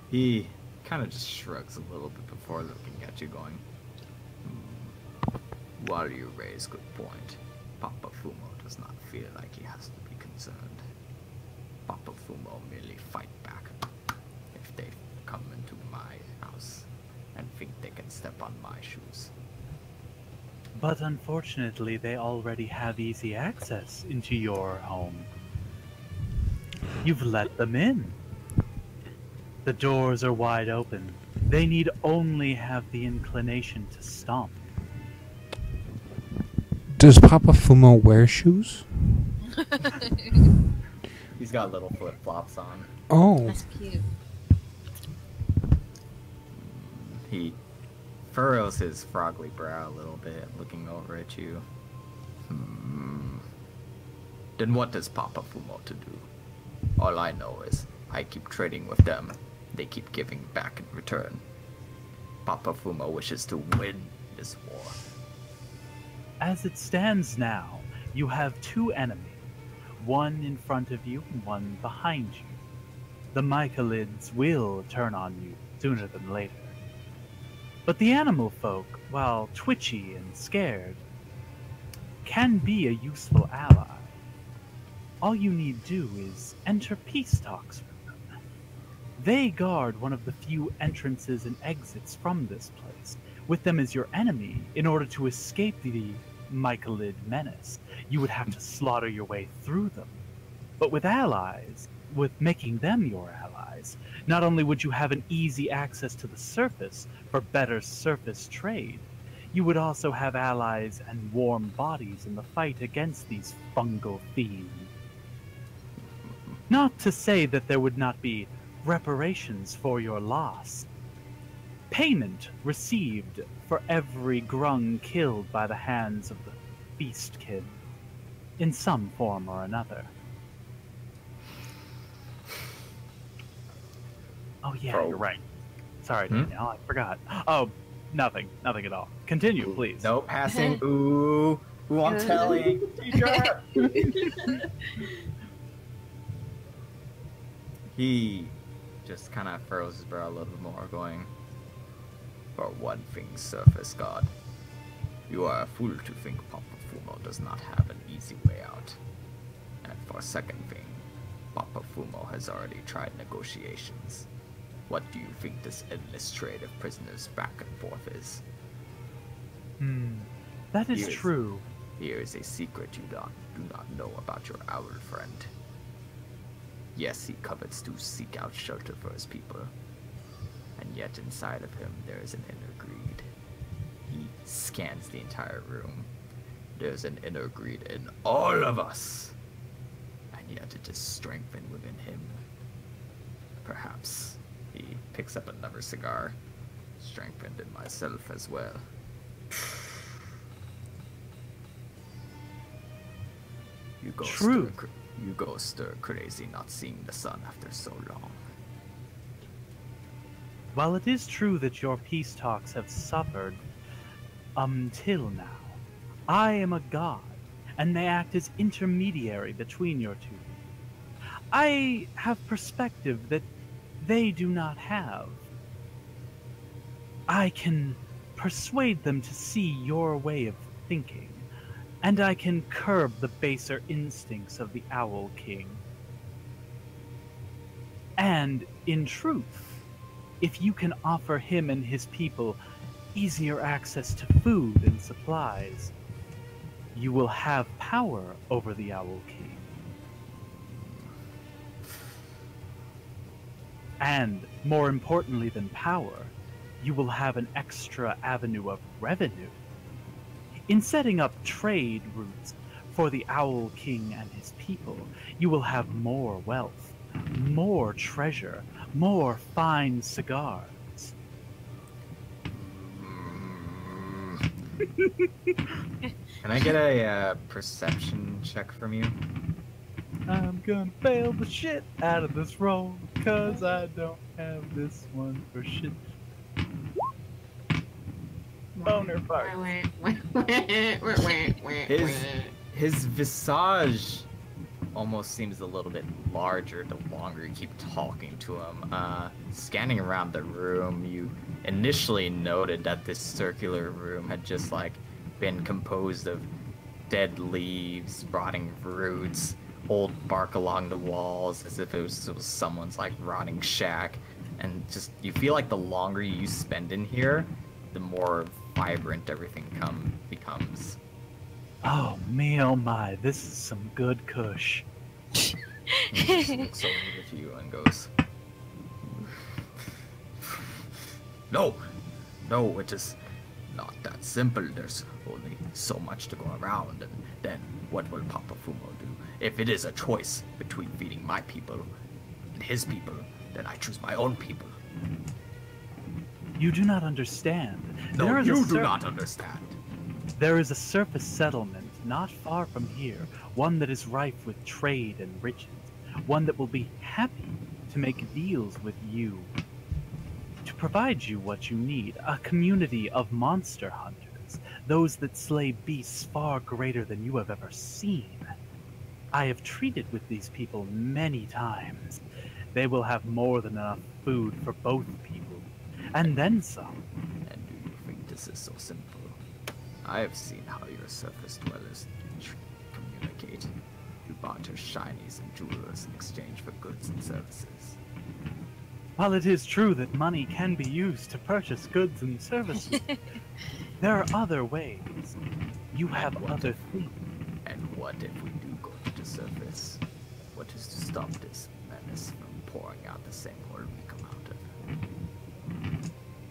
He kind of just shrugs a little bit before looking at you, going, "While you raise good point, Papa Fumo does not feel like he has to be concerned. Papa Fumo merely fight back if they come into my house and think they can step on my shoes." But unfortunately, they already have easy access into your home. You've let them in. The doors are wide open. They need only have the inclination to stomp. Does Papa Fumo wear shoes? He's got little flip-flops on. Oh. That's cute. He furrows his frogly brow a little bit, looking over at you. Then what does Papa Fumo to do? All I know is I keep trading with them. They keep giving back in return. Papa Fumo wishes to win this war. As it stands now, you have 2 enemies. One in front of you and one behind you. The mycelids will turn on you sooner than later. But the animal folk, while twitchy and scared, can be a useful ally. All you need do is enter peace talks with them. They guard one of the few entrances and exits from this place. With them as your enemy, in order to escape the mycelid menace, you would have to slaughter your way through them. But with allies, with making them your allies, not only would you have an easy access to the surface for better surface trade, you would also have allies and warm bodies in the fight against these fungal fiends. Not to say that there would not be reparations for your loss. Payment received for every grung killed by the hands of the feast kid, in some form or another. Oh yeah, you're right. Sorry, Danielle, I forgot. Oh, nothing at all. Continue, please. No passing. Ooh, I'm telling. Teacher. He just kind of furrows his brow a little bit more, going, "For one thing, Surface God, you are a fool to think Papa Fumo does not have an easy way out. And for a second thing, Papa Fumo has already tried negotiations. What do you think this endless trade of prisoners back and forth is?" That is true. Here is a secret you do not know about your owl friend. Yes, he covets to seek out shelter for his people. And yet inside of him there is an inner greed. He scans the entire room. There's an inner greed in all of us. And yet it is strengthened within him. Perhaps he picks up another cigar. Strengthened in myself as well. You go stir crazy not seeing the sun after so long. While it is true that your peace talks have suffered until now, I am a god, and may act as intermediary between your two. I have perspective that they do not have. I can persuade them to see your way of thinking, and I can curb the baser instincts of the Owl King. And, in truth, if you can offer him and his people easier access to food and supplies, you will have power over the Owl King. And, more importantly than power, you will have an extra avenue of revenue. In setting up trade routes for the Owl King and his people, you will have more wealth, more treasure, more fine cigars. Can I get a perception check from you? I'm gonna fail the shit out of this roll, cause I don't have this one for shit. Boner fart. His visage almost seems a little bit larger the longer you keep talking to him. Scanning around the room, you initially noted that this circular room had just like been composed of dead leaves, rotting roots, old bark along the walls, as if it was someone's like rotting shack. And just you feel like the longer you spend in here, the more vibrant everything becomes. Oh me, oh my, this is some good kush. He just looks over at you and goes, No, it is not that simple. There's only so much to go around, and then what will Papa Fumo do? If it is a choice between feeding my people and his people, then I choose my own people. You do not understand. No, you do not understand. There is a surface settlement not far from here, one that is rife with trade and riches, one that will be happy to make deals with you, to provide you what you need, a community of monster hunters, those that slay beasts far greater than you have ever seen. I have treated with these people many times. They will have more than enough food for both people, and then some. And do you think this is so simple? I have seen how your surface dwellers communicate. You barter shinies and jewels in exchange for goods and services. While it is true that money can be used to purchase goods and services, there are other ways. You have other things. And what if we do go to the surface? What is to stop this menace from pouring out the same hole we come out of?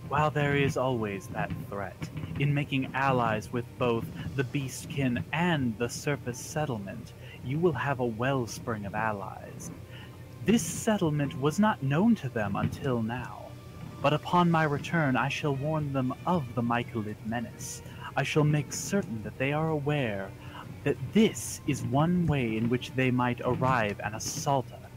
While there is always that threat in making allies with both the Beastkin and the surface settlement, you will have a wellspring of allies. This settlement was not known to them until now, but upon my return I shall warn them of the Mycolid menace. I shall make certain that they are aware that this is one way in which they might arrive and assault us.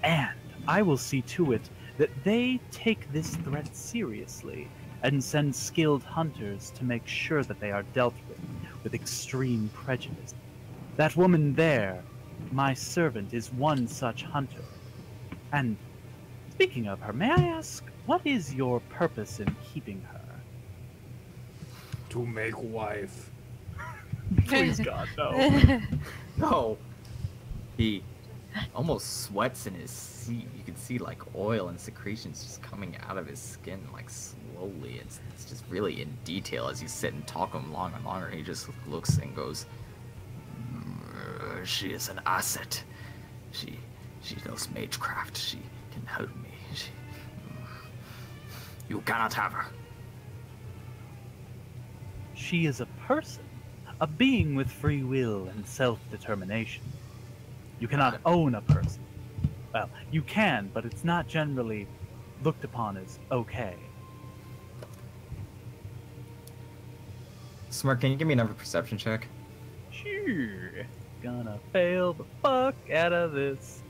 And I will see to it that they take this threat seriously and send skilled hunters to make sure that they are dealt with extreme prejudice. That woman there, my servant, is one such hunter. And speaking of her, may I ask, what is your purpose in keeping her? To make wife. Please God, no. No! He almost sweats in his seat. You can see like oil and secretions just coming out of his skin like slowly. It's just really in detail as you sit and talk to him longer and longer. He just looks and goes, She is an asset. She knows magecraft. She can help me. You cannot have her. She is a person, a being with free will and self-determination. You cannot own a person. Well, you can, but it's not generally looked upon as okay. Smirk, can you give me another perception check? Sure. Gonna fail the fuck out of this.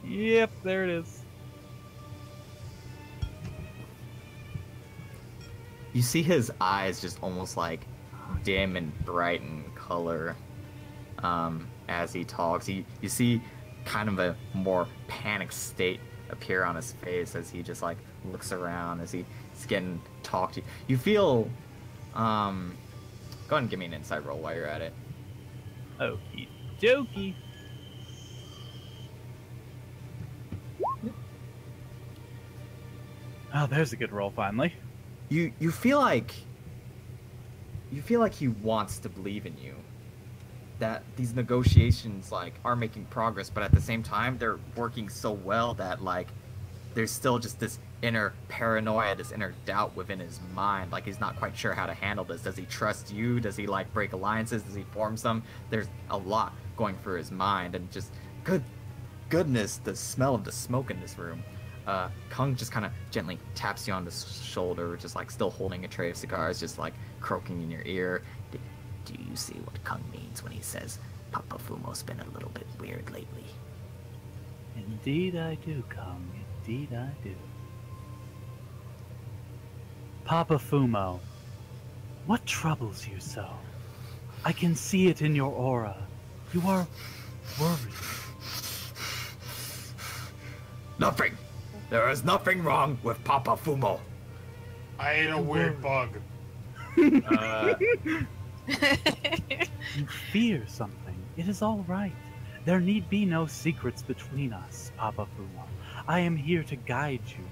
Yep, there it is. You see his eyes just almost like dim and bright in color as he talks. You see kind of a more panicked state appear on his face as he just like looks around as he's getting talked to. You feel Go ahead and give me an insight roll while you're at it. Okie dokie. Oh, there's a good roll finally. You feel like he wants to believe in you. That these negotiations like are making progress, but at the same time they're working so well that like there's still just this inner paranoia, this inner doubt within his mind. Like he's not quite sure how to handle this. Does he trust you? Does he like break alliances? Does he form some? There's a lot going through his mind, and just goodness, the smell of the smoke in this room. Khung just kind of gently taps you on the shoulder, just like still holding a tray of cigars, just like croaking in your ear. Do you see what Khung means when he says Papa Fumo's been a little bit weird lately? Indeed I do, Khung. Indeed I do. Papa Fumo, what troubles you so? I can see it in your aura. You are worried. Nothing! There is nothing wrong with Papa Fumo. I ate a weird bug. You fear something. It is all right. There need be no secrets between us, Papa Fumo. I am here to guide you.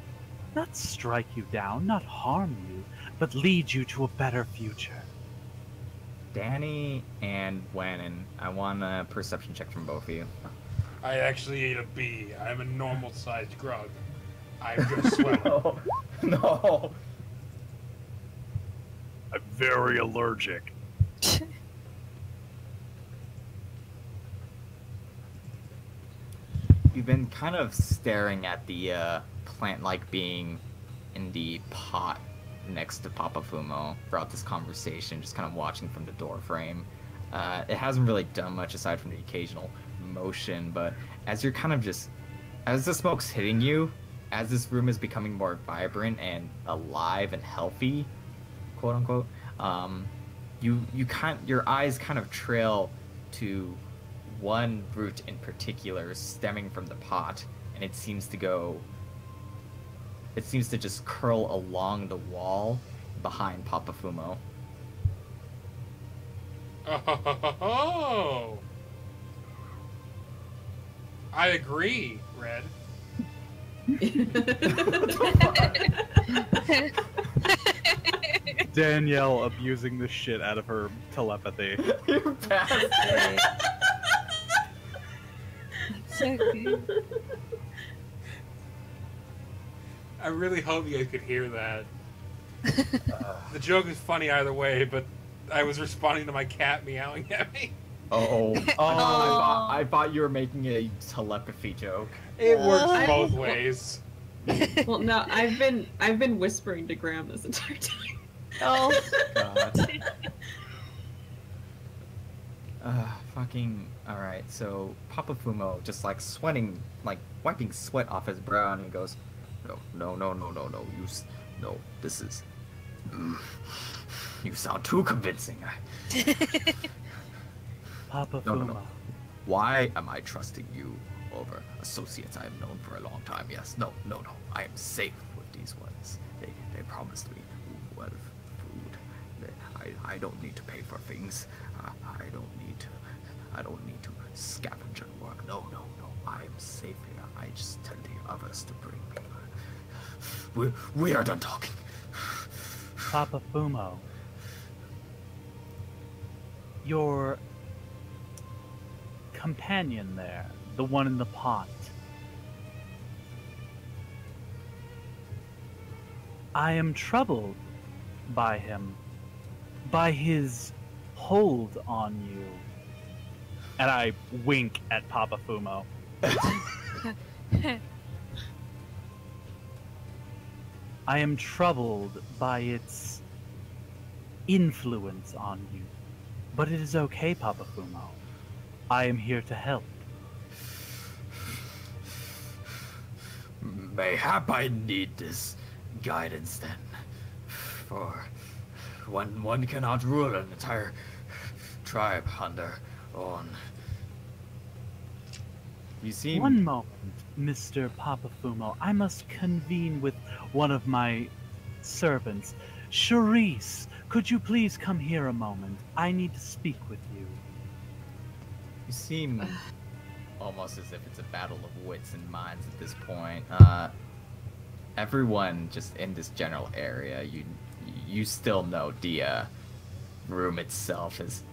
Not strike you down, not harm you, but lead you to a better future. Danny and Wennon, I want a perception check from both of you. I actually ate a bee. I'm a normal-sized grug. I'm gonna swallow. No. I'm very allergic. You've been kind of staring at the plant-like being in the pot next to Papa Fumo throughout this conversation, just kind of watching from the door frame. It hasn't really done much aside from the occasional motion, but as you're kind of just, as the smoke's hitting you, as this room is becoming more vibrant and alive and healthy, quote unquote, your eyes kind of trail to one root in particular stemming from the pot, and it seems to just curl along the wall behind Papa Fumo. Oh, I agree, Red. Danielle abusing the shit out of her telepathy. You bastard. So good. I really hope you guys could hear that. The joke is funny either way, but I was responding to my cat meowing at me. I thought you were making a telepathy joke. It works both ways. Well, no, I've been whispering to Graham this entire time. Oh. God. Fucking. Alright, so Papa Fumo just like sweating, like wiping sweat off his brow, and he goes, No, this is. You sound too convincing. Papa No. Fumo. Why am I trusting you over associates I have known for a long time? Yes, no. I am safe with these ones. They promised me well food. I don't need to pay for things. I don't need to scavenge and work. No. I am safe here. I just tell the others to bring me. We are done talking. Papa Fumo. Your companion there, the one in the pot. I am troubled by him, by his hold on you. And I wink at Papa Fumo. I am troubled by its influence on you. But it is okay, Papa Fumo. I am here to help. Mayhap I need this guidance then. For one cannot rule an entire tribe on their own. You seem. One moment, Mr. Papa Fumo. I must convene with one of my servants, Charisse, Could you please come here a moment? I need to speak with you. You seem almost as if it's a battle of wits and minds at this point. Everyone just in this general area, you still know the room itself is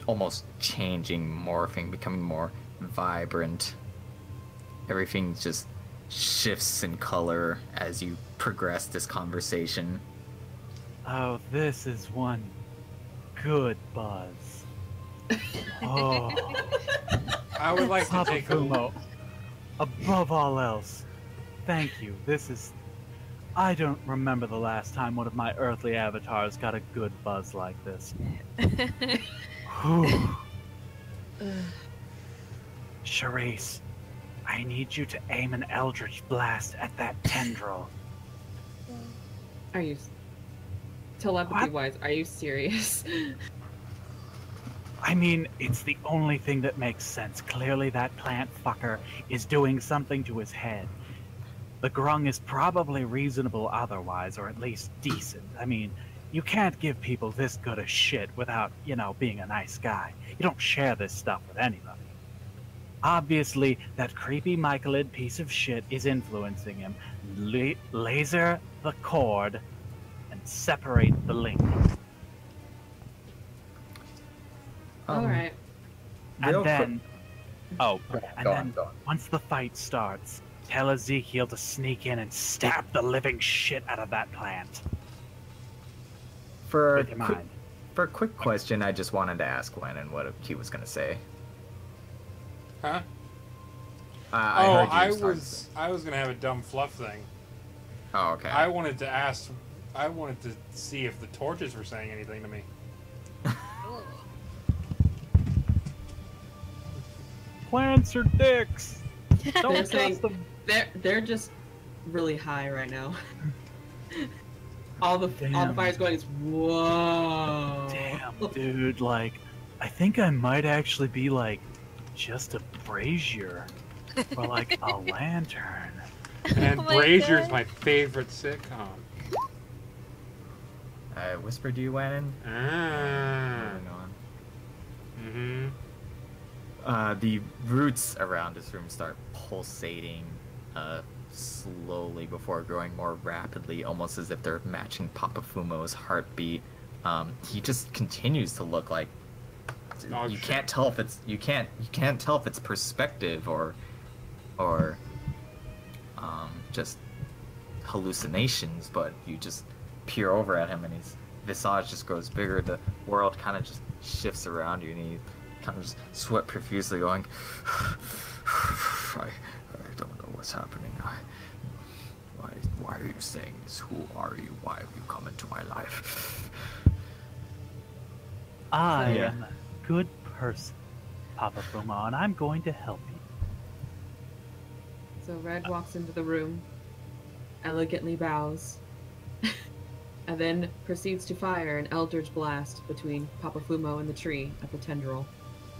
almost changing, morphing, becoming more vibrant. Everything just shifts in color as you progress this conversation. Oh, this is one good buzz. Oh, I would like to Papa take a Fumo, above all else, thank you. This is... I don't remember the last time one of my earthly avatars got a good buzz like this. Whew. Charisse, I need you to aim an Eldritch Blast at that tendril. Are you telepathy-wise? Are you serious? I mean, it's the only thing that makes sense. Clearly that plant fucker is doing something to his head. The grung is probably reasonable otherwise, or at least decent. I mean, you can't give people this good a shit without, you know, being a nice guy. You don't share this stuff with anybody. Obviously, that creepy Michelid piece of shit is influencing him. Laser the cord and separate the link. Alright. And then... Oh, Go and on, then go on. once the fight starts, tell Ezekiel to sneak in and stab the living shit out of that plant. For With your mind. a quick question, I just wanted to ask Gwen what he was gonna say. Huh? I heard you I was gonna have a dumb fluff thing. Oh, okay. I wanted to see if the torches were saying anything to me. Plants are dicks. Don't They're trust saying them. they're just really high right now. all the Damn. fire's going. It's whoa. Damn, dude. Like, I think I might actually be like just a brazier or like a lantern. And Oh my Brazier's God. my favorite sitcom. I whispered to you, Wannon. Ah. Moving on. Mm-hmm. The roots around this room start pulsating slowly before growing more rapidly, almost as if they're matching Papa Fumo's heartbeat. He just continues to look like Oh, you shit. can't tell if it's you can't tell if it's perspective or just hallucinations, but you just peer over at him and his visage just grows bigger. The world kind of just shifts around you, and he kind of just sweat profusely, going, I don't know what's happening. Why are you saying this? Who are you? Why have you come into my life? I Yeah. am a good person, Papa Fumo, and I'm going to help you. So Red walks into the room, elegantly bows, and then proceeds to fire an Eldritch Blast between Papa Fumo and the tree at the tendril.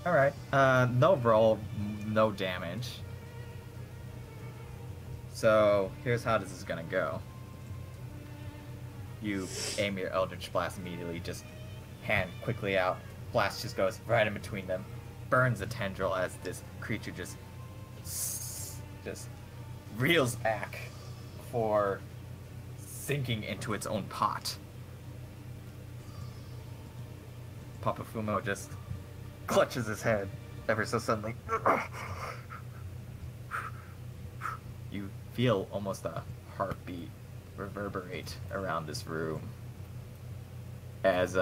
Alright, no roll, no damage. So, here's how this is gonna go. You aim your Eldritch Blast immediately, just hand quickly out, blast just goes right in between them, burns the tendril as this creature just reels back before sinking into its own pot. Papa Fumo just clutches his head ever so suddenly. You feel almost a heartbeat reverberate around this room as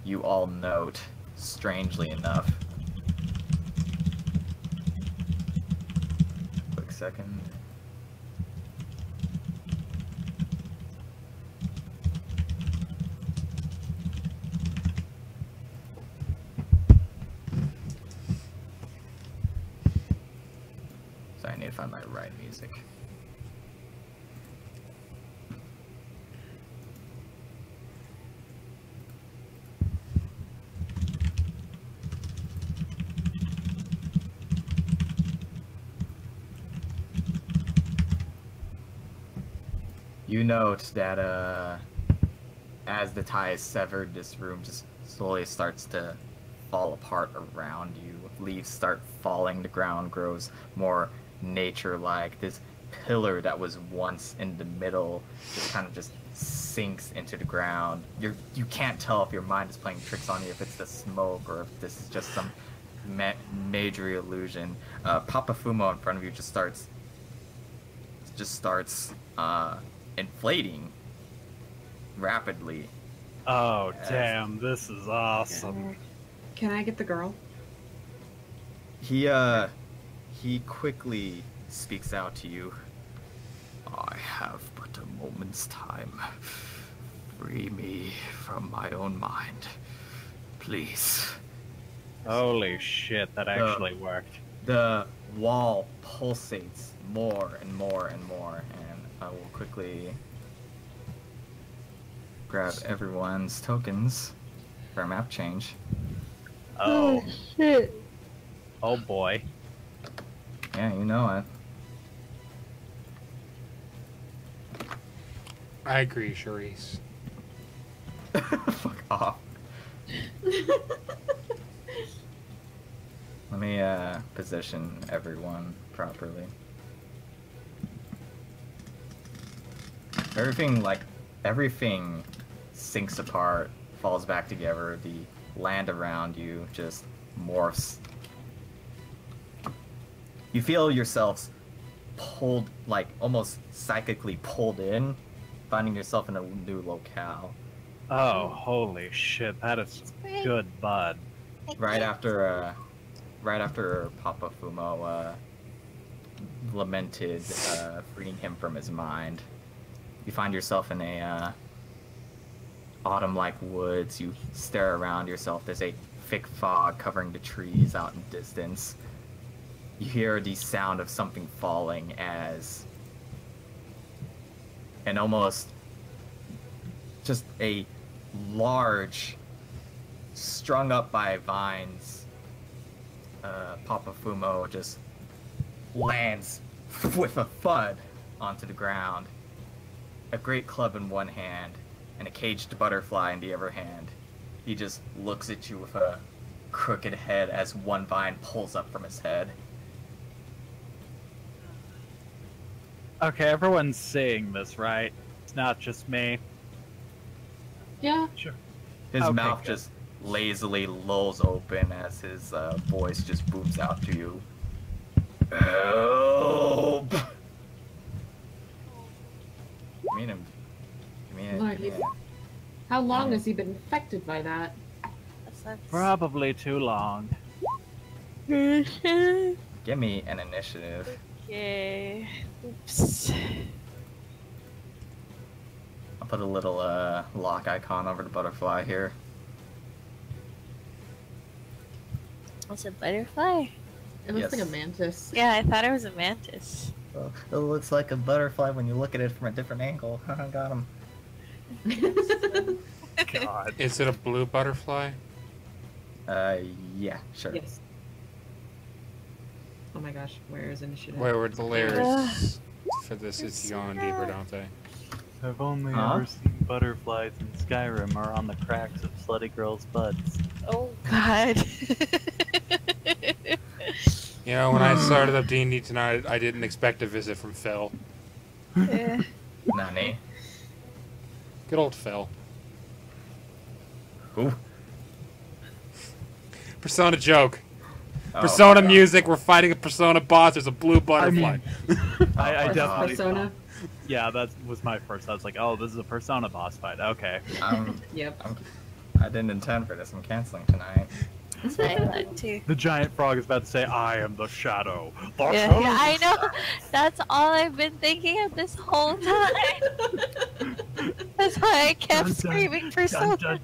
you all note, strangely enough. Quick second. So I need to find my right music. You note that as the tie is severed, this room just slowly starts to fall apart around you. Leaves start falling, the ground grows more nature-like. This pillar that was once in the middle just kind of just sinks into the ground. You can't tell if your mind is playing tricks on you, if it's the smoke or if this is just some major illusion. Papa Fumo in front of you just starts inflating rapidly. Oh, damn, this is awesome. Can I get the girl? He quickly speaks out to you. I have but a moment's time. Free me from my own mind. Please. Holy shit, that actually worked. The wall pulsates more and more and more, and I will quickly grab everyone's tokens for a map change. Oh. Shit. Oh boy. Yeah, you know it. I agree, Charisse. Fuck off. Let me position everyone properly. Everything sinks apart, falls back together. The land around you just morphs. You feel yourselves pulled, like almost psychically pulled in, finding yourself in a new locale. Oh, holy shit, that is good, bud. Right after Papa Fumo lamented, freeing him from his mind, you find yourself in a autumn-like woods. You stare around yourself. There's a thick fog covering the trees out in the distance. You hear the sound of something falling as an almost just a large, strung up by vines, Papa Fumo just lands with a thud onto the ground. A great club in one hand and a caged butterfly in the other hand. He just looks at you with a crooked head as one vine pulls up from his head. Okay, everyone's seeing this, right? It's not just me. Yeah. Sure. His Okay, mouth good. just lazily lolls open as his voice just booms out to you. Help! Give me him. Lord, how long has he been infected by that? Probably too long. Okay. Give me an initiative. Oops. I'll put a little lock icon over the butterfly here. It's a butterfly? It looks Yes. like a mantis. Yeah, I thought it was a mantis. Well, it looks like a butterfly when you look at it from a different angle. Got him. God. Is it a blue butterfly? Yeah, sure. Yes. Oh my gosh, where is initiative? Wait, where the layers for this is going deeper, don't they? I've only Huh? ever seen butterflies in Skyrim or on the cracks of slutty girls' butts. Oh, God. You know, when I started up D&D tonight, I didn't expect a visit from Phil. Yeah. Nani? Good old Phil. Who? Persona joke. Oh, Persona music, we're fighting a Persona boss, there's a blue butterfly. I my definitely. Persona? Yeah, that was my first. I was like, oh, this is a Persona boss fight. Okay. Yep. I didn't intend for this. I'm canceling tonight. That's what I thought, too. The giant frog is about to say, I am the shadow. The Yeah, I know. That's all I've been thinking of this whole time. That's why I kept screaming for so long.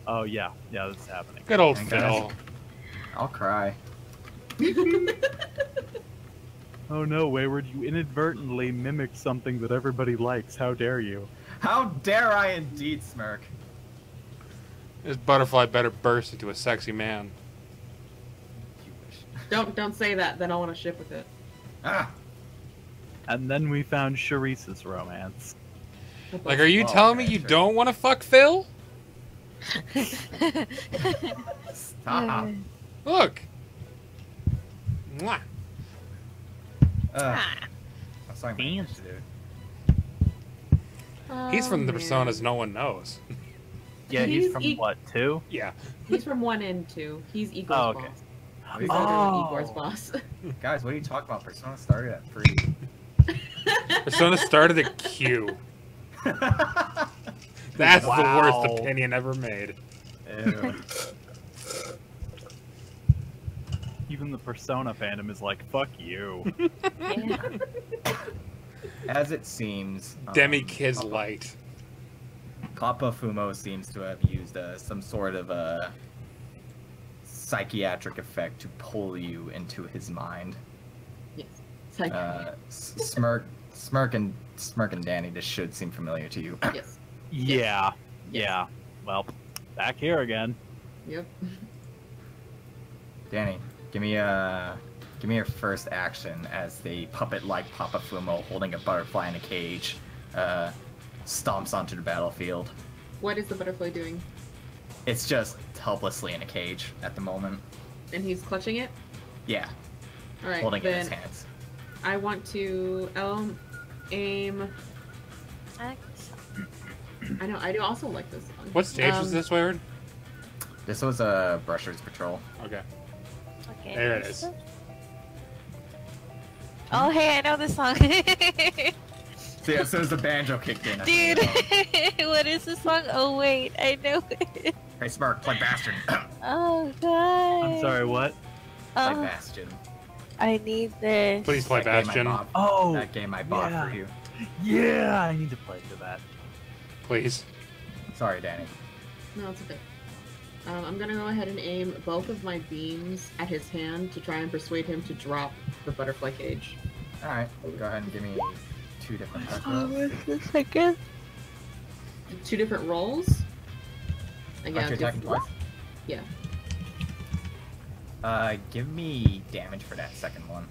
Oh, yeah. Yeah, that's happening. Good old Okay. Phil. I'll cry. Oh no, Wayward, you inadvertently mimicked something that everybody likes. How dare you? How dare I indeed smirk? This butterfly better burst into a sexy man. You wish. Don't say that, then I want to ship with it. Ah! And then we found Charisse's romance. Like, are you Oh, telling me okay, you sure. don't want to fuck Phil? Stop. Look. Mwah. I'm sorry, my English, dude. He's from the man. personas no one knows. Yeah, he's He's from e- what, 2? Yeah. He's from 1 and 2. He's Igor's Oh, okay. boss. What are He's you older than Oh. Igor's boss. Guys, what are you talking about? Persona started at 3. Persona started at Q. That's the Wow. worst opinion ever made. Ew. Even the Persona fandom is like, fuck you. As it seems, Demi Kids Light. Papa Fumo seems to have used some sort of a psychiatric effect to pull you into his mind. Yes. It's like, Smirk and Danny, this should seem familiar to you. yes. Yeah. Yeah. Well, back here again. Yep. Danny, give me your first action as the puppet-like Papa Fumo holding a butterfly in a cage stomps onto the battlefield. What is the butterfly doing? It's just helplessly in a cage at the moment. And he's clutching it? Yeah, Alright, holding it in then his hands. I want to aim. I know, I do also like this song. What stage was this, Wayward? This was a Brusher's Patrol. Okay. Okay. There it is. Oh, hey, I know this song. So yeah, so as the banjo kicked in. Dude, what is this song? Oh, wait, I know it. Hey, Smirk, play Bastion. Oh, God. I'm sorry, what? Play Oh, Bastion. I need this. Please play That game I Bastion. bought- Oh, That game I bought yeah. for you. Yeah, I need to play for that. Please. Sorry, Danny. No, it's okay. I'm gonna go ahead and aim both of my beams at his hand to try and persuade him to drop the butterfly cage. Alright, go ahead and give me 2 different touch Oh, rolls. what's this again? 2 different rolls. Aren't you attacking twice? Yeah. Give me damage for that second one.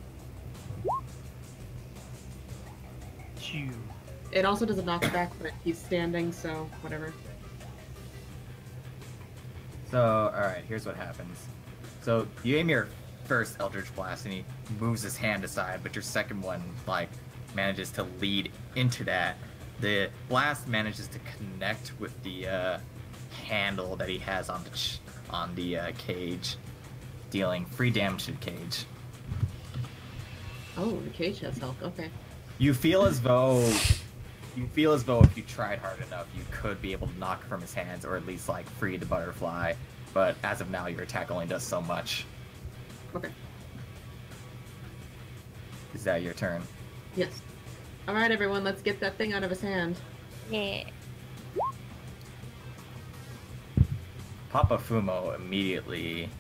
Chew. It also does a knockback, but he's standing, so whatever. So, alright, here's what happens. So, you aim your first Eldritch Blast and he moves his hand aside, but your second one, like, manages to lead into that. The blast manages to connect with the handle that he has on the cage, dealing 3 damage to the cage. Oh, the cage has health. Okay. You feel as though if you tried hard enough, you could be able to knock it from his hands, or at least like free the butterfly. But as of now, your attack only does so much. Okay. Is that your turn? Yes. All right, everyone, let's get that thing out of his hand. Yeah. Papa Fumo immediately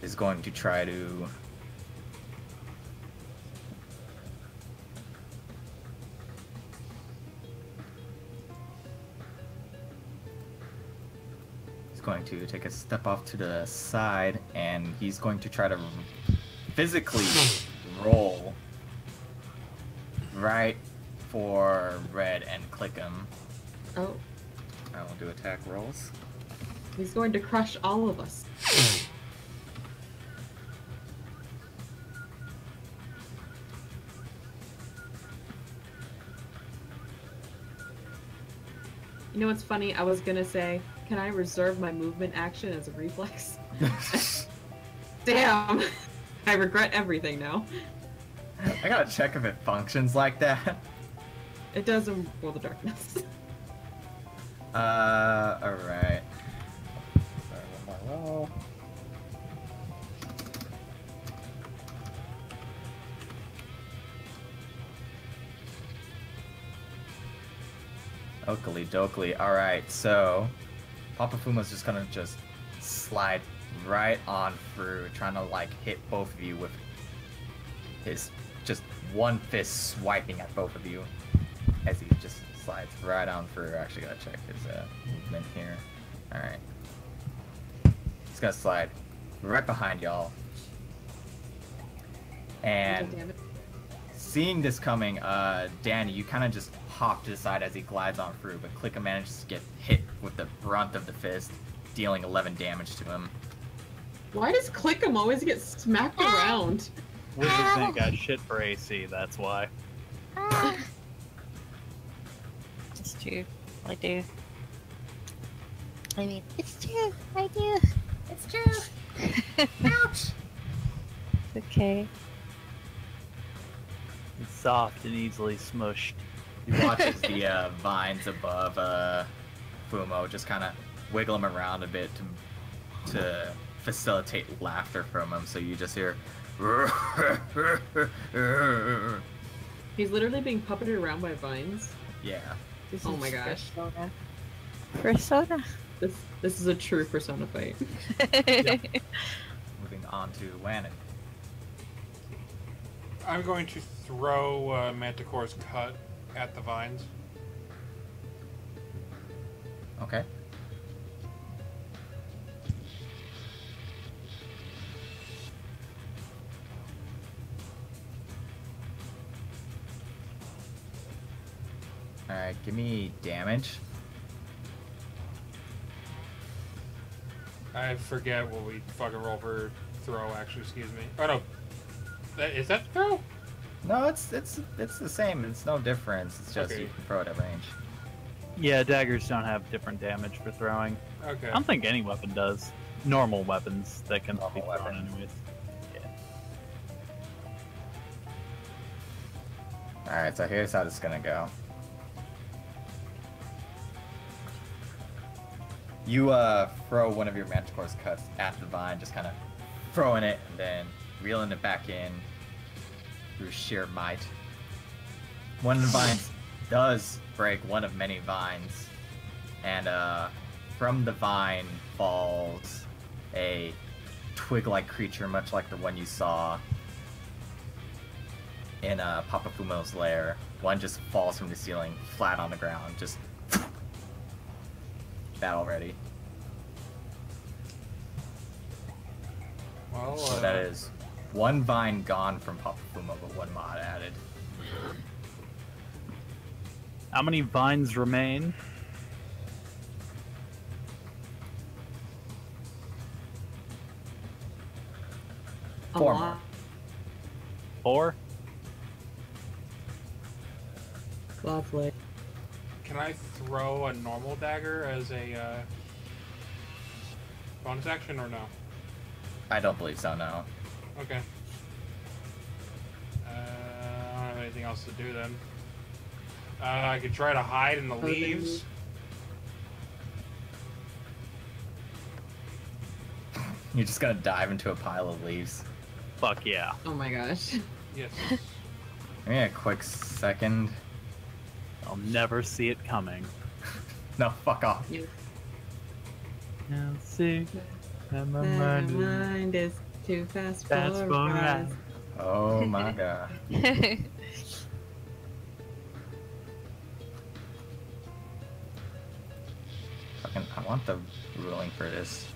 is going to try to take a step off to the side, and he's going to try to physically roll right for Red and click him. Oh, I will do attack rolls. he's going to crush all of us. You know what's funny? I was gonna say, can I reserve my movement action as a reflex? Damn! I regret everything now. I gotta check if it functions like that. It does in World of Darkness. Alright. Sorry, one more roll. Oakley dokley. Alright, so Papa Fumo's just gonna slide right on through, trying to like hit both of you with his just one fist swiping at both of you as he just slides right on through. Actually gotta check his movement here. Alright. He's gonna slide right behind y'all. And Damn it. seeing this coming, Danny, you kind of just pop to the side as he glides on through, but Clicker manages to get hit with the brunt of the fist, dealing 11 damage to him. Why does Clickum always get smacked around? Wizards ain't got shit for AC, that's why. It's true. I do. I mean, it's true. I do. It's true. Ouch. It's okay. It's soft and easily smushed. He watches the vines above Fumo just kind of wiggle him around a bit to facilitate laughter from him, so you just hear... He's literally being puppeted around by vines. Yeah. This Oh is my gosh. Persona. Persona. This is a true Persona fight. Moving on to Wannon. I'm going to throw Manticore's cut at the vines. Okay. Alright, give me damage. I forget what we fucking roll for throw, actually, excuse me. Oh no. Is that throw? No, it's the same. It's no difference. It's just Okay. you can throw it at range. Yeah, daggers don't have different damage for throwing. Okay. I don't think any weapon does. Normal weapons that can Normal be thrown weapons. anyways. Yeah. Alright, so here's how this is gonna go. You throw one of your Manticore's cuts at the vine, just kind of throwing it and then reeling it back in through sheer might. One of the vines does break one of many vines, and from the vine falls a twig-like creature, much like the one you saw in Papa Fumo's lair. One just falls from the ceiling, flat on the ground, just battle ready. Well, So that is one vine gone from Papa Fumo, but one mod added. How many vines remain? A Four lot. more. 4? Lovely. can I throw a normal dagger as a bonus action or no? I don't believe so, no. Okay. I don't have anything else to do then. I could try to hide in the leaves. You're just gonna dive into a pile of leaves. Fuck yeah. Oh my gosh. Yes. Give me a quick second. I'll never see it coming. No, fuck off. Now see, and my My mind is mind is too fast fast for for us. us. Oh my god. Fucking, I want the ruling for this.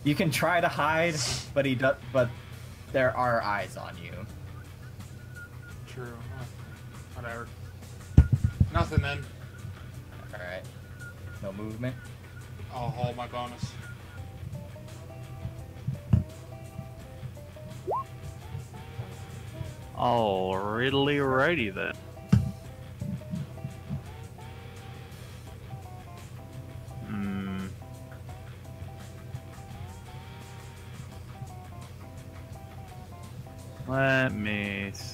You can try to hide, but but there are eyes on you. True. Whatever. Nothing then. Alright. No movement. I'll hold my bonus. Alrighty then. Hmm. Let me see.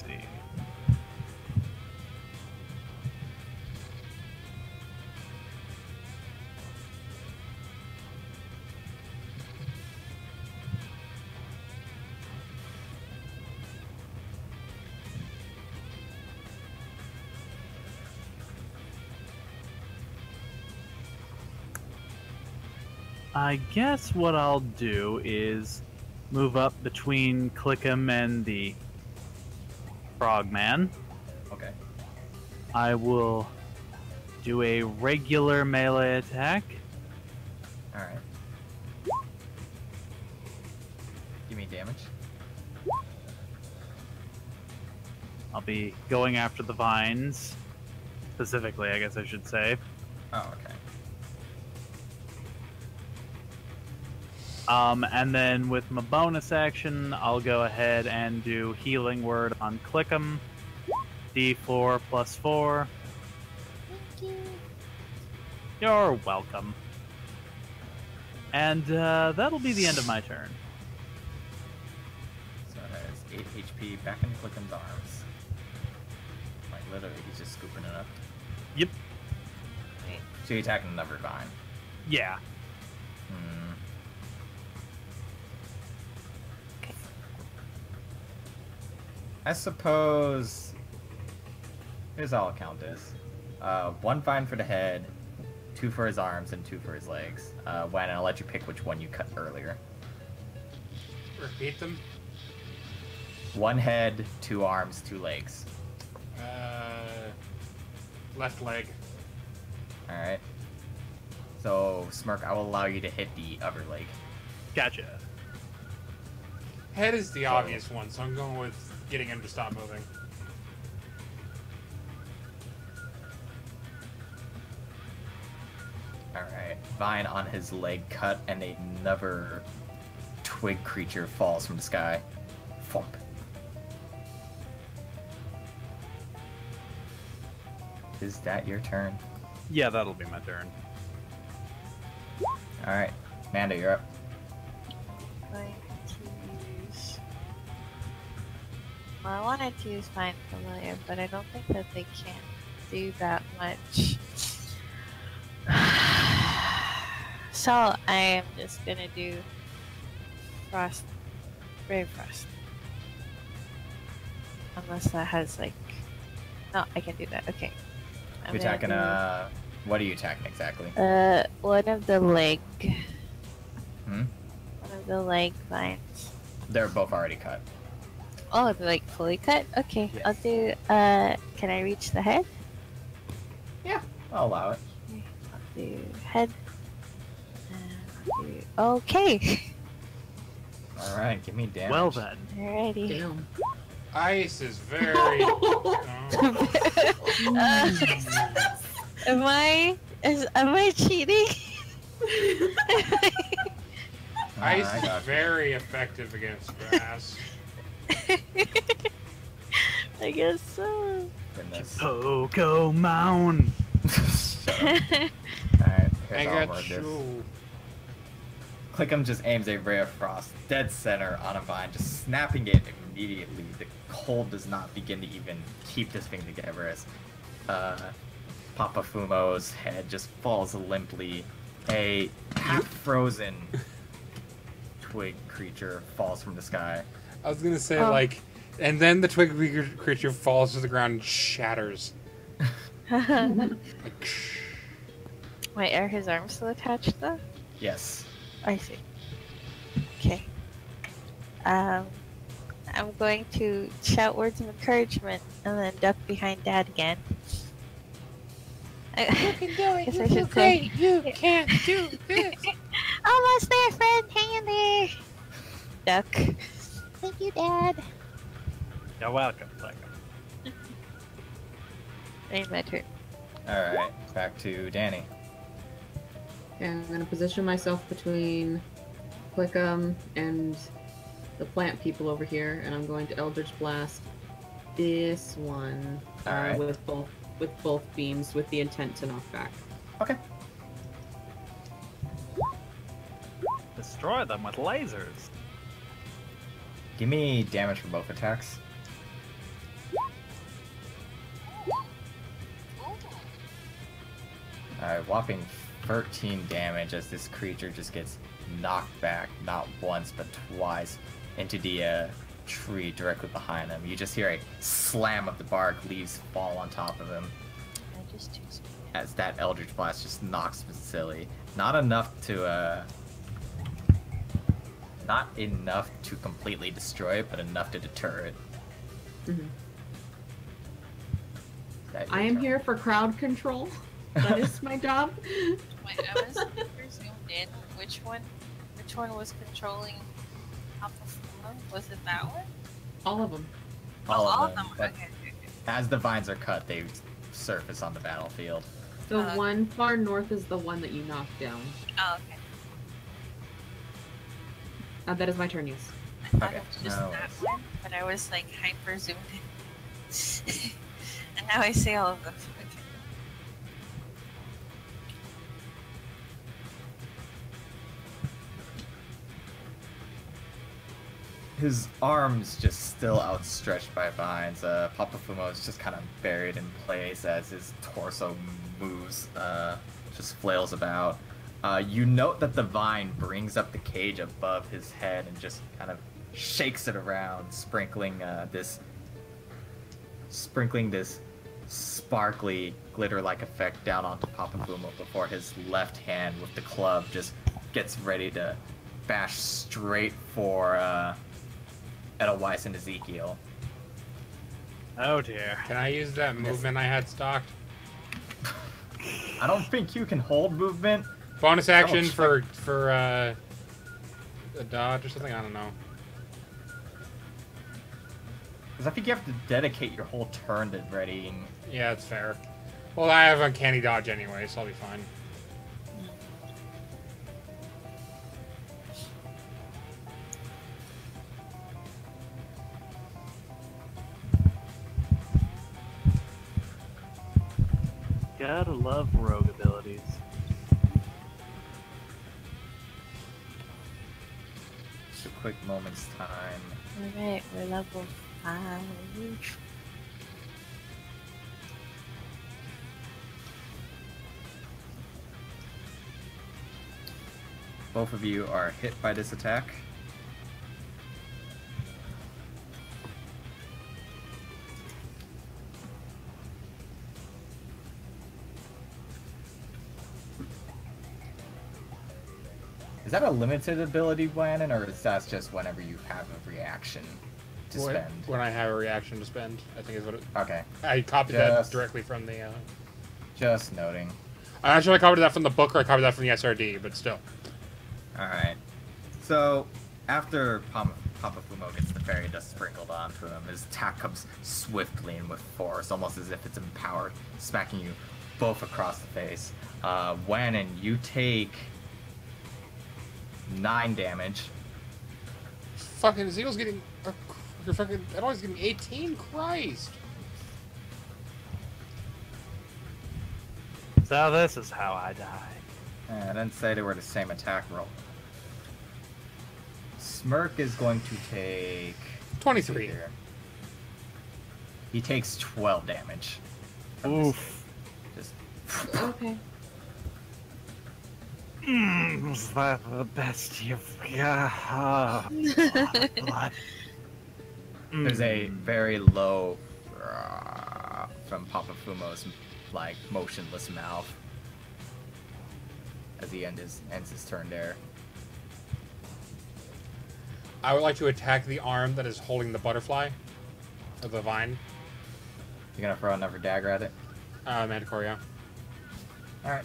I guess what I'll do is move up between Clickham and the Frogman. Okay. I will do a regular melee attack. Alright. damage. I'll be going after the vines. Specifically, I guess I should say. Oh, okay. And then with my bonus action, I'll go ahead and do Healing Word on Clickum. D4 plus 4. Thank you. You're welcome. And that'll be the end of my turn. So that is 8 HP back in Clickum's arms. Like, literally, he's just scooping it up. Yep. So you're attacking another vine. Yeah. I suppose... Here's how I'll count this. 1 vine for the head, 2 for his arms, and 2 for his legs. When I'll let you pick which one you cut earlier. Repeat them. 1 head, 2 arms, 2 legs. Left leg. Alright. So, Smirk, I will allow you to hit the other leg. Gotcha. Head is the obvious one, so I'm going with getting him to stop moving. Alright. Vine on his leg cut, and another twig creature falls from the sky. Thump. Is that your turn? Yeah, that'll be my turn. Alright. Manda, you're up. Going to use. Well, I wanted to use Find Familiar, but I don't think that they can do that much. So I am just gonna do Frost, Brave Frost. Unless that has like. No, I can do that. Okay. I'm You're gonna attacking, what are you attacking exactly? one of the leg. Hmm? One of the leg vines. They're both already cut. Oh, they're like fully cut? Okay, Yes. I'll do, can I reach the head? Yeah, I'll allow it. Okay, I'll do head. And I'll do, okay. Alright, give me damage. Well then. Alrighty. Damn. Ice is very... Oh. Am I cheating? Ice I is got you. very effective against grass. I guess so. Goodness. Poco Mound. Shut up. Alright, I here's how I'll got word this. you. Clickum just aims a ray of frost dead center on a vine, just snapping it immediately. The cold does not begin to even keep this thing together as Papa Fumo's head just falls limply. A half-frozen twig creature falls from the sky. I was gonna say, Oh. like, and then the twig creature falls to the ground and shatters. Like, Wait, are his arms still attached though? Yes. I see. Okay. I'm going to shout words of encouragement and then duck behind Dad again. You can do it. You do great. You can do this. Almost there, friend. Hang in there. Duck. Thank you, Dad. You're welcome. Ain't my turn. Alright, back to Danny. Okay, I'm gonna position myself between Clickum and the plant people over here, and I'm going to Eldritch Blast this one Alright. with both beams, with the intent to knock back. Okay. Destroy them with lasers. Give me damage for both attacks. Alright, whopping 13 damage as this creature just gets knocked back, not once but twice, into the tree directly behind him. You just hear a slam of the bark, leaves fall on top of him I just choose. as that Eldritch Blast just knocks him silly. Not enough to completely destroy it, but enough to deter it. Mhm. That I your am turn. here for crowd control. That is my job. Wait, I was zoomed in. Which one was controlling Papa Fumo? Oh, was it that one? All of them. All All of them. Okay, But okay, okay. as the vines are cut, they surface on the battlefield. The Oh, okay. one far north is the one that you knocked down. Oh, okay. That is my turn, yes. I thought Okay, it was just no that worries. one, but I was like hyper zoomed in. And now I see all of them. Okay. His arms just still outstretched by vines. Papa Fumo is just kind of buried in place as his torso moves, just flails about. You note that the vine brings up the cage above his head and just kind of shakes it around, sprinkling this sparkly glitter-like effect down onto Papa Fumo before his left hand with the club just gets ready to bash straight for Edelweiss and Ezekiel. Oh dear. Can I use that movement I had stocked? I don't think you can hold movement. Bonus action Oh, for a dodge or something? I don't know. Because I think you have to dedicate your whole turn to readying. Yeah, that's fair. Well, I have uncanny dodge anyway, so I'll be fine. Gotta love rogue abilities. Just a quick moment's time. Alright, we're level 5. Both of you are hit by this attack. Is that a limited ability, Blannon, or is that just whenever you have a reaction to spend? When I have a reaction to spend, I think is what it... Okay, I copied that Just- directly from the... just noting. I actually copied that from the book, or I copied that from the SRD, but still. Alright. So, after Papa Fumo gets the fairy dust sprinkled onto him, his attack comes swiftly and with force, almost as if it's empowered, smacking you both across the face. Wannon, you take 9 damage. Fucking Ezekiel's getting... You're fucking... Edelweiss getting 18? Christ! So this is how I die. I didn't say they were the same attack roll. Smirk is going to take... 23. Here. He takes 12 damage. from this. Oof. Just Okay. Was that the best you've got? Blood. There's a very low from Papa Fumo's like motionless mouth as he ends his turn there. I would like to attack the arm that is holding the butterfly. Or the vine. You're gonna throw another dagger at it? Manticore, yeah. Alright.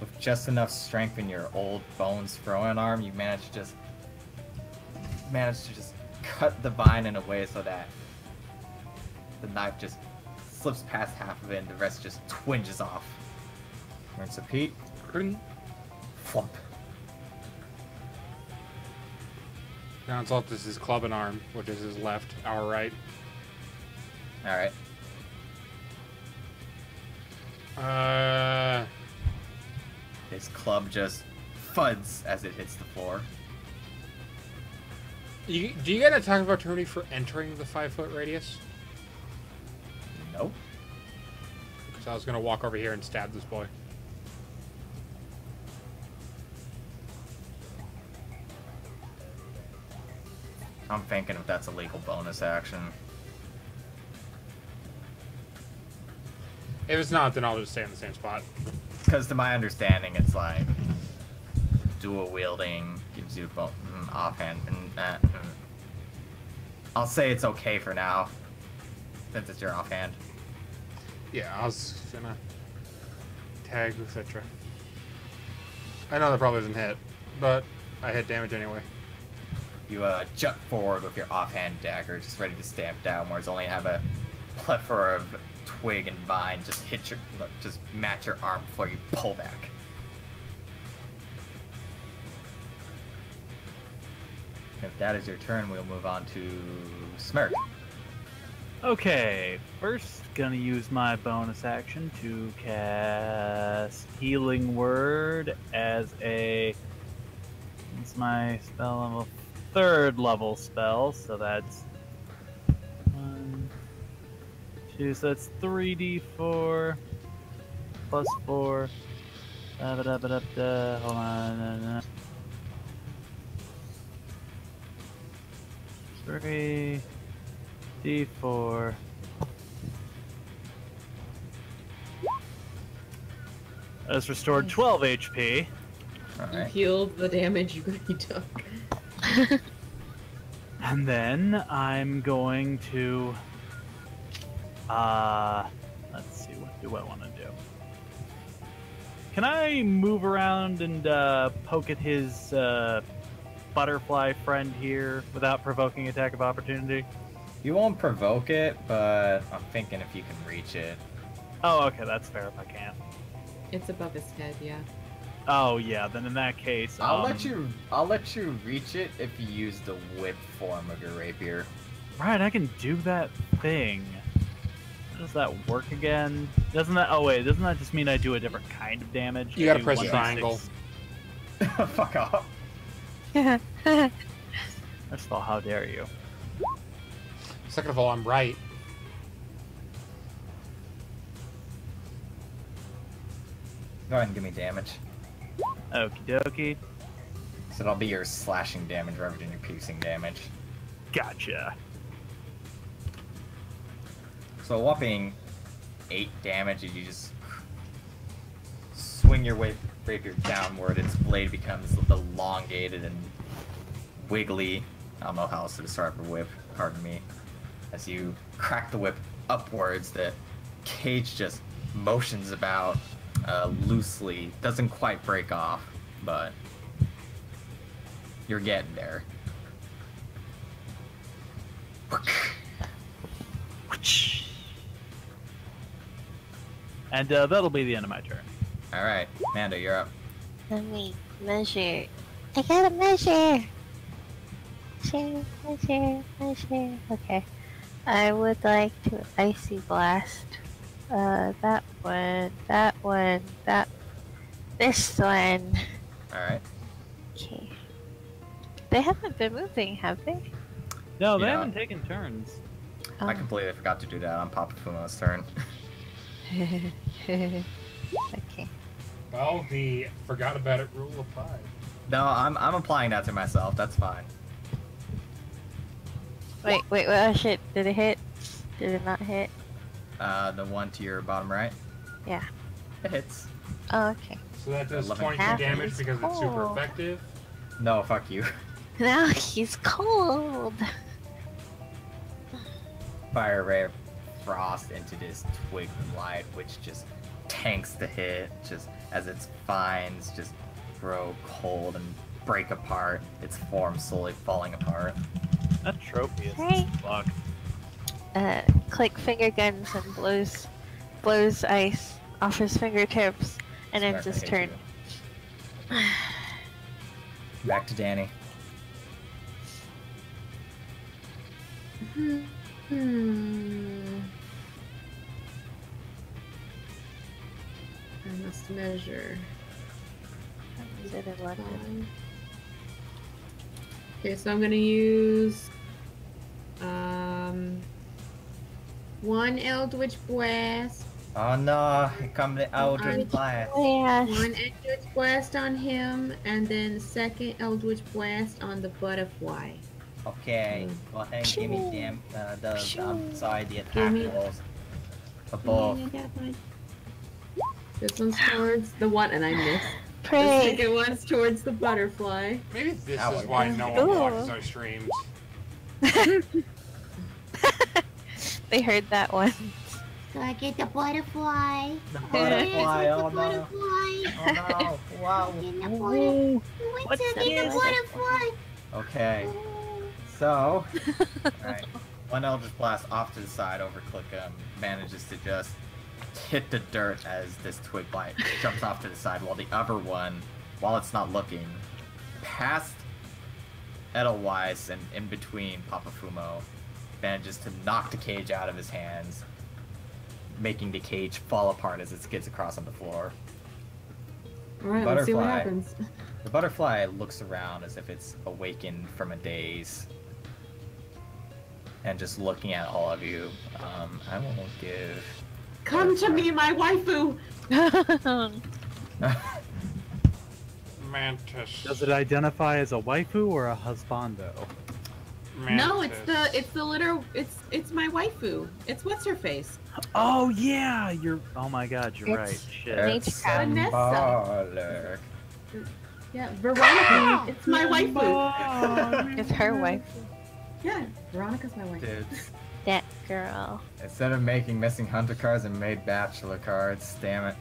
With just enough strength in your old bones throwing arm, you manage to just cut the vine in a way so that the knife just slips past half of it and the rest just twinges off. Rinse repeat. Flump. Now it's up to his club and arm, which is his left, our right. Alright. His club just thuds as it hits the floor. Do you get an attack of opportunity for entering the 5-foot radius? Nope. Because I was gonna walk over here and stab this boy. I'm thinking if that's a legal bonus action. If it's not, then I'll just stay in the same spot. Because to my understanding, it's like dual wielding gives you offhand. I'll say it's okay for now, since it's your offhand. Yeah, I was gonna tag etc. I know that probably doesn't hit, but I hit damage anyway. You jump forward with your offhand dagger, just ready to stamp down, whereas only have a plethora of twig and vine just match your arm before you pull back. If that is your turn, we'll move on to Smirk. Okay, first gonna use my bonus action to cast Healing Word as it's my spell level 3rd level spell, so that's 1, 2, so that's 3d4 plus 4. Hold on. 3d4. That's restored 12 HP. You Alright. healed the damage you took. And then I'm going to let's see, what do I want to do? Can I move around and poke at his butterfly friend here without provoking attack of opportunity? You won't provoke it, but I'm thinking if you can reach it. Oh, okay, that's fair if I can. It's above his head, yeah. Oh yeah, then in that case, I'll let you reach it if you use the whip form of your rapier. Right, I can do that thing. Does that work again? Doesn't that? Oh wait, doesn't that just mean I do a different kind of damage? You I gotta do press 1d6. triangle. Fuck off. First of all, how dare you? Second of all, I'm right. Go ahead and give me damage. Okie dokie. So it'll be your slashing damage rather than your piercing damage. Gotcha. So a whopping 8 damage as you just swing your rapier downward. Its blade becomes elongated and wiggly. I don't know how else to describe a whip, pardon me. As you crack the whip upwards, the cage just motions about loosely. Doesn't quite break off, but you're getting there. And that'll be the end of my turn. Alright, Manda, you're up. Let me measure. I gotta measure. Measure. Okay. I would like to icy blast. That one. This one. Alright. Okay. They haven't been moving, have they? No, they Yeah. haven't taken turns. I completely forgot to do that on Papa Fumo's turn. Okay. Well, the forgot about it rule applied. No, I'm applying that to myself. That's fine. Wait, oh shit. Did it hit? Did it not hit? The one to your bottom right. Yeah. It hits. Oh, okay. So that does 11 22 half damage is because it's super cold. effective. No, fuck you. Now he's cold. Fire ray of frost into this twig light, which just tanks the hit, just as its vines just grow cold and break apart, its form slowly falling apart. That trophy is Hey. fuck. Click finger guns and blows ice off his fingertips and ends Smart, his I hate turn. you. Back to Danny. I must measure. Is it in London? Okay, so I'm gonna use one Eldritch Blast, Oh no, here come the Eldritch Blast. Yes. one Eldritch Blast on him, and then the second Eldritch Blast on the butterfly. Okay, go ahead and give me I'm sorry, the attack Give me- rolls. Above. This one's towards the one, and I missed. The Pray. second one's towards the butterfly. Maybe this That is one. why no one Ooh. watches our streams. They heard that one. Gotta get the butterfly. The butterfly, oh no. Butterfly. Oh no. Wow. Get the Ooh, What's the get the butterfly. Okay. So, alright. One Eldritch Blast off to the side over Clickham manages to just hit the dirt as this twig blight jumps off to the side, while the other one, while it's not looking, past Edelweiss and in between Papafumo, manages to knock the cage out of his hands, making the cage fall apart as it skids across on the floor. Alright, let's see what happens. The butterfly looks around as if it's awakened from a daze. And just looking at all of you, I will give... Come to me, my waifu! Mantis. does it identify as a waifu or a husbando? Mantis. No, it's my waifu. It's what's her face? Oh yeah, oh my god, you're right. It's- Shit. It's Vanessa. symbolic. Yeah, Veronica. It's my waifu. It's her wife. Yeah, Veronica's my waifu. Dude, That girl. instead of making missing hunter cards and made bachelor cards, damn it.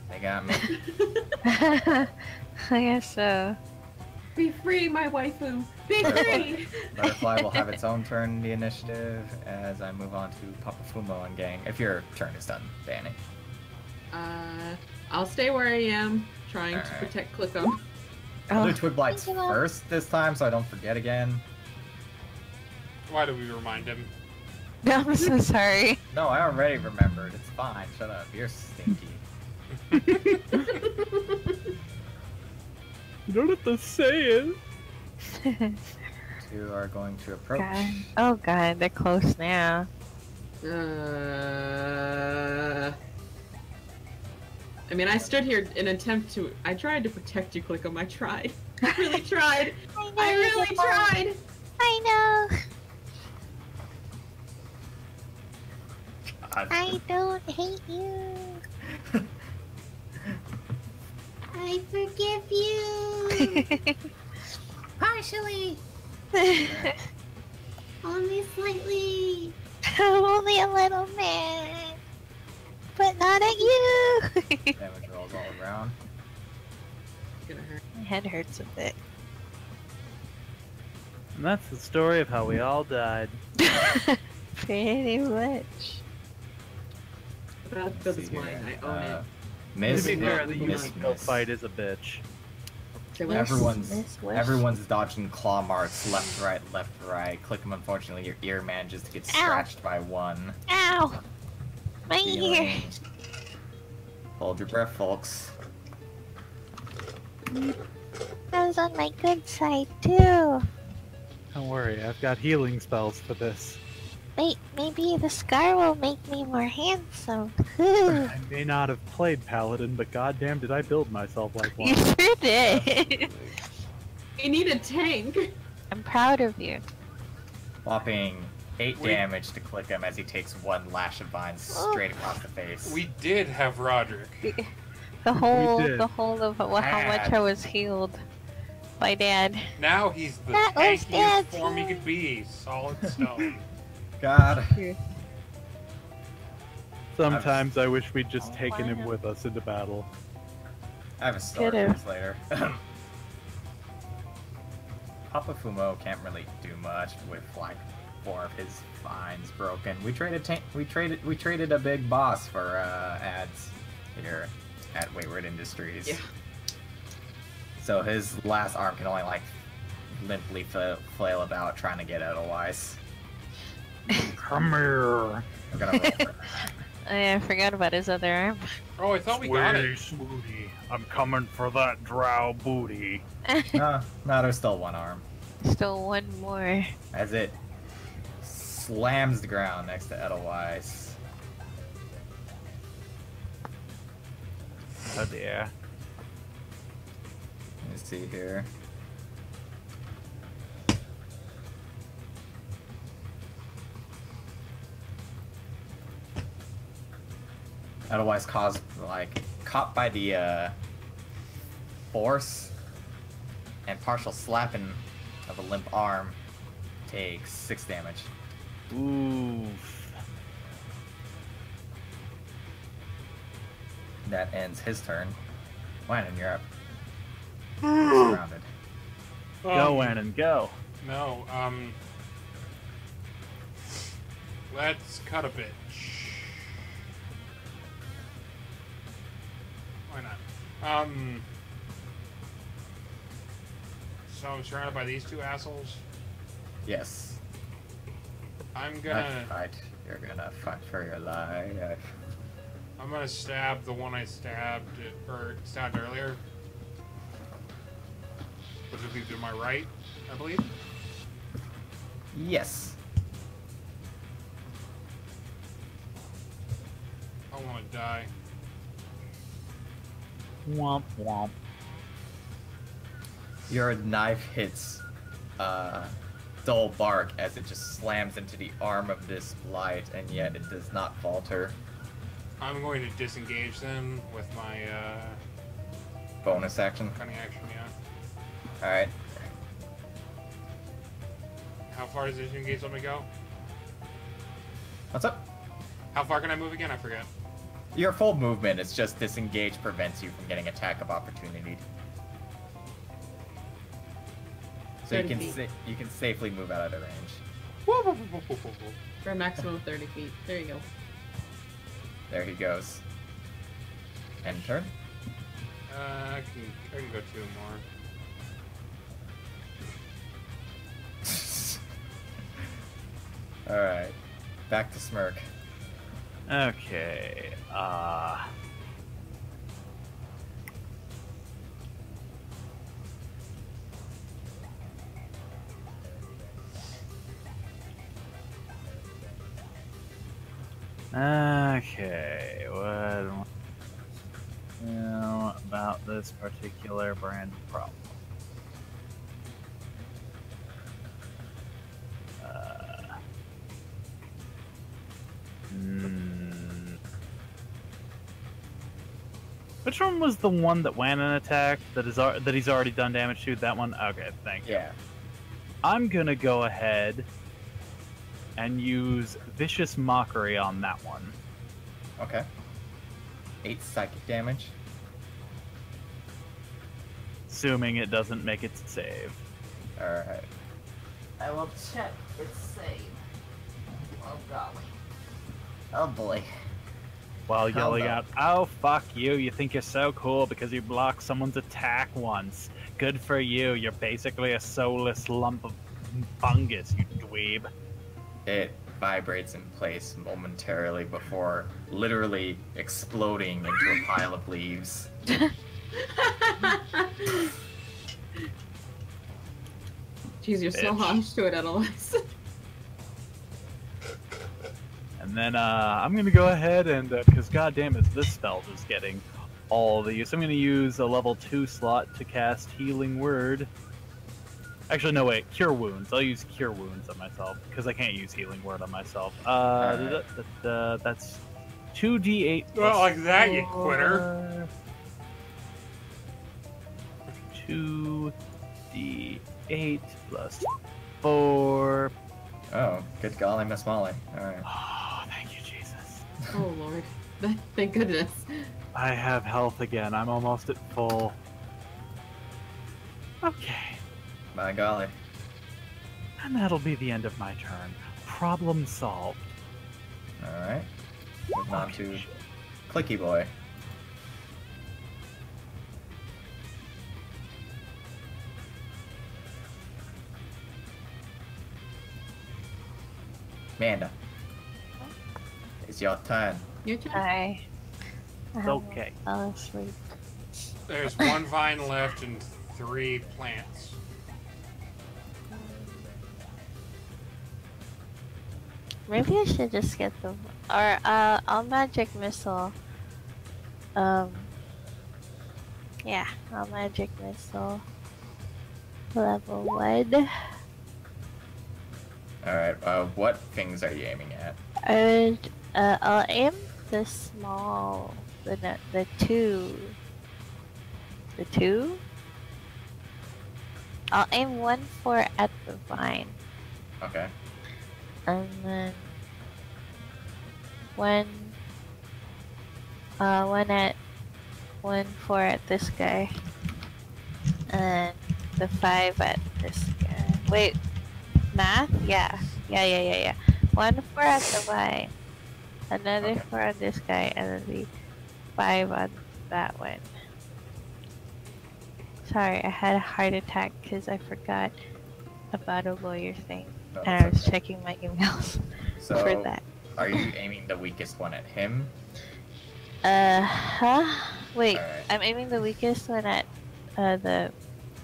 They got me. I guess so. Be free, my waifu. Be free. Butterfly will have its own turn in the initiative as I move on to Papafumo and Gang. If your turn is done, Danny. I'll stay where I am, trying to Alright. protect Clickham. I'll do Oh, Twig Blights thank you, Mom. first this time so I don't forget again. Why do we remind him? I'm so sorry. No, I already remembered. It's fine. Shut up. You're stinky. You don't have to say it. Two are going to approach. God. Oh god, they're close now. I mean, I stood here in an attempt to. I tried to protect you, Clickham. I tried. I really tried. I really tried. I know. God. I don't hate you. I forgive you. Partially. Only slightly. I'm only a little mad. But not at you. Damage rolls all around. It's gonna hurt. My head hurts a bit. And that's the story of how we all died. Pretty much. The battlefield is mine. I own it. Miss, To be fair, the miss, Unico miss. fight is a bitch. Say what? Everyone's dodging claw marks left, right. Click them. Unfortunately, your ear manages to get scratched by one. Ow! My ear. Healing. Hold your breath, folks. I was on my good side too. Don't worry, I've got healing spells for this. Wait, maybe the scar will make me more handsome. I may not have played Paladin, but goddamn did I build myself like You one. sure did. You need a tank. I'm proud of you. Whopping 8 damage to click him as he takes one lash of vines straight across the face. We did have Roderick. The whole did. of how much I was healed by Dad. Now he's the That was tankiest Dad's form he hand. could be. Solid stone. God. Sometimes I wish we'd just taken him with us into battle. I have a story for Could've. this later. Papafumo can't really do much with like 4 of his vines broken. We traded a big boss for ads here at Wayward Industries. Yeah. So his last arm can only like limply flail about trying to get Edelweiss. Come here. I'm gonna roll for that. I forgot about his other arm. Oh, I thought we got it. Smoothie. I'm coming for that drow booty. No, there's still one arm. Still one more. As it slams the ground next to Edelweiss. Oh dear. Let me see here. Otherwise caught by the force and partial slapping of a limp arm, takes 6 damage. Oof. That ends his turn. Wynon, you're up. You're surrounded. Go, Annan, go. No, let's cut a bitch. Why not? So I'm surrounded by these two assholes. Yes. I'm Not gonna fight. You're gonna fight for your life. I'm gonna stab the one I stabbed earlier. Which would be to my right, I believe. Yes. I wanna die. Womp womp. Your knife hits dull bark as it just slams into the arm of this blight, and yet it does not falter. I'm going to disengage them with my Bonus action. cunning action, yeah. Alright. How far does disengage let me go? What's up? How far can I move again? I forget. Your full movement is just disengage prevents you from getting attack of opportunity. So you 30 can feet. you can safely move out of the range. For a maximum of 30 feet. There you go. There he goes. End turn. I can go 2 more. Alright. Back to Smirk. Okay. Okay, what do I know about this particular brand of problem? Which one was the one that Wannon attacked that he's already done damage to? That one? Okay, thank you. Yeah. I'm gonna go ahead and use Vicious Mockery on that one. Okay. 8 psychic damage. Assuming it doesn't make its save. Alright. I will check its save. Oh golly. Oh boy. While How yelling about- out, "Oh fuck you, you think you're so cool because you blocked someone's attack once. Good for you, you're basically a soulless lump of fungus, you dweeb." It vibrates in place momentarily before literally exploding into a pile of leaves. Jeez, you're so Bitch. harsh to it, Annalise. And then I'm gonna go ahead and, because goddamn it, this spell is getting all the use. I'm gonna use a level 2 slot to cast Healing Word. Actually, no, wait, Cure Wounds. I'll use Cure Wounds on myself, because I can't use Healing Word on myself. That's 2d8 plus Not like that, you 4. quitter. 2d8 plus 4. Oh, good golly, Miss Molly. Alright. Oh, thank you, Jesus. Oh, Lord. Thank goodness. I have health again. I'm almost at full. Okay. By golly. And that'll be the end of my turn. Problem solved. Alright. Moving on to Clicky Boy. Amanda. It's your turn. Your turn. I Okay. fell asleep. There's 1 vine left and 3 plants. Maybe I should just get them. Or, I'll magic missile. Yeah, I'll magic missile. Level 1. Alright, what things are you aiming at? And, I'll aim the small, the 2. The 2? I'll aim 1 for at the vine. Okay. And then one at 4 at this guy. And the 5 at this guy. Wait, math? Yeah. 1 4 at the vine. Another Okay. 4 on this guy, and then the 5 on that one. Sorry, I had a heart attack because I forgot about a lawyer thing. No, And I that's was checking my emails So, for that. are you aiming the weakest one at him? Wait, Alright. I'm aiming the weakest one at the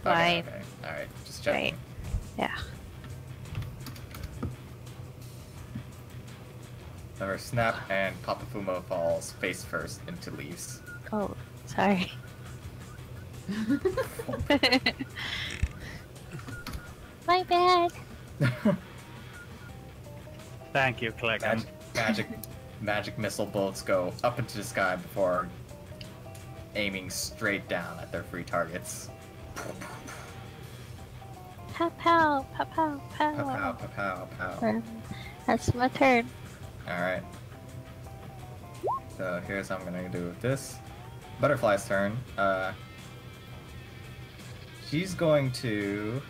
vine. Okay. Alright, just checking. Right. Yeah. Remember, snap and Papafumo falls face first into leaves. Oh, sorry. My bad. Thank you, Clickin. Magic missile bullets go up into the sky before aiming straight down at their free targets. Pow pow, pow pow, pow. Pow, pow, pow, pow. That's my turn. Alright. So here's how I'm gonna do with this. Butterfly's turn. She's going to...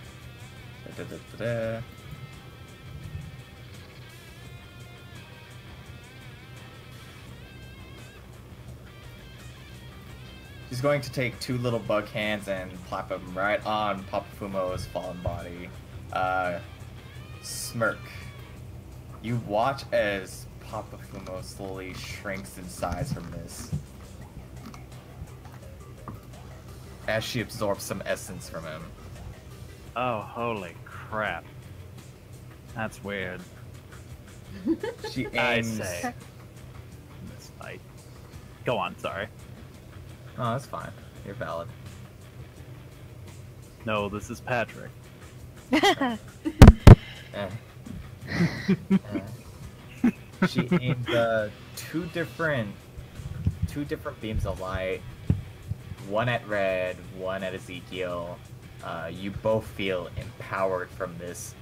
She's going to take 2 little bug hands and plop them right on Papafumo's fallen body. Smirk. You watch as Papafumo slowly shrinks in size from this. As she absorbs some essence from him. Oh, holy crap. That's weird. She I aims... say. This fight. Go on, sorry. Oh, that's fine. You're valid. No, this is Patrick. Eh. She aimed 2 different beams of light. One at Red, one at Ezekiel. You both feel empowered from this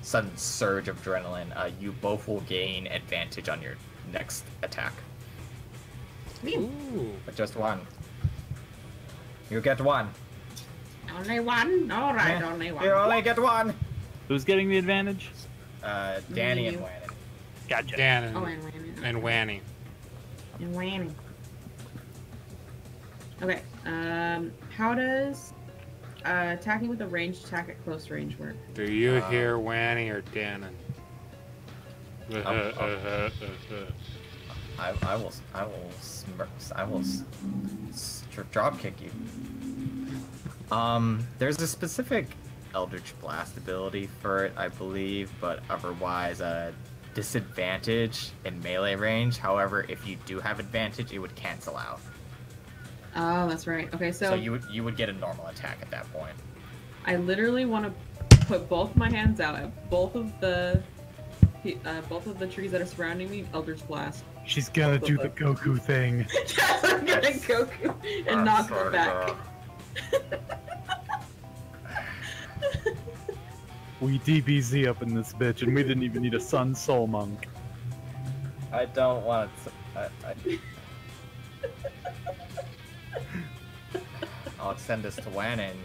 sudden surge of adrenaline. You both will gain advantage on your next attack. Ooh. But just one. You get one. Only one? Alright, Yeah. only one. You only get one. Who's getting the advantage? Danny and You. Wannon. Gotcha. Dan and, Oh, and Wanny. and Wanny. And Wanny. Okay, how does attacking with a ranged attack at close range work? Do you hear Wanny or Dannon? I will drop kick you. There's a specific Eldritch Blast ability for it, I believe, but otherwise disadvantage in melee range. However, if you do have advantage, it would cancel out. Oh, that's right. Okay, So so you would get a normal attack at that point. I literally want to put both my hands out at both of the trees that are surrounding me. Eldritch Blast. She's gonna do the Goku thing. Yes, I'm gonna Yes. Goku and knock her back. We DBZ up in this bitch, and we didn't even need a Sun Soul Monk. I don't want to. I'll extend this to Wannon.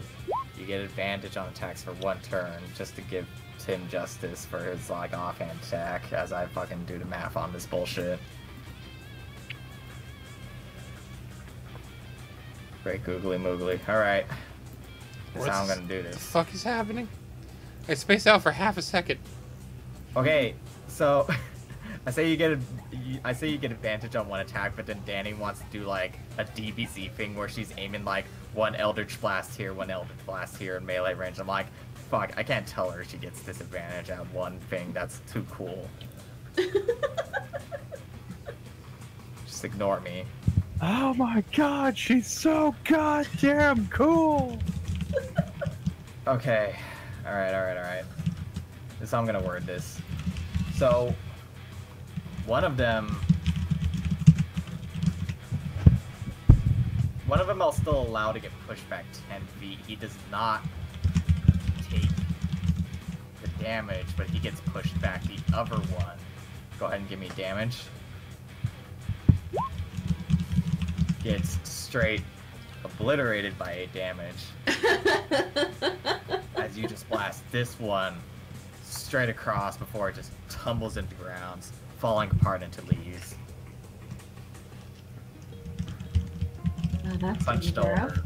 You get advantage on attacks for 1 turn, just to give Tim justice for his offhand attack, as I fucking do the math on this bullshit. Great googly moogly. Alright. That's how I'm gonna do What the this. fuck is happening? I spaced out for half a second. Okay, so I say you get advantage on 1 attack, but then Danny wants to do a DBZ thing where she's aiming 1 Eldritch Blast here, 1 Eldritch Blast here in melee range. I'm like, fuck, I can't tell her she gets disadvantage at 1 thing. That's too cool. Just ignore me. Oh my god, she's so goddamn cool! Okay. Alright. This is how I'm gonna word this. So, one of them I'll still allow to get pushed back 10 feet. He does not take the damage, but he gets pushed back. The other one, go ahead and give me damage. gets straight obliterated by 8 damage. As you just blast this one straight across before it just tumbles into ground, falling apart into leaves. Oh, that's Punched over.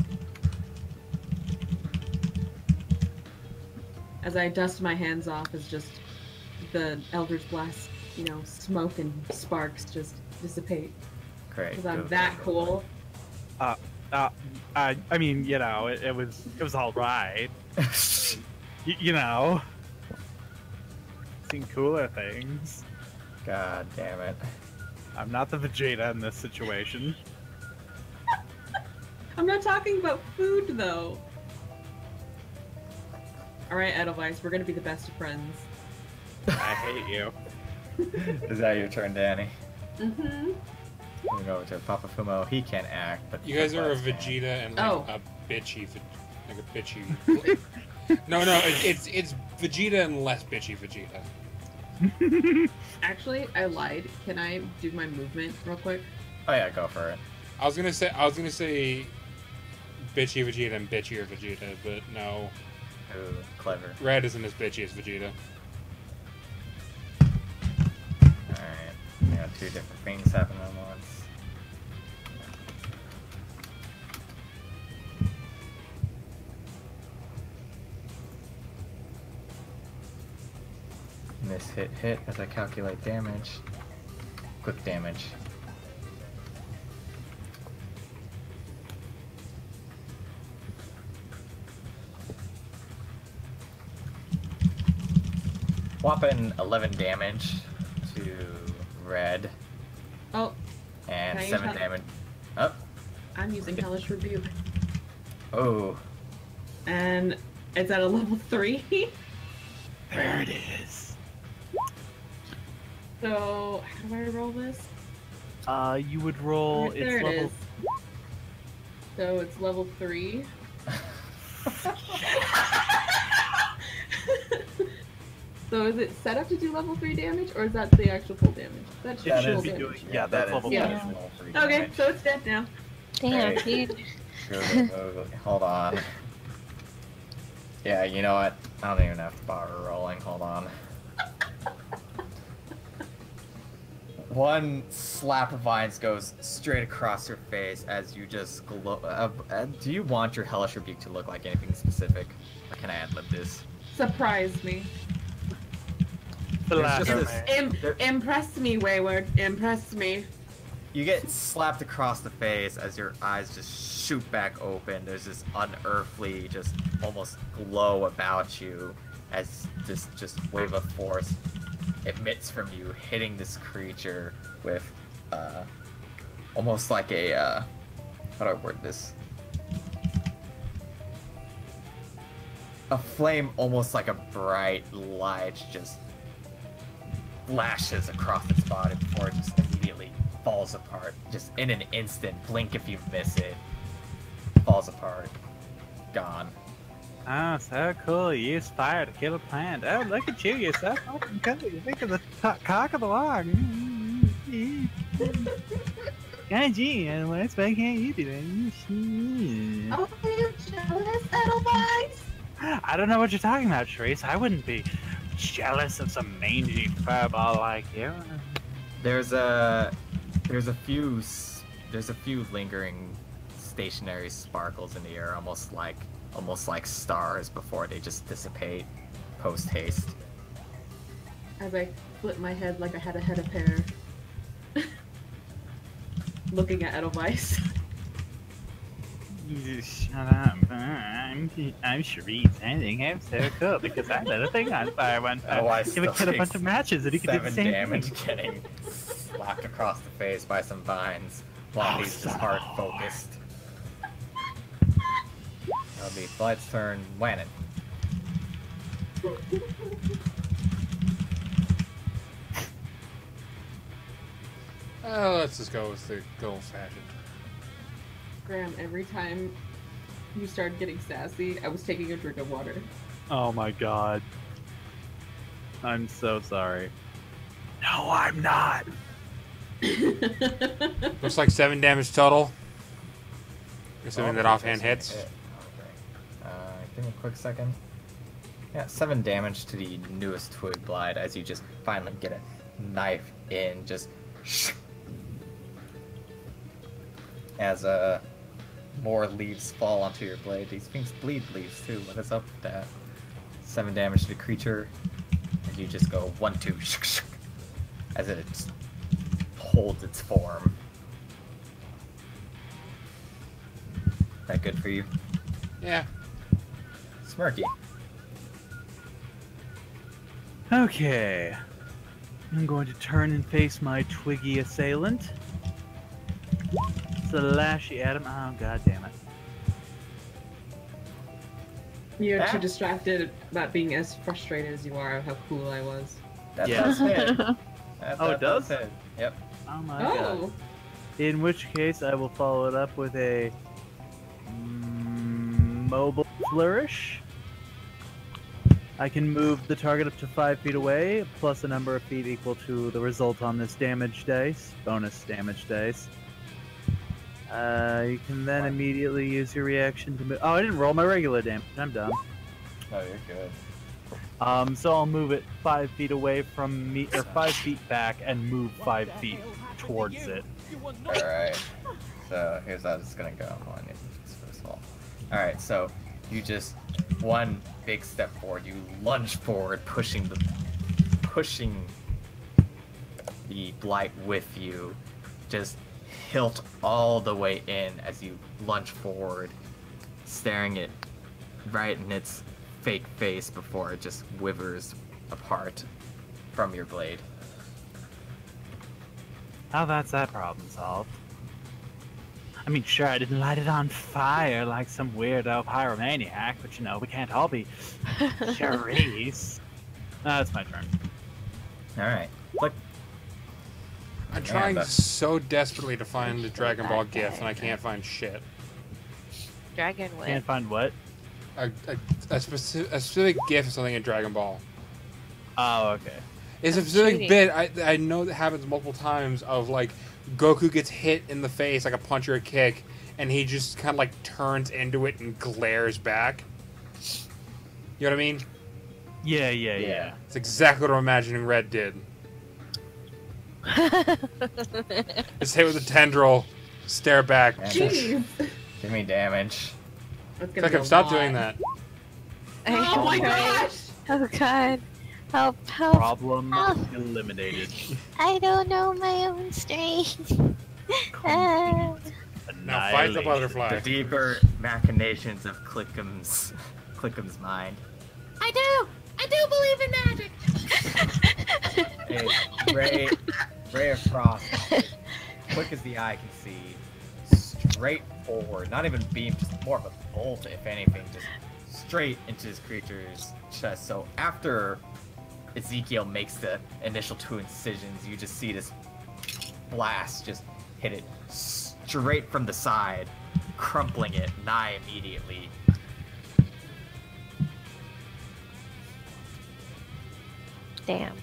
As I dust my hands off, as just the Eldritch Blast, smoke and sparks just dissipate. Great. Because I'm that cool. I mean, it was all right. Seen cooler things. God damn it. I'm not the Vegeta in this situation. I'm not talking about food, though. Alright, Edelweiss, we're gonna be the best of friends. I hate you. Is that your turn, Danny? Mm-hmm. We go to Papa Fumo. He can't act, but You guys are a Bwast can. Vegeta and a bitchy, like a bitchy. No, it's Vegeta and less bitchy Vegeta. Actually, I lied. Can I do my movement real quick? Oh yeah, go for it. I was gonna say bitchy Vegeta and bitchier Vegeta, but no. Ooh, clever. Red isn't as bitchy as Vegeta. Alright. We got 2 different things happening at once. Miss hit as I calculate damage. Quick damage. Whopping 11 damage to Red. Oh, And Can I 7 use damage. Oh. I'm using Hellish Rebuke. Oh. And it's at a level 3. There it is. So, how do I roll this? You would roll. Right, there it's it level. is. So it's level 3. So is it set up to do level 3 damage, or is that the actual full damage? That's It just should full be damage. doing. Yeah, that's level. Yeah. damage. Okay, so it's dead now. Damn, Hey. dude. Hold on. Yeah, you know what? I don't even have to bother rolling. Hold on. One slap of vines goes straight across your face as you just glow. Do you want your Hellish Rebuke to look like anything specific? Or can I ad-lib this? Surprise me. There's just this- Impress me, Wayward. Impress me. You get slapped across the face as your eyes just shoot back open. There's this unearthly, just almost glow about you as this just wave of force emits from you, hitting this creature with almost like a how do I word this? A flame, almost like a bright light, just flashes across its body before it just immediately falls apart. Just in an instant, blink if you miss it, falls apart, gone. Oh, so cool. You use fire to kill a plant. Oh, look at you. You're so fucking cool. You think of the cock of the walk. God, gee, why can't you do that? Oh, are you jealous, Edelweiss? I don't know what you're talking about, Trace. I wouldn't be jealous of some mangy fireball like you. There's a few lingering stationary sparkles in the air, almost like stars before they just dissipate post haste. As I flip my head like I had a head of hair. Looking at Edelweiss. Shut up. I'm Sharice. I think I'm so cool because I lit a thing on fire one time. Oh, I Give a kid a bunch of matches and he could do the 7 same damage thing. getting slapped across the face by some vines while he's just hard focused. That'll be Flight's turn. Wannon. Let's just go with the good old-fashioned. Graham, every time you started getting sassy, I was taking a drink of water. Oh my god. I'm so sorry. No, I'm not. Looks like 7 damage total. Assuming that offhand hits. Okay. Give me a quick second. Yeah, 7 damage to the newest twig blight as you just finally get a knife in, just as more leaves fall onto your blade. These things bleed leaves too. What is up with that? 7 damage to the creature. And you just go 1, 2 as it holds its form. That good for you? Yeah. Smirky. Okay. I'm going to turn and face my twiggy assailant. Slashy at him. Oh, god damn it. You're too distracted about being as frustrated as you are of how cool I was. That Yeah. does hit. Oh, it does? hit. Yep. Oh my god. Oh! In which case, I will follow it up with a mobile flourish. I can move the target up to 5 feet away, plus a number of feet equal to the result on this damage dice, bonus damage dice. You can then immediately use your reaction to move. Oh, I didn't roll my regular damage. I'm dumb. Oh, you're good. So I'll move it 5 feet away from me, or 5 feet back, and move 5 feet towards it. Alright. So here's how this is gonna go. Hold on, first of all. Alright, so you just one big step forward, you lunge forward, pushing the blight with you, just hilt all the way in as you lunge forward, staring it right in its fake face before it just withers apart from your blade. How that's that problem solved? I mean, sure, I didn't light it on fire like some weirdo pyromaniac, but you know, we can't all be Charisse. That's my turn. Alright. Look. I'm trying so desperately to find the Dragon Ball GIF, and I can't find shit. Dragon Can't Whip. find what? A specific GIF of something in Dragon Ball. Oh, okay. It's a specific bit I know that happens multiple times of like Goku gets hit in the face like a punch or a kick, and he just kind of like turns into it and glares back. You know what I mean? Yeah. It's exactly what I'm imagining Red did. Just hit with a tendril, stare back. Jeez! Give me damage. That's It's like I've stopped doing that. Oh my gosh! Oh god. Help, help. Problem Oh. eliminated. I don't know my own strength. Now fight the The butterfly. deeper machinations of Clickum's mind. I do believe in magic. A ray of frost, quick as the eye can see, straight forward. Not even beam, just more of a bolt, if anything, just straight into this creature's chest. So after Ezekiel makes the initial 2 incisions, you just see this blast just hit it straight from the side, crumpling it nigh immediately. Damn.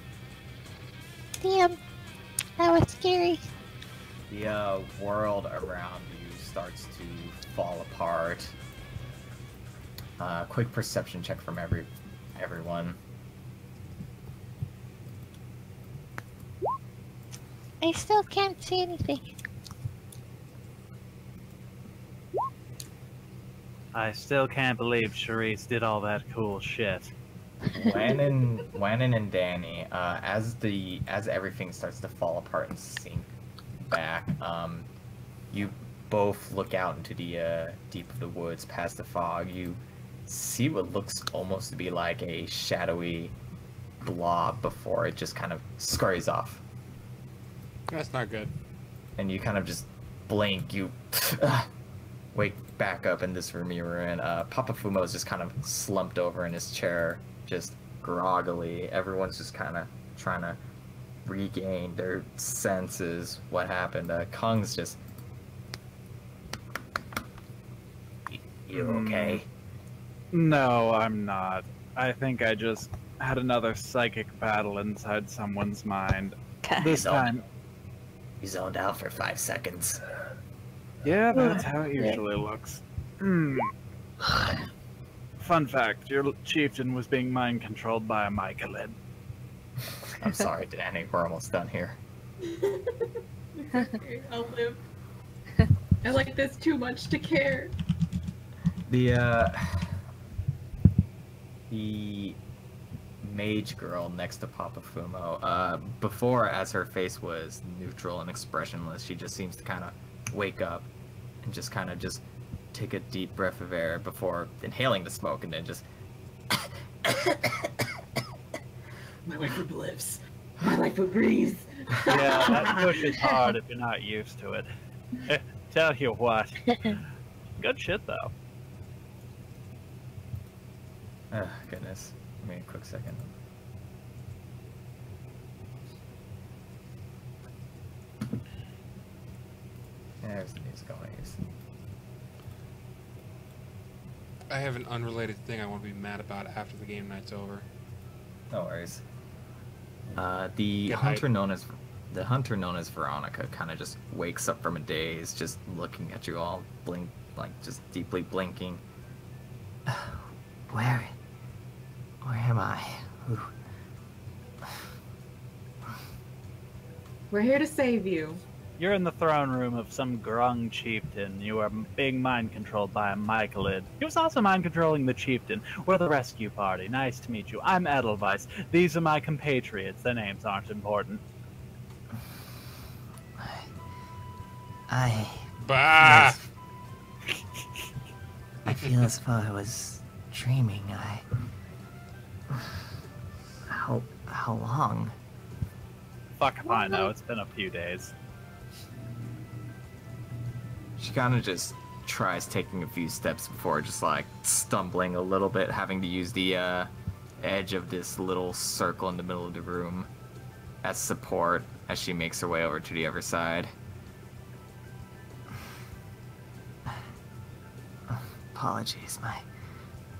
That was scary. The world around you starts to fall apart. Quick perception check from everyone. I still can't see anything. I still can't believe Charisse did all that cool shit. Wannon and Danny, as everything starts to fall apart and sink back, you both look out into the deep of the woods past the fog. You see what looks almost to be like a shadowy blob before it just kind of scurries off. That's not good. And you kind of just blink, you wake back up in this room you were in. Papa Fumo is just kind of slumped over in his chair, just groggily. Everyone's just kind of trying to regain their senses. What happened? Khung's just... You okay? No, I'm not. I think I just had another psychic battle inside someone's mind. This time, You zoned out for 5 seconds. Yeah, that's how it usually looks. Fun fact, your chieftain was being mind-controlled by a mycolid. I'm sorry, Danny. We're almost done here. Okay, I'll live. I like this too much to care. The mage girl next to Papa Fumo, before, as her face was neutral and expressionless, she just seems to kind of wake up and just kind of just take a deep breath of air before inhaling the smoke and then just... My waifu lives. My waifu breathes. Yeah, that push is hard if you're not used to it. Tell you what. Good shit, though. Oh, goodness. Give me a quick second. There's the music I want to use. I have an unrelated thing I want to be mad about after the game night's over. No worries. The Get hunter hype. known as Veronica kind of just wakes up from a daze, just looking at you all, just deeply blinking. Where am I? Ooh. We're here to save you. You're in the throne room of some Gong chieftain. You are being mind-controlled by a mycolid. He was also mind-controlling the chieftain. We're the rescue party. Nice to meet you. I'm Edelweiss. These are my compatriots. Their names aren't important. Bah! I feel as though I was dreaming. How long? Fuck if I know. It's been a few days. She kind of just tries taking a few steps before just like stumbling a little bit, having to use the edge of this little circle in the middle of the room as support as she makes her way over to the other side. Apologies, my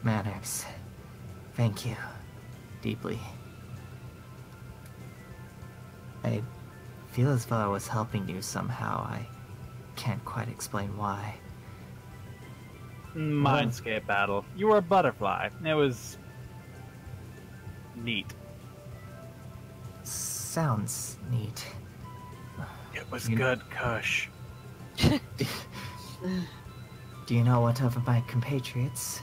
manners. Thank you. Deeply. I feel as though I was helping you somehow. I can't quite explain why. Mindscape battle. You were a butterfly. It was... neat. Sounds neat. It was good, Kush. Do you know what of my compatriots?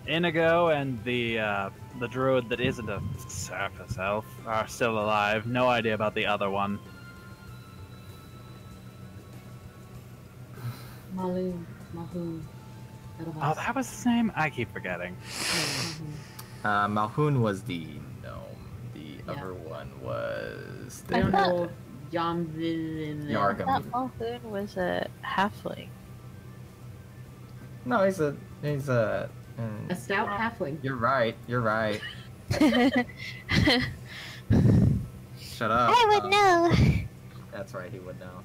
Inigo and the druid that isn't a surface elf are still alive. No idea about the other one. Mahun. Oh, that was the same? I keep forgetting. Malhoun was the gnome. The other one was I don't the know. Yamvin. I Yargam. thought Mulhoon was a halfling. No, he's a A stout halfling. You're right. Shut up. I would know. That's right, he would know.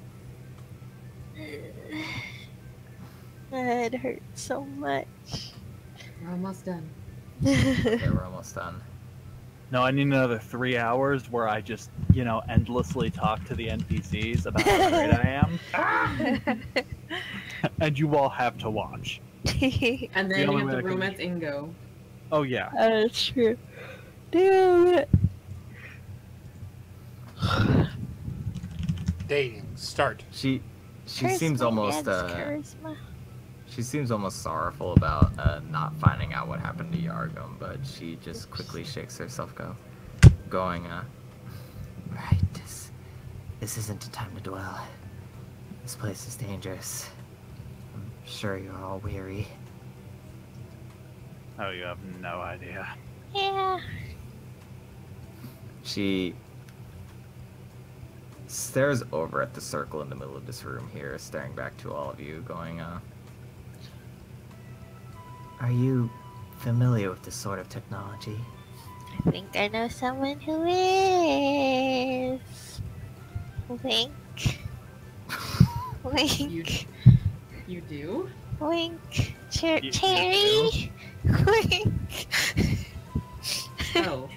It hurts so much. We're almost done. Okay, we're almost done. No, I need another 3 hours where I just, endlessly talk to the NPCs about how great I am. And you all have to watch. And then only you way have the I can- romance Ingo. Oh, yeah. That's true. Damn it. Dating. Start. She Charisma, seems almost man's charisma. she seems almost sorrowful about not finding out what happened to Yargam, but she just quickly shakes herself going Right, this isn't a time to dwell. This place is dangerous. I'm sure you're all weary. Oh, you have no idea. Yeah. She stares over at the circle in the middle of this room here, staring back to all of you, going, Are you familiar with this sort of technology? I think I know someone who is. Wink. Wink. You do? Wink. You Cherry. Wink. Oh.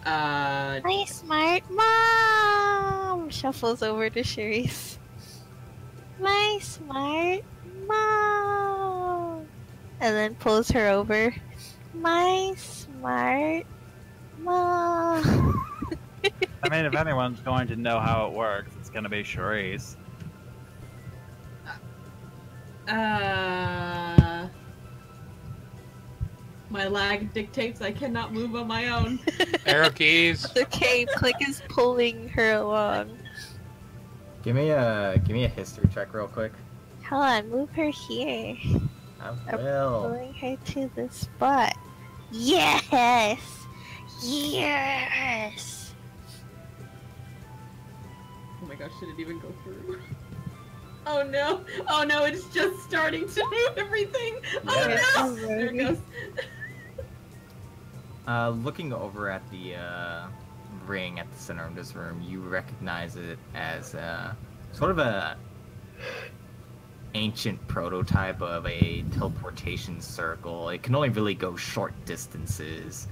My smart mom shuffles over to Sherry's. My smart mom. And then pulls her over. My smart mom. I mean, if anyone's going to know how it works, it's going to be Charisse. My lag dictates I cannot move on my own. Arrow keys. Okay, Click is pulling her along. Give me a history check real quick. Hold on, move her here. I will. Pulling her to the spot. Yes! Yes! Oh my gosh, did it even go through? Oh no! Oh no, it's just starting to do everything! Yes. Oh no! There it goes. Looking over at the ring at the center of this room, you recognize it as sort of a ancient prototype of a teleportation circle. It can only really go short distances,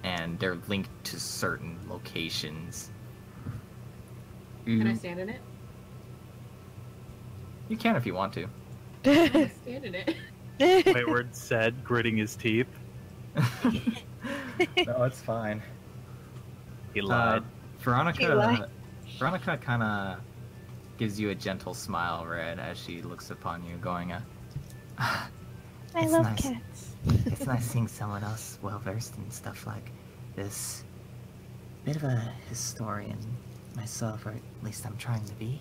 and they're linked to certain locations. Can I stand in it? You can if you want to. I'm gonna stand in it. Wayward said, gritting his teeth. No, it's fine. He lied. Veronica kind of gives you a gentle smile, Red, as she looks upon you, going, I It's love nice. cats. It's nice seeing someone else well-versed in stuff like this. Bit of a historian myself, or at least I'm trying to be.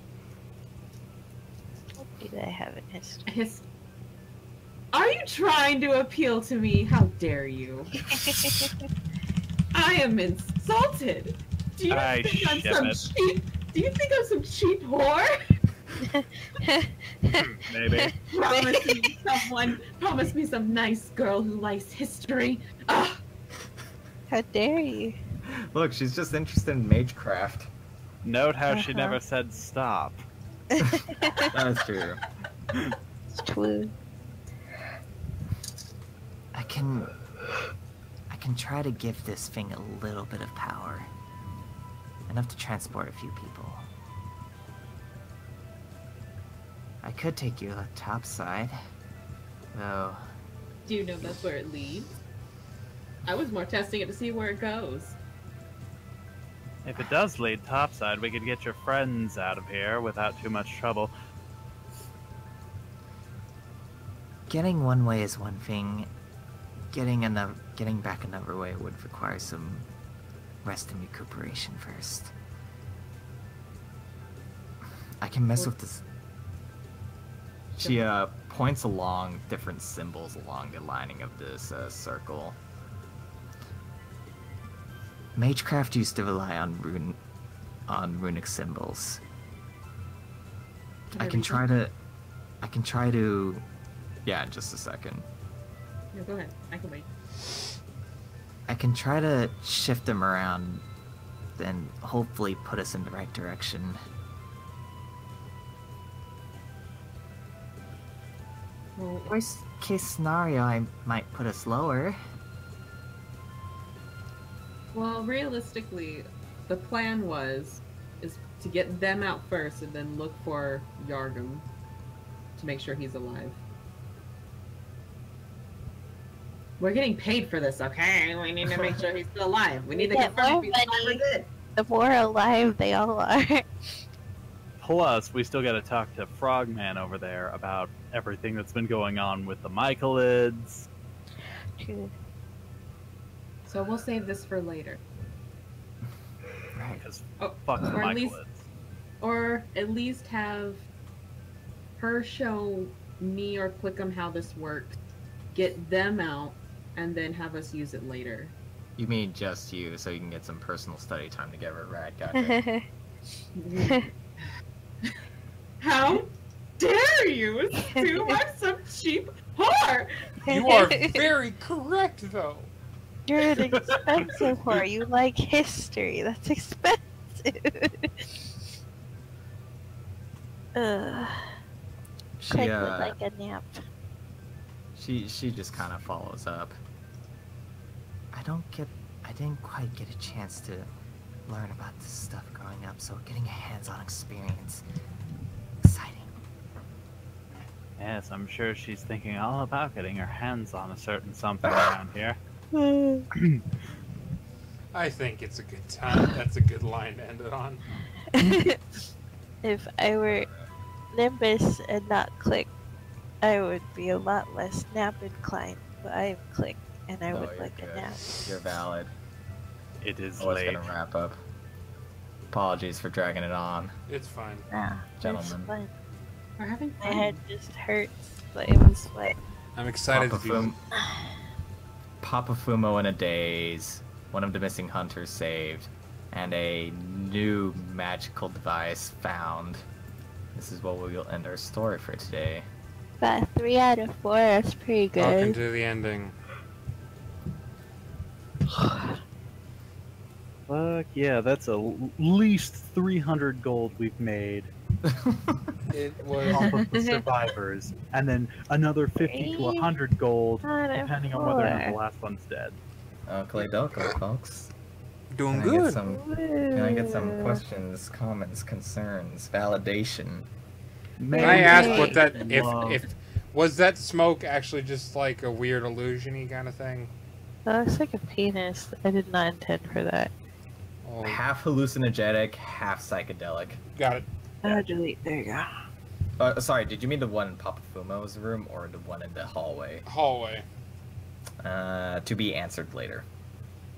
What do I have in history? Are you trying to appeal to me? How dare you? I am insulted. Do you I think I'm ship some it. cheap? Do you think I'm some cheap whore? Maybe. Promise me some nice girl who likes history. Ugh. How dare you? Look, she's just interested in magecraft. Note how she Uh-huh. never said stop. That is true. It's true. I can try to give this thing a little bit of power. Enough to transport a few people. I could take you to the top side, though. Do you know that's where it leads? I was more testing it to see where it goes. If it does lead topside, we could get your friends out of here without too much trouble. Getting one way is one thing. Getting back another way would require some rest and recuperation first. I can mess with this. She points along different symbols along the lining of this circle. Magecraft used to rely on runic symbols. I can try to. Yeah, just a second. No, go ahead. I can wait. I can try to shift them around, then hopefully put us in the right direction. Well, Worst case scenario, I might put us lower. well, realistically, the plan is to get them out first and then look for Yargum to make sure he's alive. We're getting paid for this, okay? We need to make sure he's still alive. We need to get confirm more if he's alive or money. dead. The more alive they all are. Plus, we still got to talk to Frogman over there about everything that's been going on with the Michaelids. True. So we'll save this for later. Right. Because Oh, fuck the or at least- Michaelids. Or at least have her show me or Clickham how this works. Get them out, and then have us use it later. You mean just you, so you can get some personal study time together, right? Gotcha. How dare you assume I'm some cheap whore? You are very correct, though. You're an expensive whore. You like history. That's expensive. Ugh. She Click would like a nap. she just kind of follows up. I didn't quite get a chance to learn about this stuff growing up, so getting a hands-on experience, exciting. Yes, I'm sure she's thinking all about getting her hands on a certain something around here. I think it's a good time. That's a good line to end it on. If I were Nimbus and not Click, I would be a lot less nap inclined. But I am Click, and I would you're like good. a nap. You're valid. It is I was late. gonna wrap up. Apologies for dragging it on, It's fine. Nah, gentlemen. it's fun. We're having My fun. head just hurts, but it was fun. I'm excited to do. Papa Fumo in a daze. One of the missing hunters saved, and a new magical device found. This is what we'll end our story for today. Got 3 out of 4. That's pretty Welcome good. to the ending. Fuck yeah, that's at least 300 gold we've made It off was. of the survivors, and then another 50 to 100 gold, Out of depending on whether or not the 4. last one's dead. Clay Delco, folks. Doing Can I get good. Can I get some questions, comments, concerns, validation? Can I ask Hey. what that Love. if was that smoke actually just like a weird illusion-y kind of thing? That looks like a penis. I did not intend for that. Oh, Half hallucinogenic, half psychedelic. got it. Delete. There you go. Sorry, did you mean the one in Papa Fumo's room or the one in the hallway? Hallway. To be answered later.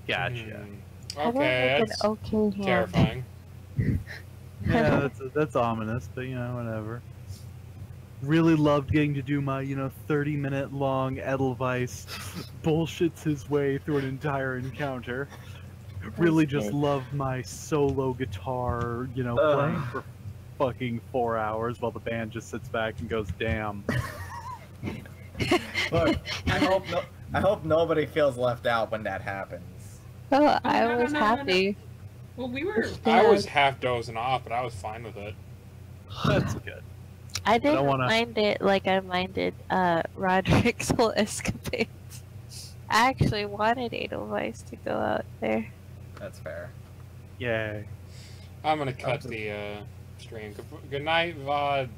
Gotcha. Hmm. I don't Okay, make that's an okay hand. terrifying. Yeah, that's ominous, but you know, whatever. Really loved getting to do my, 30-minute long Edelweiss bullshits his way through an entire encounter. Really That's just good. love my solo guitar, playing for fucking 4 hours while the band just sits back and goes, damn. Look, I hope nobody feels left out when that happens. Oh, I no, no, was no, no, happy. Well, we were. I was half dozing off, but I was fine with it. That's good. I didn't wanna- mind it like I minded Roderick's whole escapades. I actually wanted Edelweiss to go out there. That's fair. Yay. I'm gonna cut the stream. Good night, Vod.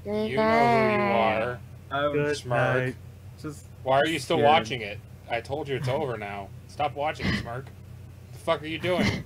Good You know who you night. are. Good Smirk. night. Just Why are you still Scared. watching it? I told you it's over now. Stop watching it, Smirk. The fuck are you doing?